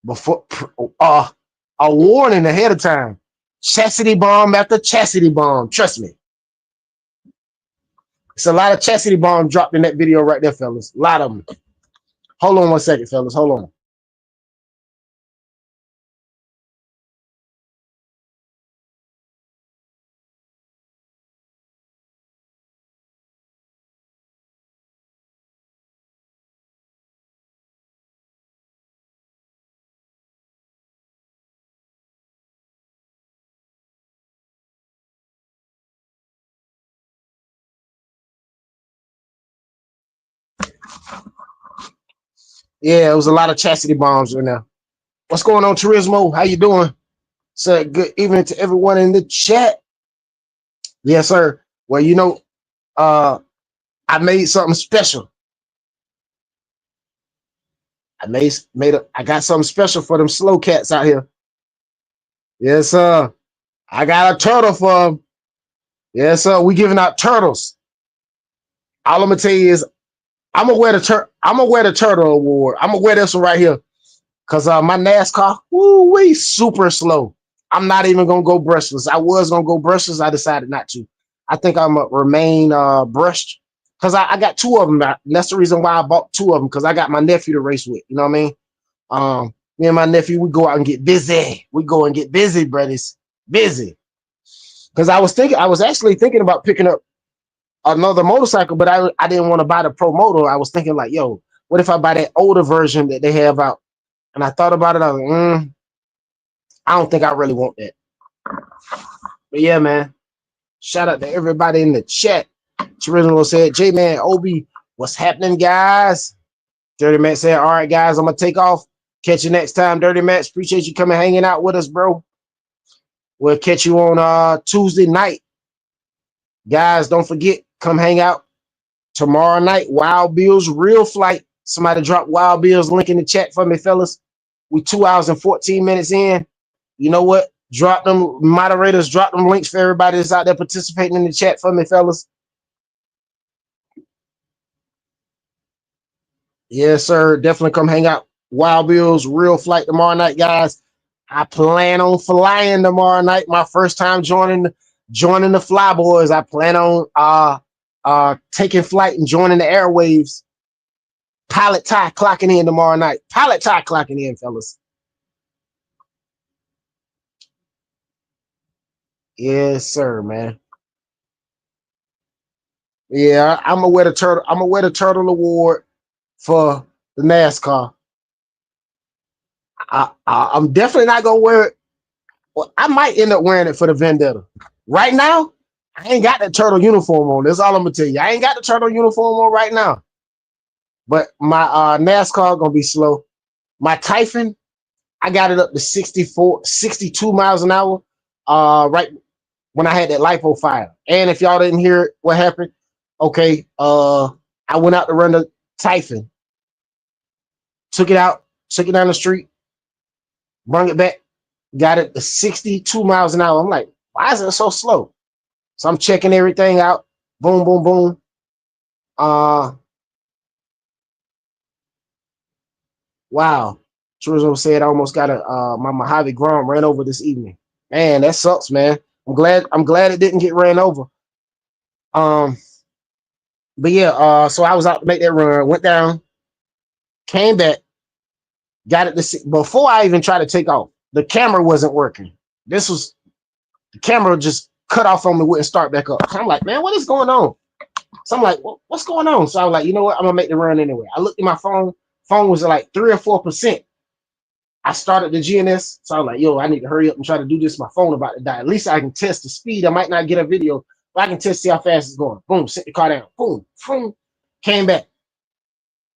before. A warning ahead of time. Chastity bomb after chastity bomb. Trust me. It's a lot of chastity bomb dropped in that video right there, fellas. A lot of them. Hold on one second, fellas. Hold on. Yeah, it was a lot of chastity bombs right now. What's going on, Turismo? How you doing? So good evening to everyone in the chat. Yes, sir. Well, you know, I made something special. I got something special for them slow cats out here. Yes, sir. I got a turtle for them. Yes, sir. We giving out turtles. All I'm gonna tell you is I'm gonna wear the turtle award. I'm gonna wear this one right here. Cause my NASCAR, woo-wee, super slow. I'm not even gonna go brushless. I was gonna go brushless. I decided not to. I think I'm gonna remain brushed. Cause I got two of them. That's the reason why I bought two of them. Cause I got my nephew to race with. You know what I mean? Me and my nephew, we go out and get busy. We go and get busy, brothers. Busy. Cause I was actually thinking about picking up another motorcycle, but I didn't want to buy the Pro Moto. I was thinking like, yo, what if I buy that older version that they have out? And I thought about it. I was like, I don't think I really want that. But yeah, man. Shout out to everybody in the chat. Chirizo said, J-Man, Obi, what's happening, guys? Dirty Matt said, all right, guys, I'm going to take off. Catch you next time, Dirty Matt. Appreciate you coming hanging out with us, bro. We'll catch you on Tuesday night. Guys, don't forget, come hang out tomorrow night. Wild Bill's Real Flight. Somebody drop Wild Bill's link in the chat for me, fellas. We 2 hours and 14 minutes in. You know what? Drop them, moderators, drop them links for everybody that's out there participating in the chat for me, fellas. Yes, sir. Definitely come hang out. Wild Bill's Real Flight tomorrow night, guys. I plan on flying tomorrow night. My first time joining the Flyboys. I plan on taking flight and joining the airwaves. Pilot Ty clocking in tomorrow night. Pilot Ty clocking in, fellas. Yes, sir, man. Yeah, I'm gonna wear the turtle. I'm gonna wear the turtle award for the NASCAR. I'm definitely not gonna wear it. Well, I might end up wearing it for the Vendetta. Right now, I ain't got the turtle uniform on. That's all I'm gonna tell you. I ain't got the turtle uniform on right now. But my NASCAR gonna be slow. My Typhon, I got it up to 62 miles an hour. Right when I had that lipo fire. And if y'all didn't hear what happened, okay, I went out to run the Typhon, took it out, took it down the street, brought it back, got it to 62 miles an hour. I'm like, why is it so slow? So I'm checking everything out. Boom, boom, boom. Wow. Tourism said I almost got my Mojave Grom ran over this evening. Man, that sucks, man. I'm glad it didn't get ran over. But yeah, so I was out to make that run, went down, came back, got it to before I even tried to take off. The camera wasn't working. This was the camera just cut off on me, wouldn't start back up. So I'm like, man, what is going on? So I'm like, what's going on? So I was like, you know what? I'm gonna make the run anyway. I looked at my phone. Phone was like 3 or 4%. I started the GNS, so I was like, yo, I need to hurry up and try to do this. My phone about to die. At least I can test the speed. I might not get a video, but I can test, see how fast it's going. Boom, set the car down. Boom, boom, came back.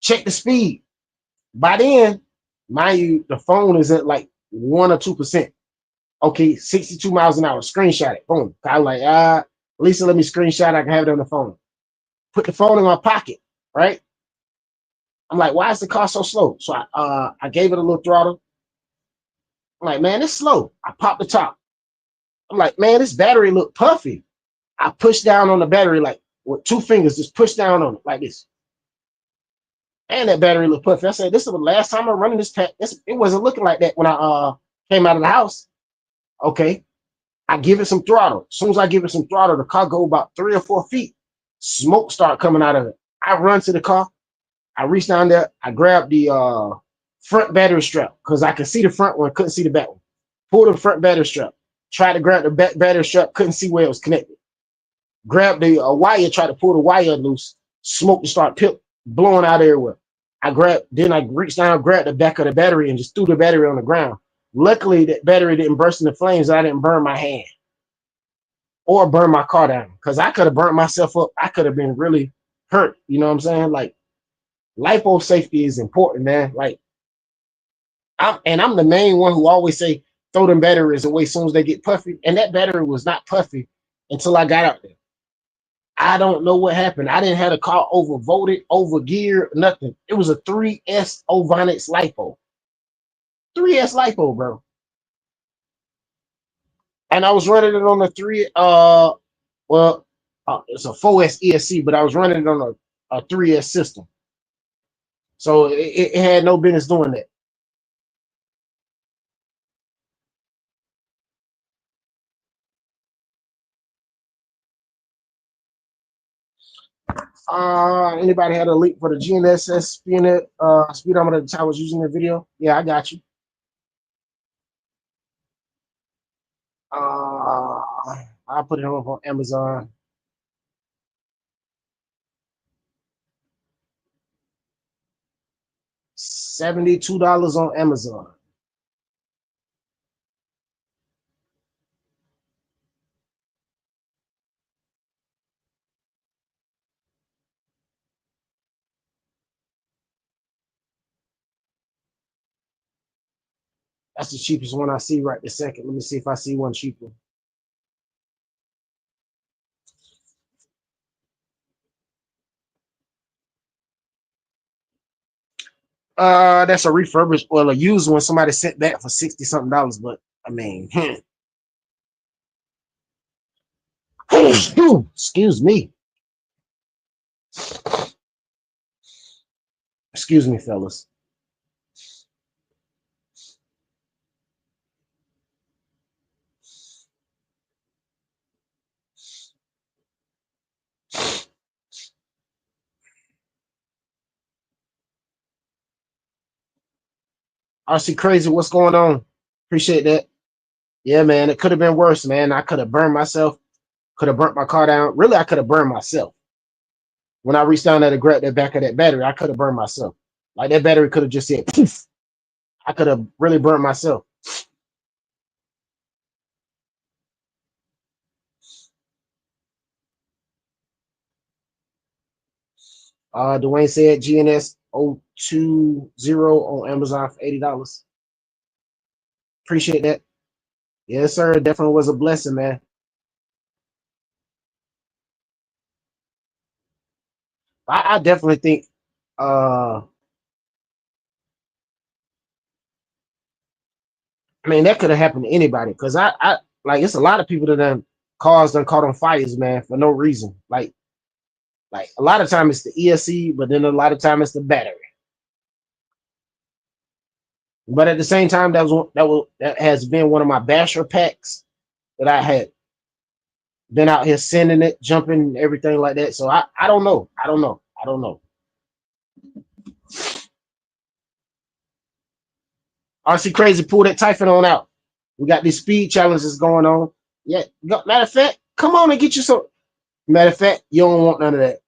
Check the speed. By then, mind you, the phone is at like 1 or 2%. Okay, 62 miles an hour. Screenshot it. Boom. I was like, Lisa, let me screenshot. I can have it on the phone. Put the phone in my pocket, right? I'm like, why is the car so slow? So I gave it a little throttle. I'm like, man, it's slow. I popped the top. I'm like, man, this battery look puffy. I pushed down on the battery like with 2 fingers, just push down on it like this. And that battery looked puffy. I said, this is the last time I'm running this pack. It wasn't looking like that when I came out of the house. Okay. I give it some throttle. As soon as I give it some throttle, the car go about 3 or 4 feet. Smoke start coming out of it. I run to the car. I reach down there. I grab the front battery strap because I could see the front one, couldn't see the back one. Pull the front battery strap. Tried to grab the back battery strap, couldn't see where it was connected. Grab the wire, tried to pull the wire loose. Smoke to start blowing out everywhere. Then I reached down, grabbed the back of the battery and just threw the battery on the ground. Luckily, that battery didn't burst into flames. I didn't burn my hand or burn my car down because I could have burnt myself up. I could have been really hurt. You know what I'm saying? Like, lipo safety is important, man. Like, I'm the main one who always say throw them batteries away as soon as they get puffy. And that battery was not puffy until I got out there. I don't know what happened. I didn't have the car overvoted, over geared, nothing. It was a 3S Ovonix lipo. 3S lipo, bro. And I was running it on the it's a 4S ESC, but I was running it on a 3S system. So it had no business doing that. Anybody had a link for the GNSS speedometer that I was using in the video? Yeah, I got you. I'll put it on Amazon. $72 on Amazon. That's the cheapest one I see right this second. Let me see if I see one cheaper. That's a refurbished or a used one somebody sent back for $60-something, but I mean, excuse me. Excuse me, fellas. RC Crazy, what's going on? Appreciate that. Yeah, man, it could have been worse, man. I could have burned myself, could have burnt my car down. Really, I could have burned myself. When I reached down there to grab the back of that battery, I could have burned myself. Like that battery could have just said, poof. I could have really burnt myself. Dwayne said GNS 020 on Amazon for $80. Appreciate that. Yes, sir. It definitely was a blessing, man. I definitely think I mean that could have happened to anybody because I like it's a lot of people that done cars done caught on fires, man, for no reason. Like a lot of time it's the ESC, but then a lot of time it's the battery. But at the same time, that has been one of my basher packs that I had been out here sending it, jumping, everything like that. So I don't know. I don't know. I don't know. RC Crazy, pull that Typhon on out. We got these speed challenges going on. Yeah. Matter of fact, come on and get you some. Matter of fact, you don't want none of that.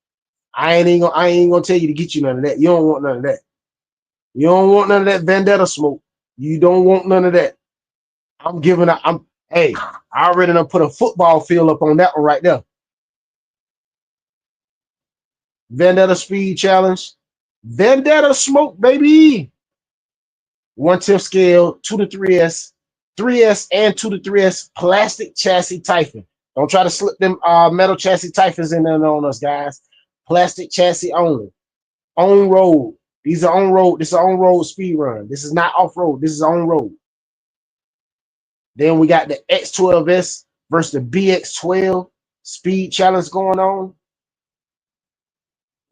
I ain't gonna tell you to get you none of that. You don't want none of that. You don't want none of that vendetta smoke. You don't want none of that. Hey, I already done put a football field up on that one right there. Vendetta speed challenge. Vendetta smoke, baby. 1/10 scale, 2 to 3S, 3S and 2 to 3S plastic chassis Typhon. Don't try to slip them metal chassis Typhons in there on us, guys. Plastic chassis only. On road. These are on road. This is on road speed run. This is not off road. This is on road. Then we got the X12S versus the BX12 speed challenge going on.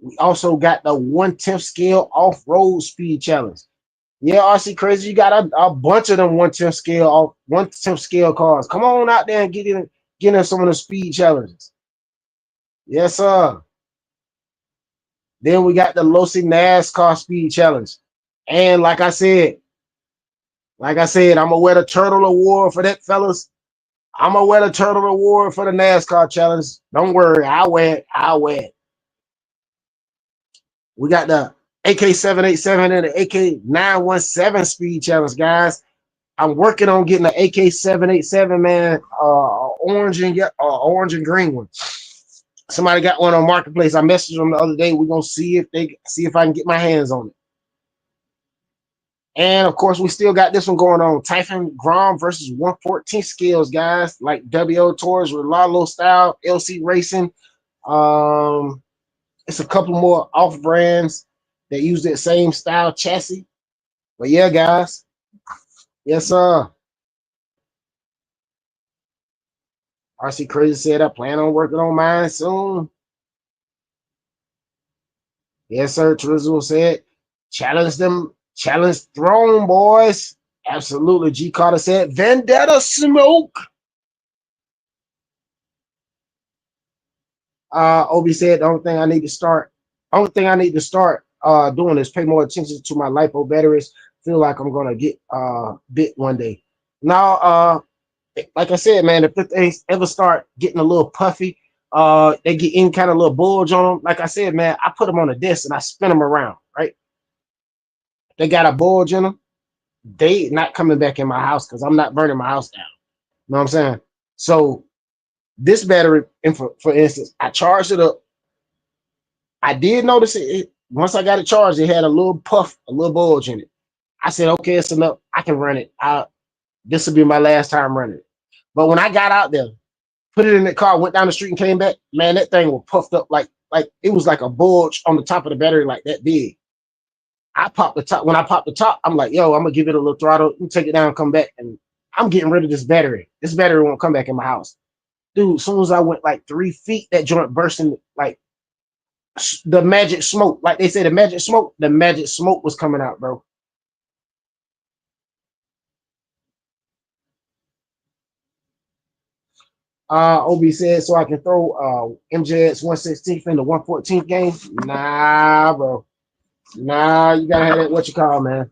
We also got the 1/10 scale off road speed challenge. Yeah, RC Crazy, you got a bunch of them 1/10 scale cars. Come on out there and get in some of the speed challenges. Yes, sir. Then we got the Losi NASCAR speed challenge. And like I said, I'm gonna wear the turtle award for that, fellas. I'm gonna wear the turtle award for the NASCAR challenge. Don't worry, I'll wear it. I'll wear it. We got the AK-787 and the AK-917 speed challenge, guys. I'm working on getting the AK-787, man, orange and green one. Somebody got one on Marketplace. I messaged them the other day. We're gonna see if I can get my hands on it. And of course, we still got this one going on. Typhon Grom versus 1/14 scales, guys, like WO Tours with Lalo style, LC Racing. It's a couple more off brands that use that same style chassis. But yeah, guys. Yes, sir. RC Crazy said I plan on working on mine soon. Yes, sir. Trizzle said, challenge them, challenge Throne, boys. Absolutely. G Carter said, Vendetta smoke. Obi said, the only thing I need to start doing is pay more attention to my LiPo batteries. Feel like I'm gonna get bit one day. Now, like I said, man, if they ever start getting a little puffy, they get any kind of little bulge on them. Like I said, man, I put them on a disc and I spin them around, right? They got a bulge in them. They not coming back in my house because I'm not burning my house down. You know what I'm saying? So this battery, and for instance, I charged it up. I did notice it once I got it charged, it had a little puff, a little bulge in it. I said, okay, it's enough. I can run it. This will be my last time running it. But when I got out there, put it in the car, went down the street and came back, man, that thing was puffed up like it was like a bulge on the top of the battery like that big. I popped the top. When I popped the top, I'm like, yo, I'm gonna give it a little throttle, take it down, come back, and I'm getting rid of this battery. This battery won't come back in my house. Dude, as soon as I went like 3 feet, that joint bursting like the magic smoke. Like they say, the magic smoke was coming out, bro. Obi said, so I can throw MJX 1/16 in the 1/14 game. Nah, bro. Nah, you gotta have that what you call, man.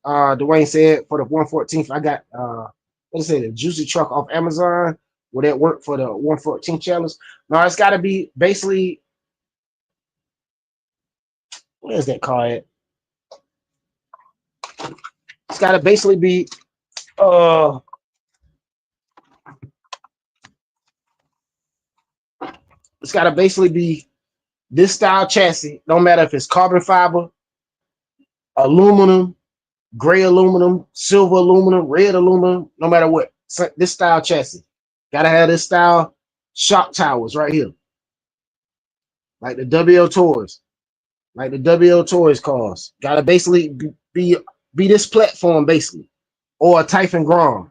Dwayne said for the 1/14th, I got what is it, the juicy truck off Amazon. Will that work for the 1/14 challenge? No, it's gotta be basically, what is that car at? It's gotta basically be it's gotta basically be this style chassis. No matter if it's carbon fiber, aluminum, gray aluminum, silver aluminum, red aluminum, no matter what. So this style chassis. Gotta have this style shock towers right here. Like the WL Tours. Like the WL Tours cars. Gotta basically be this platform basically. Or a Typhon Grom.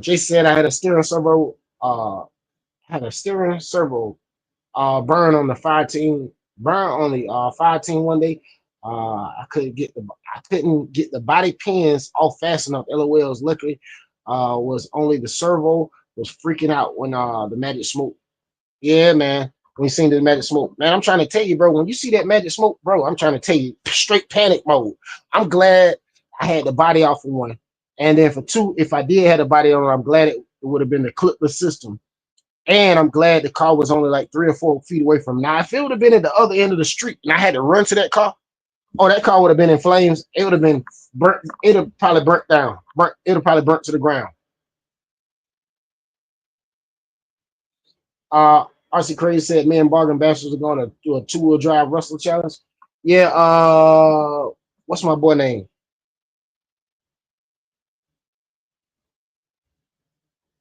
Jason said I had a steering servo, burn on the 5 burn on the 5 one day. I couldn't get the body pins off fast enough. LOL's luckily was only the servo was freaking out when the magic smoke. Yeah, man. When you seen the magic smoke, man, I'm trying to tell you, bro. When you see that magic smoke, bro, I'm trying to tell you, straight panic mode. I'm glad I had the body off of one, and then for two, if I did have the body on, I'm glad it would have been the clipless system. And I'm glad the car was only like 3 or 4 feet away from. Now, if it would have been at the other end of the street and I had to run to that car, oh, that car would have been in flames. It would have been burnt. It'd have probably burnt down. It'll probably burnt to the ground. RC Crazy said, me and Bargain Bastards are going to do a 2-wheel drive Russell challenge. Yeah, what's my boy name?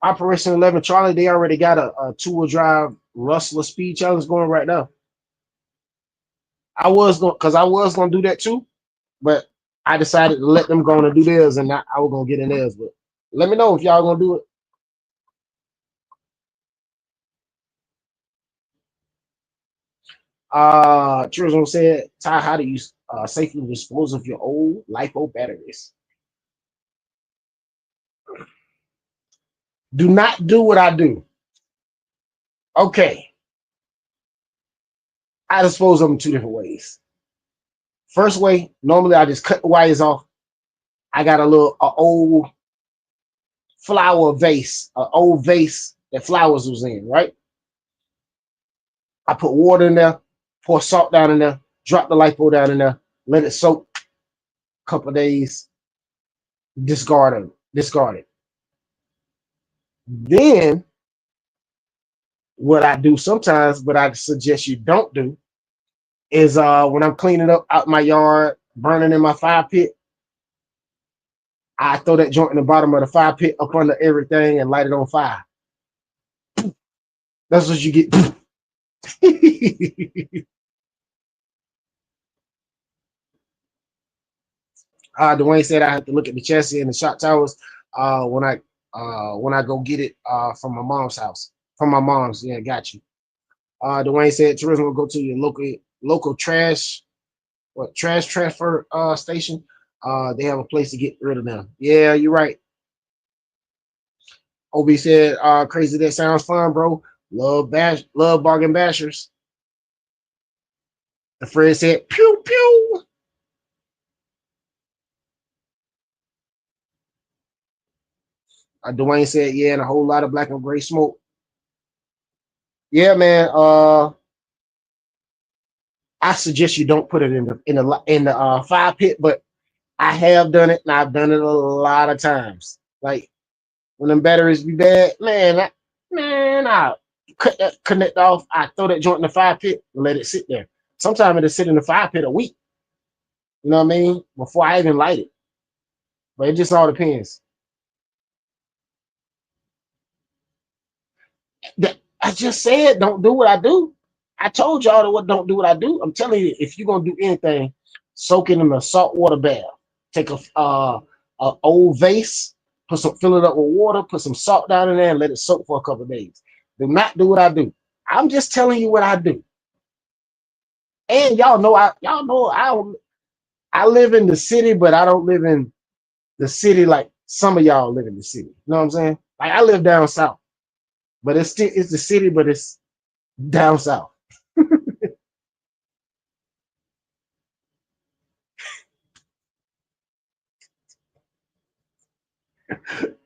Operation 11 Charlie, they already got a 2-wheel drive Rustler speed challenge going right now. I was gonna do that too, but I decided to let them go and do theirs, and I was gonna get in theirs. But let me know if y'all gonna do it. Tourism said, Ty, how do you safely dispose of your old LiPo batteries? Do not do what I do. Okay. I dispose of them 2 different ways. First way, normally I just cut the wires off. I got a old flower vase, an old vase that flowers was in, right? I put water in there, pour salt down in there, drop the LiPo down in there, let it soak a couple of days, discard it. Then what I do sometimes, but I suggest you don't do, is when I'm cleaning up out my yard, burning in my fire pit, I throw that joint in the bottom of the fire pit up under everything and light it on fire. That's what you get. Dwayne said I have to look at the chassis and the shot towers when I go get it from my mom's house. From my mom's, yeah, got you. Dwayne said tourism will go to your local trash transfer station. They have a place to get rid of them. Yeah, you're right. OB said, crazy, that sounds fun, bro. Love bargain bashers. The Fred said, pew pew. Dwayne said, yeah, and a whole lot of black and gray smoke. Yeah, man. I suggest you don't put it in the fire pit, but I have done it, and I've done it a lot of times. Like when them batteries be bad, man, I cut that connect off. I throw that joint in the fire pit and let it sit there. Sometimes it'll sit in the fire pit a week. You know what I mean? Before I even light it. But it just all depends. I just said don't do what I do. I told y'all don't do what I do. I'm telling you, if you're gonna do anything, soak it in a saltwater bath. Take a old vase, fill it up with water, put some salt down in there, and let it soak for a couple of days. Do not do what I do. I'm just telling you what I do. And y'all know I live in the city, but I don't live in the city like some of y'all live in the city. You know what I'm saying? Like I live down south, but it's the city, but it's down south.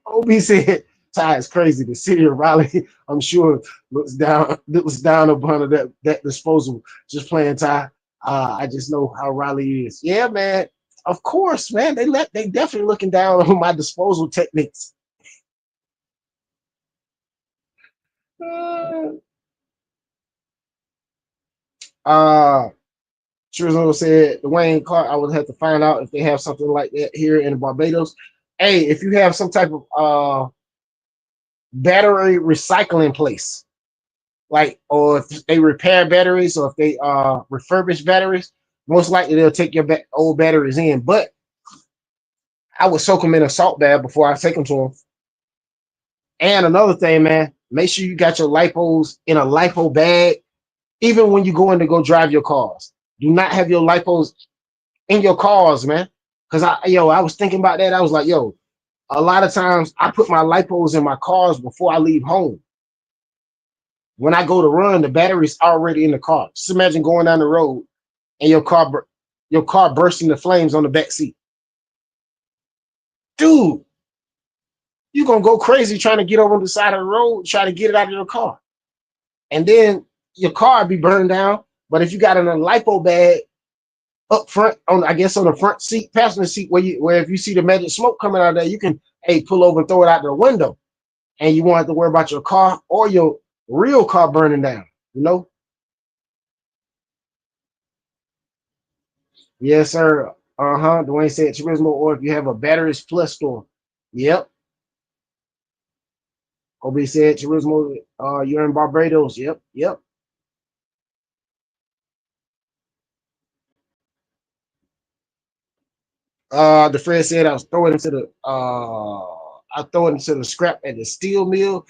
OB said, Ty is crazy. The city of Raleigh, I'm sure, looks down upon that disposal. Just playing Ty. I just know how Raleigh is. Yeah, man. Of course, man. They definitely looking down on my disposal techniques. Trizzo said Dwayne Clark, I would have to find out if they have something like that here in Barbados. Hey, if you have some type of battery recycling place, like, or if they repair batteries or if they refurbish batteries, most likely they'll take your old batteries in. But I would soak them in a salt bath before I take them to them. And another thing, man, make sure you got your lipos in a lipo bag, even when you go in to go drive your cars. Do not have your lipos in your cars, man. Cause I was thinking about that. I was like, yo, a lot of times I put my lipos in my cars before I leave home. When I go to run, the battery's already in the car. Just imagine going down the road and your car bursting the flames on the back seat. Dude, you're gonna go crazy trying to get over the side of the road, try to get it out of your car. And then your car be burned down. But if you got it in a lipo bag up front, on the front seat, passenger seat, where if you see the magic smoke coming out of there, you can pull over and throw it out the window. And you won't have to worry about your car or your real car burning down, you know? Yes, sir. Dwayne said Turismo, or if you have a batteries plus store. Yep. Obi said Turismo, you're in Barbados. Yep. The friend said I throw it into the scrap at the steel mill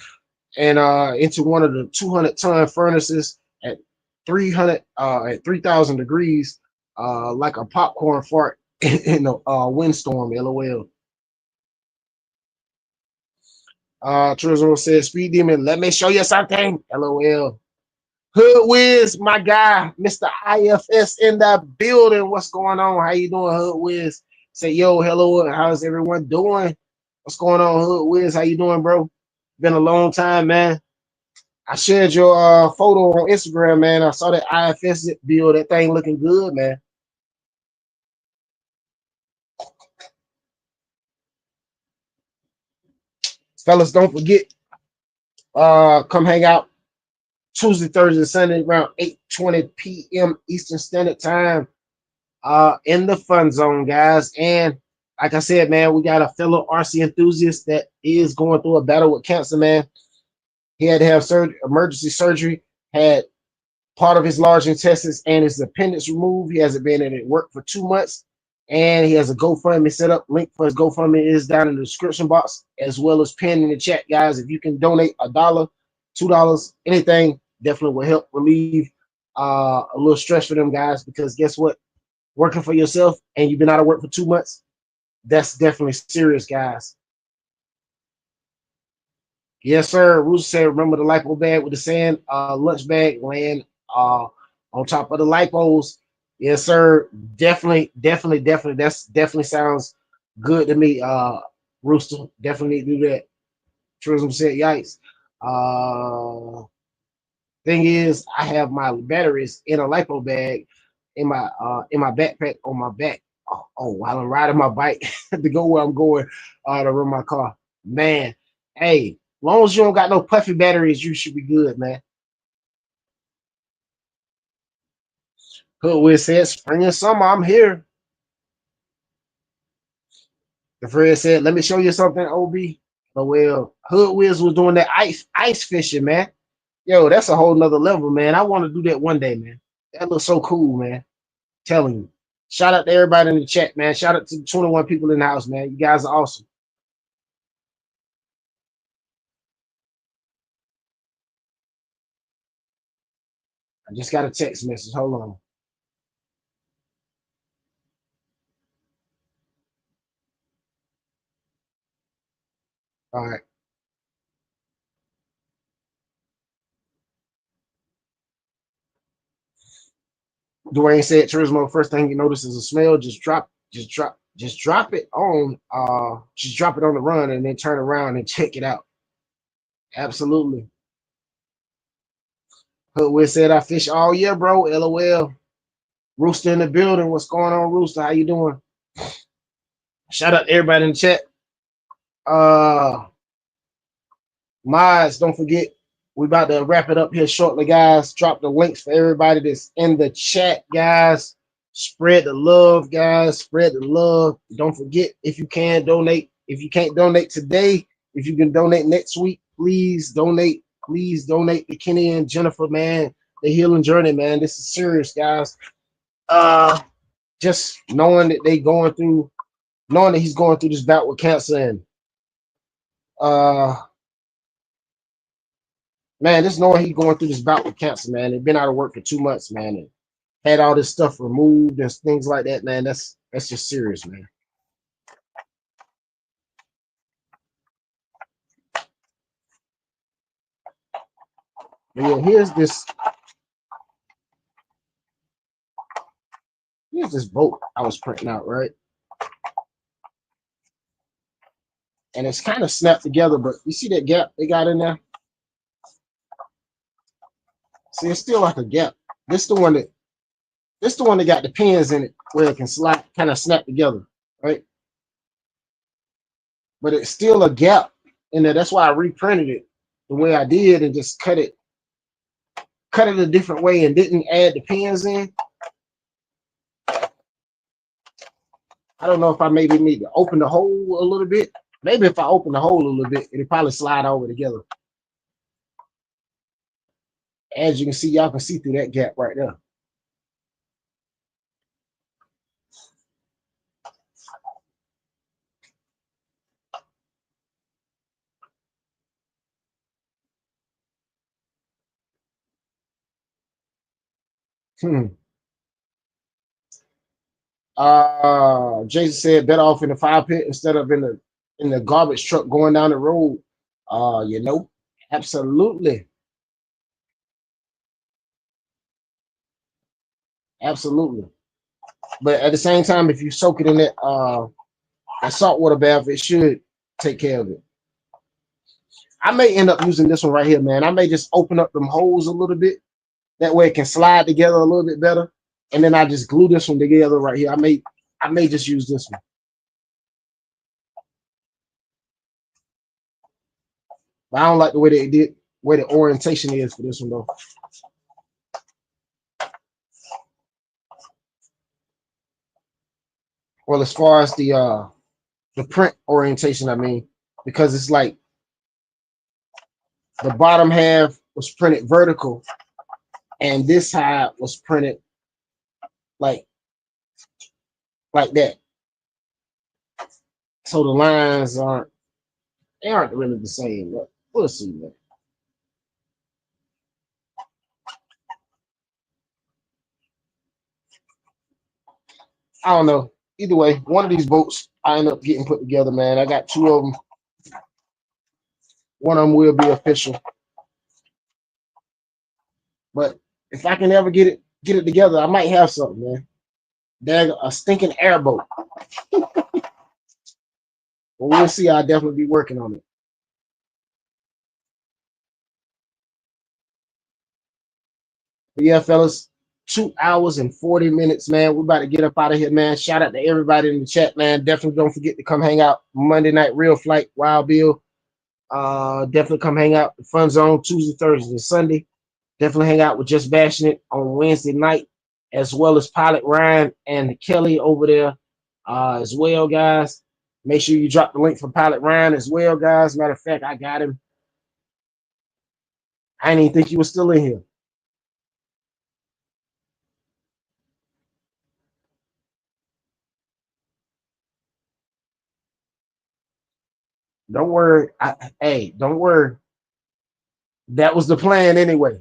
and into one of the 200-ton furnaces at 3,000 degrees, like a popcorn fart in a windstorm. LOL. Turismo said Speed Demon, let me show you something. LOL. Hood Wiz, my guy, Mr. IFS in the building. What's going on? How you doing, Hood Wiz? Say, yo, hello, how's everyone doing? What's going on, Hood Wiz? How you doing, bro? Been a long time, man. I shared your photo on Instagram, man. I saw that IFS build. That thing looking good, man. Fellas, don't forget, come hang out Tuesday, Thursday, Sunday around 8:20 p.m. Eastern Standard Time in the fun zone, guys. And like I said, man, we got a fellow RC enthusiast that is going through a battle with cancer, man. He had to have emergency surgery, had part of his large intestines and his appendix removed. He hasn't been at work for 2 months. And he has a GoFundMe set up. Link for his GoFundMe is down in the description box, as well as pinned in the chat, guys. If you can donate $1, $2, anything, definitely will help relieve a little stress for them guys. Because guess what? Working for yourself and you've been out of work for 2 months, that's definitely serious, guys. Yes, sir. Rooster said, remember the lipo bag with the sand lunch bag laying on top of the lipos. Yes, sir. Definitely. That's definitely sounds good to me. Rooster, definitely do that. Tourism said, yikes. Thing is, I have my batteries in a lipo bag in my backpack on my back. While I'm riding my bike to go where I'm going to run my car. Man, hey, long as you don't got no puffy batteries, you should be good, man. Hoodwiz said, spring and summer, I'm here. The friend said, let me show you something, OB. Oh, well, Hoodwiz was doing that ice fishing, man. Yo, that's a whole nother level, man. I want to do that one day, man. That looks so cool, man. Telling you. Shout out to everybody in the chat, man. Shout out to the 21 people in the house, man. You guys are awesome. I just got a text message. Hold on. All right. Dwayne said, Turismo, first thing you notice is a smell. Just drop it on the run and then turn around and check it out. Absolutely. Hoodwiz said, I fish all year, bro. LOL. Rooster in the building. What's going on, Rooster? How you doing? Shout out to everybody in the chat. Mods, don't forget, We about to wrap it up here shortly, guys. Drop the links for everybody that's in the chat, guys. Spread the love, guys. Spread the love. Don't forget, if you can donate. If you can't donate today, if you can donate next week, please donate. Please donate to Kenny and Jennifer, man. The healing journey, man. This is serious, guys. Just knowing that knowing that he's going through this bout with cancer, and man, just knowing he's going through this bout with cancer, man. He's been out of work for 2 months, man, and had all this stuff removed and things like that, man. That's just serious, man. But yeah, here's this boat I was printing out, right? And it's kind of snapped together, but you see that gap they got in there? See, it's still like a gap. This the one that got the pins in it where it can slide, kind of snap together, right? But it's still a gap in there. That's why I reprinted it the way I did and just cut it a different way and didn't add the pins in. I don't know if I maybe need to open the hole a little bit. Maybe if I open the hole a little bit, it'll probably slide over together. As you can see, y'all can see through that gap right there. Jason said better off in the fire pit instead of in the garbage truck going down the road. You know, absolutely. Absolutely. But at the same time, if you soak it in that saltwater bath, it should take care of it. I may end up using this one right here, man. I may just open up them holes a little bit. That way it can slide together a little bit better. And then I just glue this one together right here. I may just use this one. But I don't like the way they did, where the orientation is for this one though. Well, as far as the print orientation, I mean, because it's like the bottom half was printed vertical and this side was printed like that. So the lines aren't really the same, but we'll see, man. I don't know. Either way, one of these boats I end up getting put together, man. I got 2 of them. One of them will be official. But if I can ever get it together, I might have something, man. There's a stinking airboat. But we'll see. I'll definitely be working on it. But yeah, fellas, 2 hours and 40 minutes, man. We're about to get up out of here, man. Shout out to everybody in the chat, man. Definitely don't forget to come hang out Monday night, Real Flight, Wild Bill. Definitely come hang out the Fun Zone Tuesday, Thursday, and Sunday. Definitely hang out with Just Bashing It on Wednesday night, as well as Pilot Ryan and Kelly over there as well, guys. Make sure you drop the link for Pilot Ryan as well, guys. Matter of fact, I got him. I didn't even think he was still in here. Don't worry. Hey, don't worry. That was the plan anyway.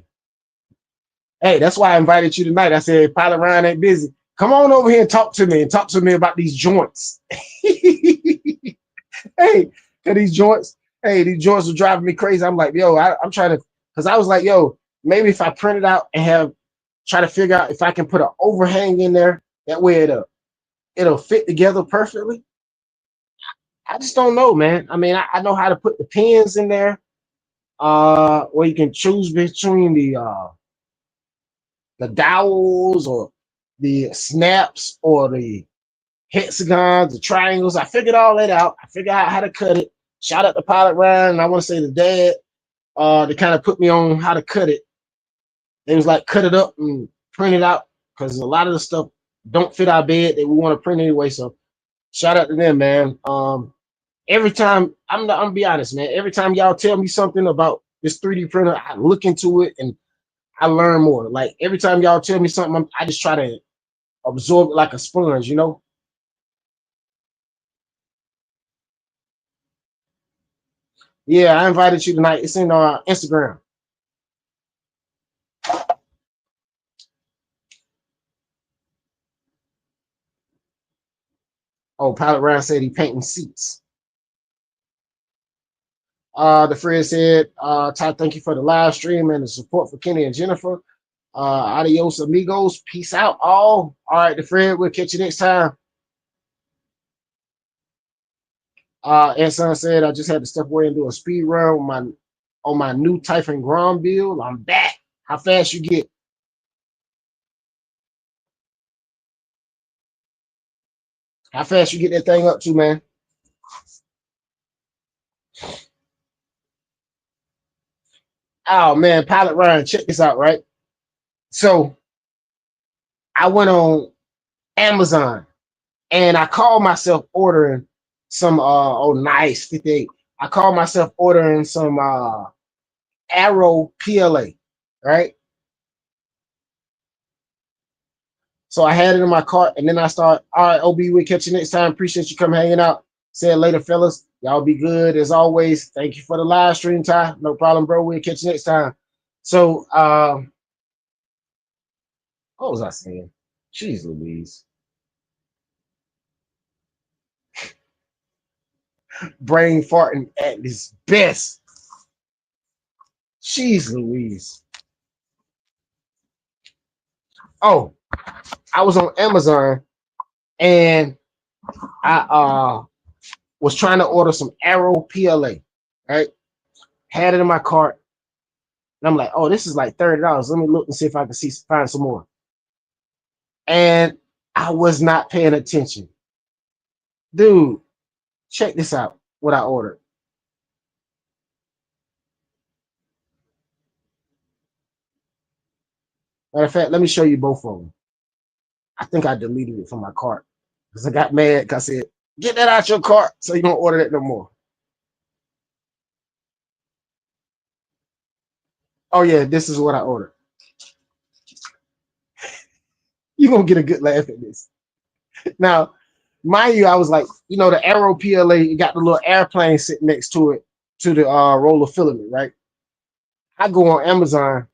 Hey, that's why I invited you tonight. I said, Pilot Ryan ain't busy. Come on over here and talk to me about these joints. Hey, these joints were driving me crazy. I'm like, yo, I'm trying to, because I was like, yo, maybe if I print it out and try to figure out if I can put an overhang in there, that way it'll fit together perfectly. I just don't know, man. I mean, I know how to put the pins in there, where you can choose between the dowels or the snaps or the hexagons, the triangles. I figured all that out. I figured out how to cut it. Shout out to Pilot Ryan, and I want to say the dad. They kind of put me on how to cut it. They was like, cut it up and print it out because a lot of the stuff don't fit our bed that we want to print anyway. So shout out to them, man. Every time I'm gonna be honest, man. Every time y'all tell me something about this 3D printer, I look into it and I learn more. Like every time y'all tell me something, I just try to absorb it like a sponge, you know. Yeah, I invited you tonight. It's in Instagram. Oh, Pilot Ryan said he painting seats. The Fred said, Todd, thank you for the live stream and the support for Kenny and Jennifer. Adios, amigos. Peace out, all. All right, the Fred, we'll catch you next time. And son said, I just had to step away and do a speed run on my new Typhon Grom build. I'm back. How fast you get? How fast you get that thing up to, man? Oh man, Pilot Ryan, check this out, right? So I went on Amazon and I called myself ordering some oh nice 58. I called myself ordering some Arrow PLA, right? So I had it in my cart and then I start, all right, OB, we'll catch you next time. Appreciate you coming hanging out. Say it later, fellas. Y'all be good as always. Thank you for the live stream, Ty. No problem, bro. We'll catch you next time. So what was I saying? Jeez Louise. Brain farting at its best. Jeez Louise. Oh, I was on Amazon and I was trying to order some Arrow PLA, right? Had it in my cart. And I'm like, oh, this is like $30. Let me look and see if I can find some more. And I was not paying attention. Dude, check this out, what I ordered. Matter of fact, let me show you both of them. I think I deleted it from my cart because I got mad because I said, get that out your cart so you don't order that no more. Oh yeah, this is what I ordered. You're going to get a good laugh at this. Now, mind you, I was like, you know, the Arrow PLA, you got the little airplane sitting next to it, to the roll of filament, right? I go on Amazon.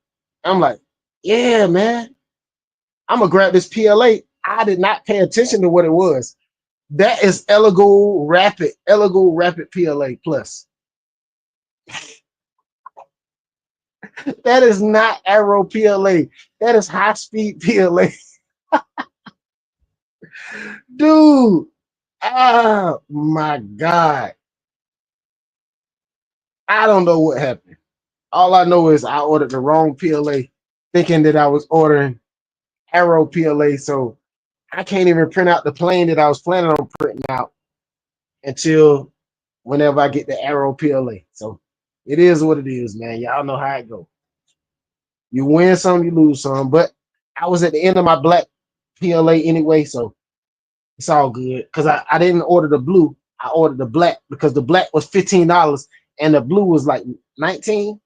I'm like, yeah, man, I'm going to grab this PLA. I did not pay attention to what it was. That is Elegoo Rapid PLA Plus. That is not Arrow PLA. That is high speed PLA. Dude, oh my God. I don't know what happened. All I know is I ordered the wrong PLA thinking that I was ordering Arrow PLA. So I can't even print out the plane that I was planning on printing out until whenever I get the Arrow PLA. So it is what it is, man. Y'all know how it goes. You win some, you lose some. But I was at the end of my black PLA anyway, so it's all good. Because I didn't order the blue. I ordered the black because the black was $15 and the blue was like $19.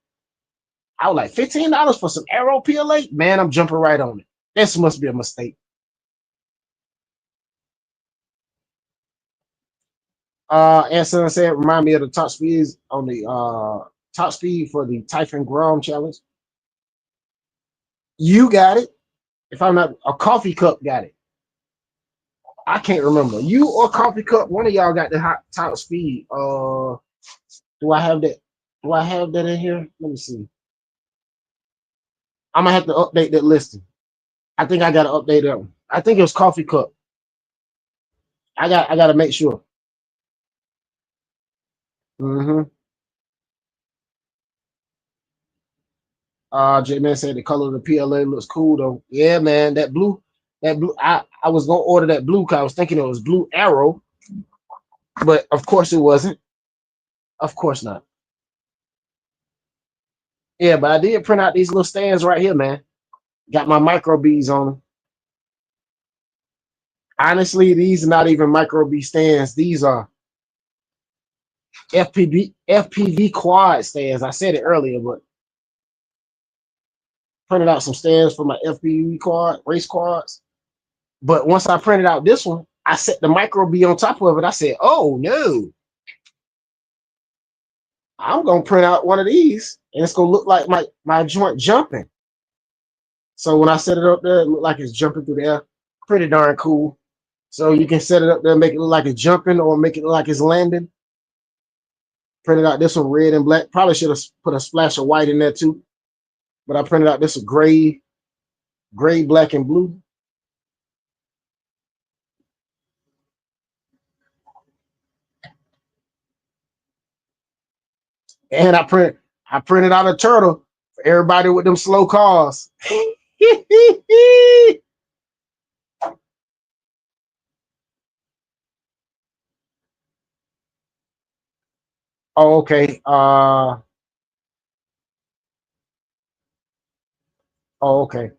I was like, $15 for some Arrow PLA? Man, I'm jumping right on it. This must be a mistake. And son said, remind me of the top speeds on the top speed for the Typhon Grom challenge. You got it. If I'm not, a coffee cup got it. I can't remember. You or coffee cup, one of y'all got the top speed. Do I have that? Do I have that in here? Let me see. I'm gonna have to update that listing. I think I gotta update that one. I think it was coffee cup. I gotta make sure. Mm-hmm. J-Man said the color of the PLA looks cool though. Yeah, man, that blue. I was gonna order that blue because I was thinking it was Blue Arrow, but of course it wasn't. Of course not. Yeah, but I did print out these little stands right here, man. Got my micro beads on them. Honestly, these are not even micro bead stands. These are FPV quad stands. I said it earlier, but printed out some stands for my FPV quad race quads. But once I printed out this one, I set the micro bead on top of it. I said, "Oh no, I'm gonna print out one of these, and it's gonna look like my joint jumping." So when I set it up there, it looked like it's jumping through the air. Pretty darn cool. So you can set it up there, make it look like it's jumping, or make it look like it's landing. Printed out this one red and black. Probably should have put a splash of white in there too. But I printed out this one gray, black, and blue. And I printed out a turtle for everybody with them slow cars. Oh, okay. Oh, okay.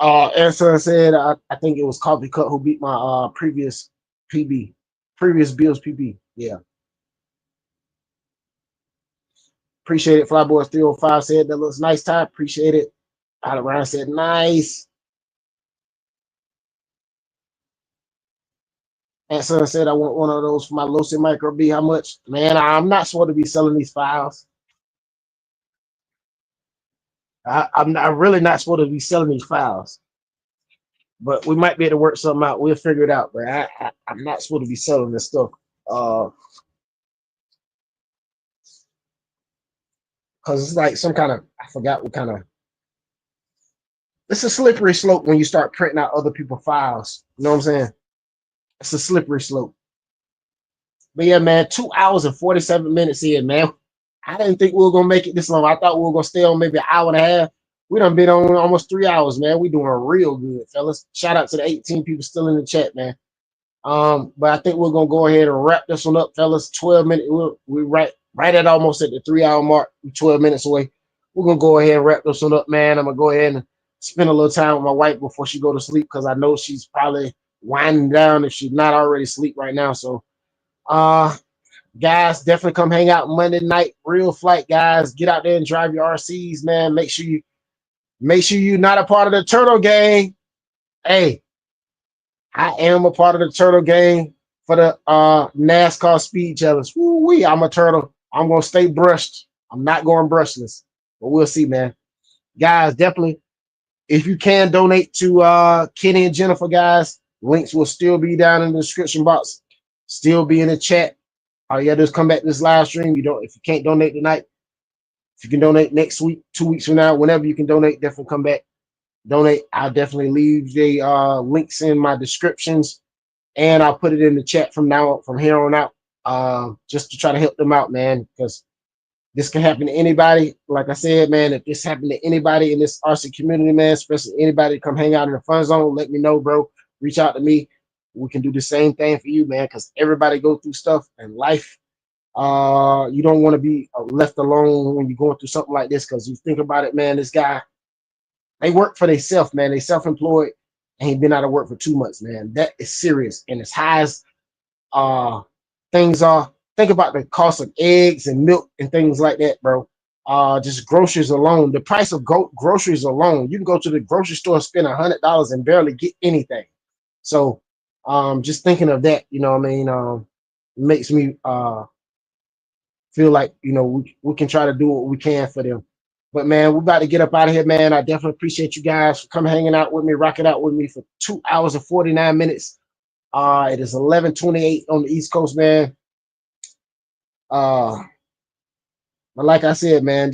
Edson said I think it was Coffee Cup who beat my previous PB, previous Bills PB. Yeah. Appreciate it. Flyboys 305 said that looks nice, Ty. Appreciate it. Out of Ryan said nice. Edson said I want one of those for my Losi Micro B. How much? Man, I'm not supposed to be selling these files. I'm really not supposed to be selling these files. But we might be able to work something out. We'll figure it out. But I'm not supposed to be selling this stuff. Because it's like some kind of, I forgot what kind of, it's a slippery slope when you start printing out other people's files. You know what I'm saying? It's a slippery slope. But yeah, man, 2 hours and 47 minutes in, man. I didn't think we were going to make it this long. I thought we were going to stay on maybe an hour and a half. We done been on almost 3 hours, man. We doing real good, fellas. Shout out to the 18 people still in the chat, man. But I think we're gonna go ahead and wrap this one up, fellas. 12 minutes. We're right at almost at the 3 hour mark. We're 12 minutes away. We're gonna go ahead and wrap this one up, man. I'm gonna go ahead and spend a little time with my wife before she go to sleep because I know she's probably winding down if she's not already asleep right now. So guys, definitely come hang out Monday night. Real flight, guys. Get out there and drive your RCs, man. Make sure you're not a part of the turtle gang. Hey, I am a part of the turtle gang for the NASCAR Speed Challenge. Woo-wee, I'm a turtle. I'm gonna stay brushed. I'm not going brushless, but we'll see, man. Guys, definitely, if you can donate to Kenny and Jennifer, guys, links will still be down in the description box, still be in the chat. All you gotta do is come back to this live stream. If you can't donate tonight, if you can donate next week, 2 weeks from now, whenever you can donate, definitely come back. Donate. I'll definitely leave the links in my descriptions, and I'll put it in the chat from here on out, just to try to help them out, man, because this can happen to anybody. Like I said, man, if this happened to anybody in this RC community, man, especially anybody come hang out in the fun zone, let me know, bro. Reach out to me. We can do the same thing for you, man, because everybody go through stuff in life. You don't want to be left alone when you're going through something like this, because you think about it, man, this guy, they work for themselves, man. They self-employed, and he been out of work for 2 months, man. That is serious. And as high as things are, think about the cost of eggs and milk and things like that, bro. Just groceries alone. The price of groceries alone. You can go to the grocery store and spend $100 and barely get anything. So just thinking of that, you know what I mean, makes me feel like, we can try to do what we can for them. But man, we're about to get up out of here, man. I definitely appreciate you guys for coming hanging out with me, rocking out with me for 2 hours and 49 minutes. It is 11:28 on the East Coast, man. But like I said, man,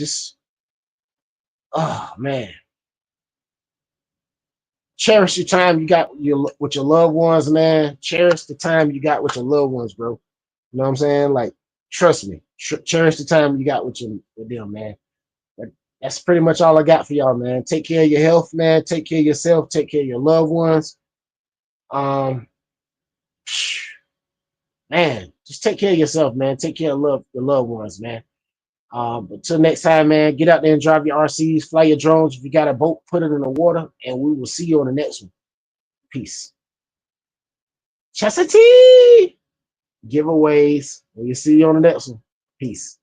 man, cherish your time you got with your loved ones, man. Cherish the time you got with your loved ones, bro. You know what I'm saying? Like, trust me, cherish the time you got with them, man. That's pretty much all I got for y'all, man. Take care of your health, man. Take care of yourself. Take care of your loved ones. Man, just take care of yourself, man. Take care of your loved ones, man. But till next time, man, get out there and drive your RCs, fly your drones. If you got a boat, put it in the water, and we will see you on the next one. Peace. Chastity giveaways. We'll see you on the next one. Peace.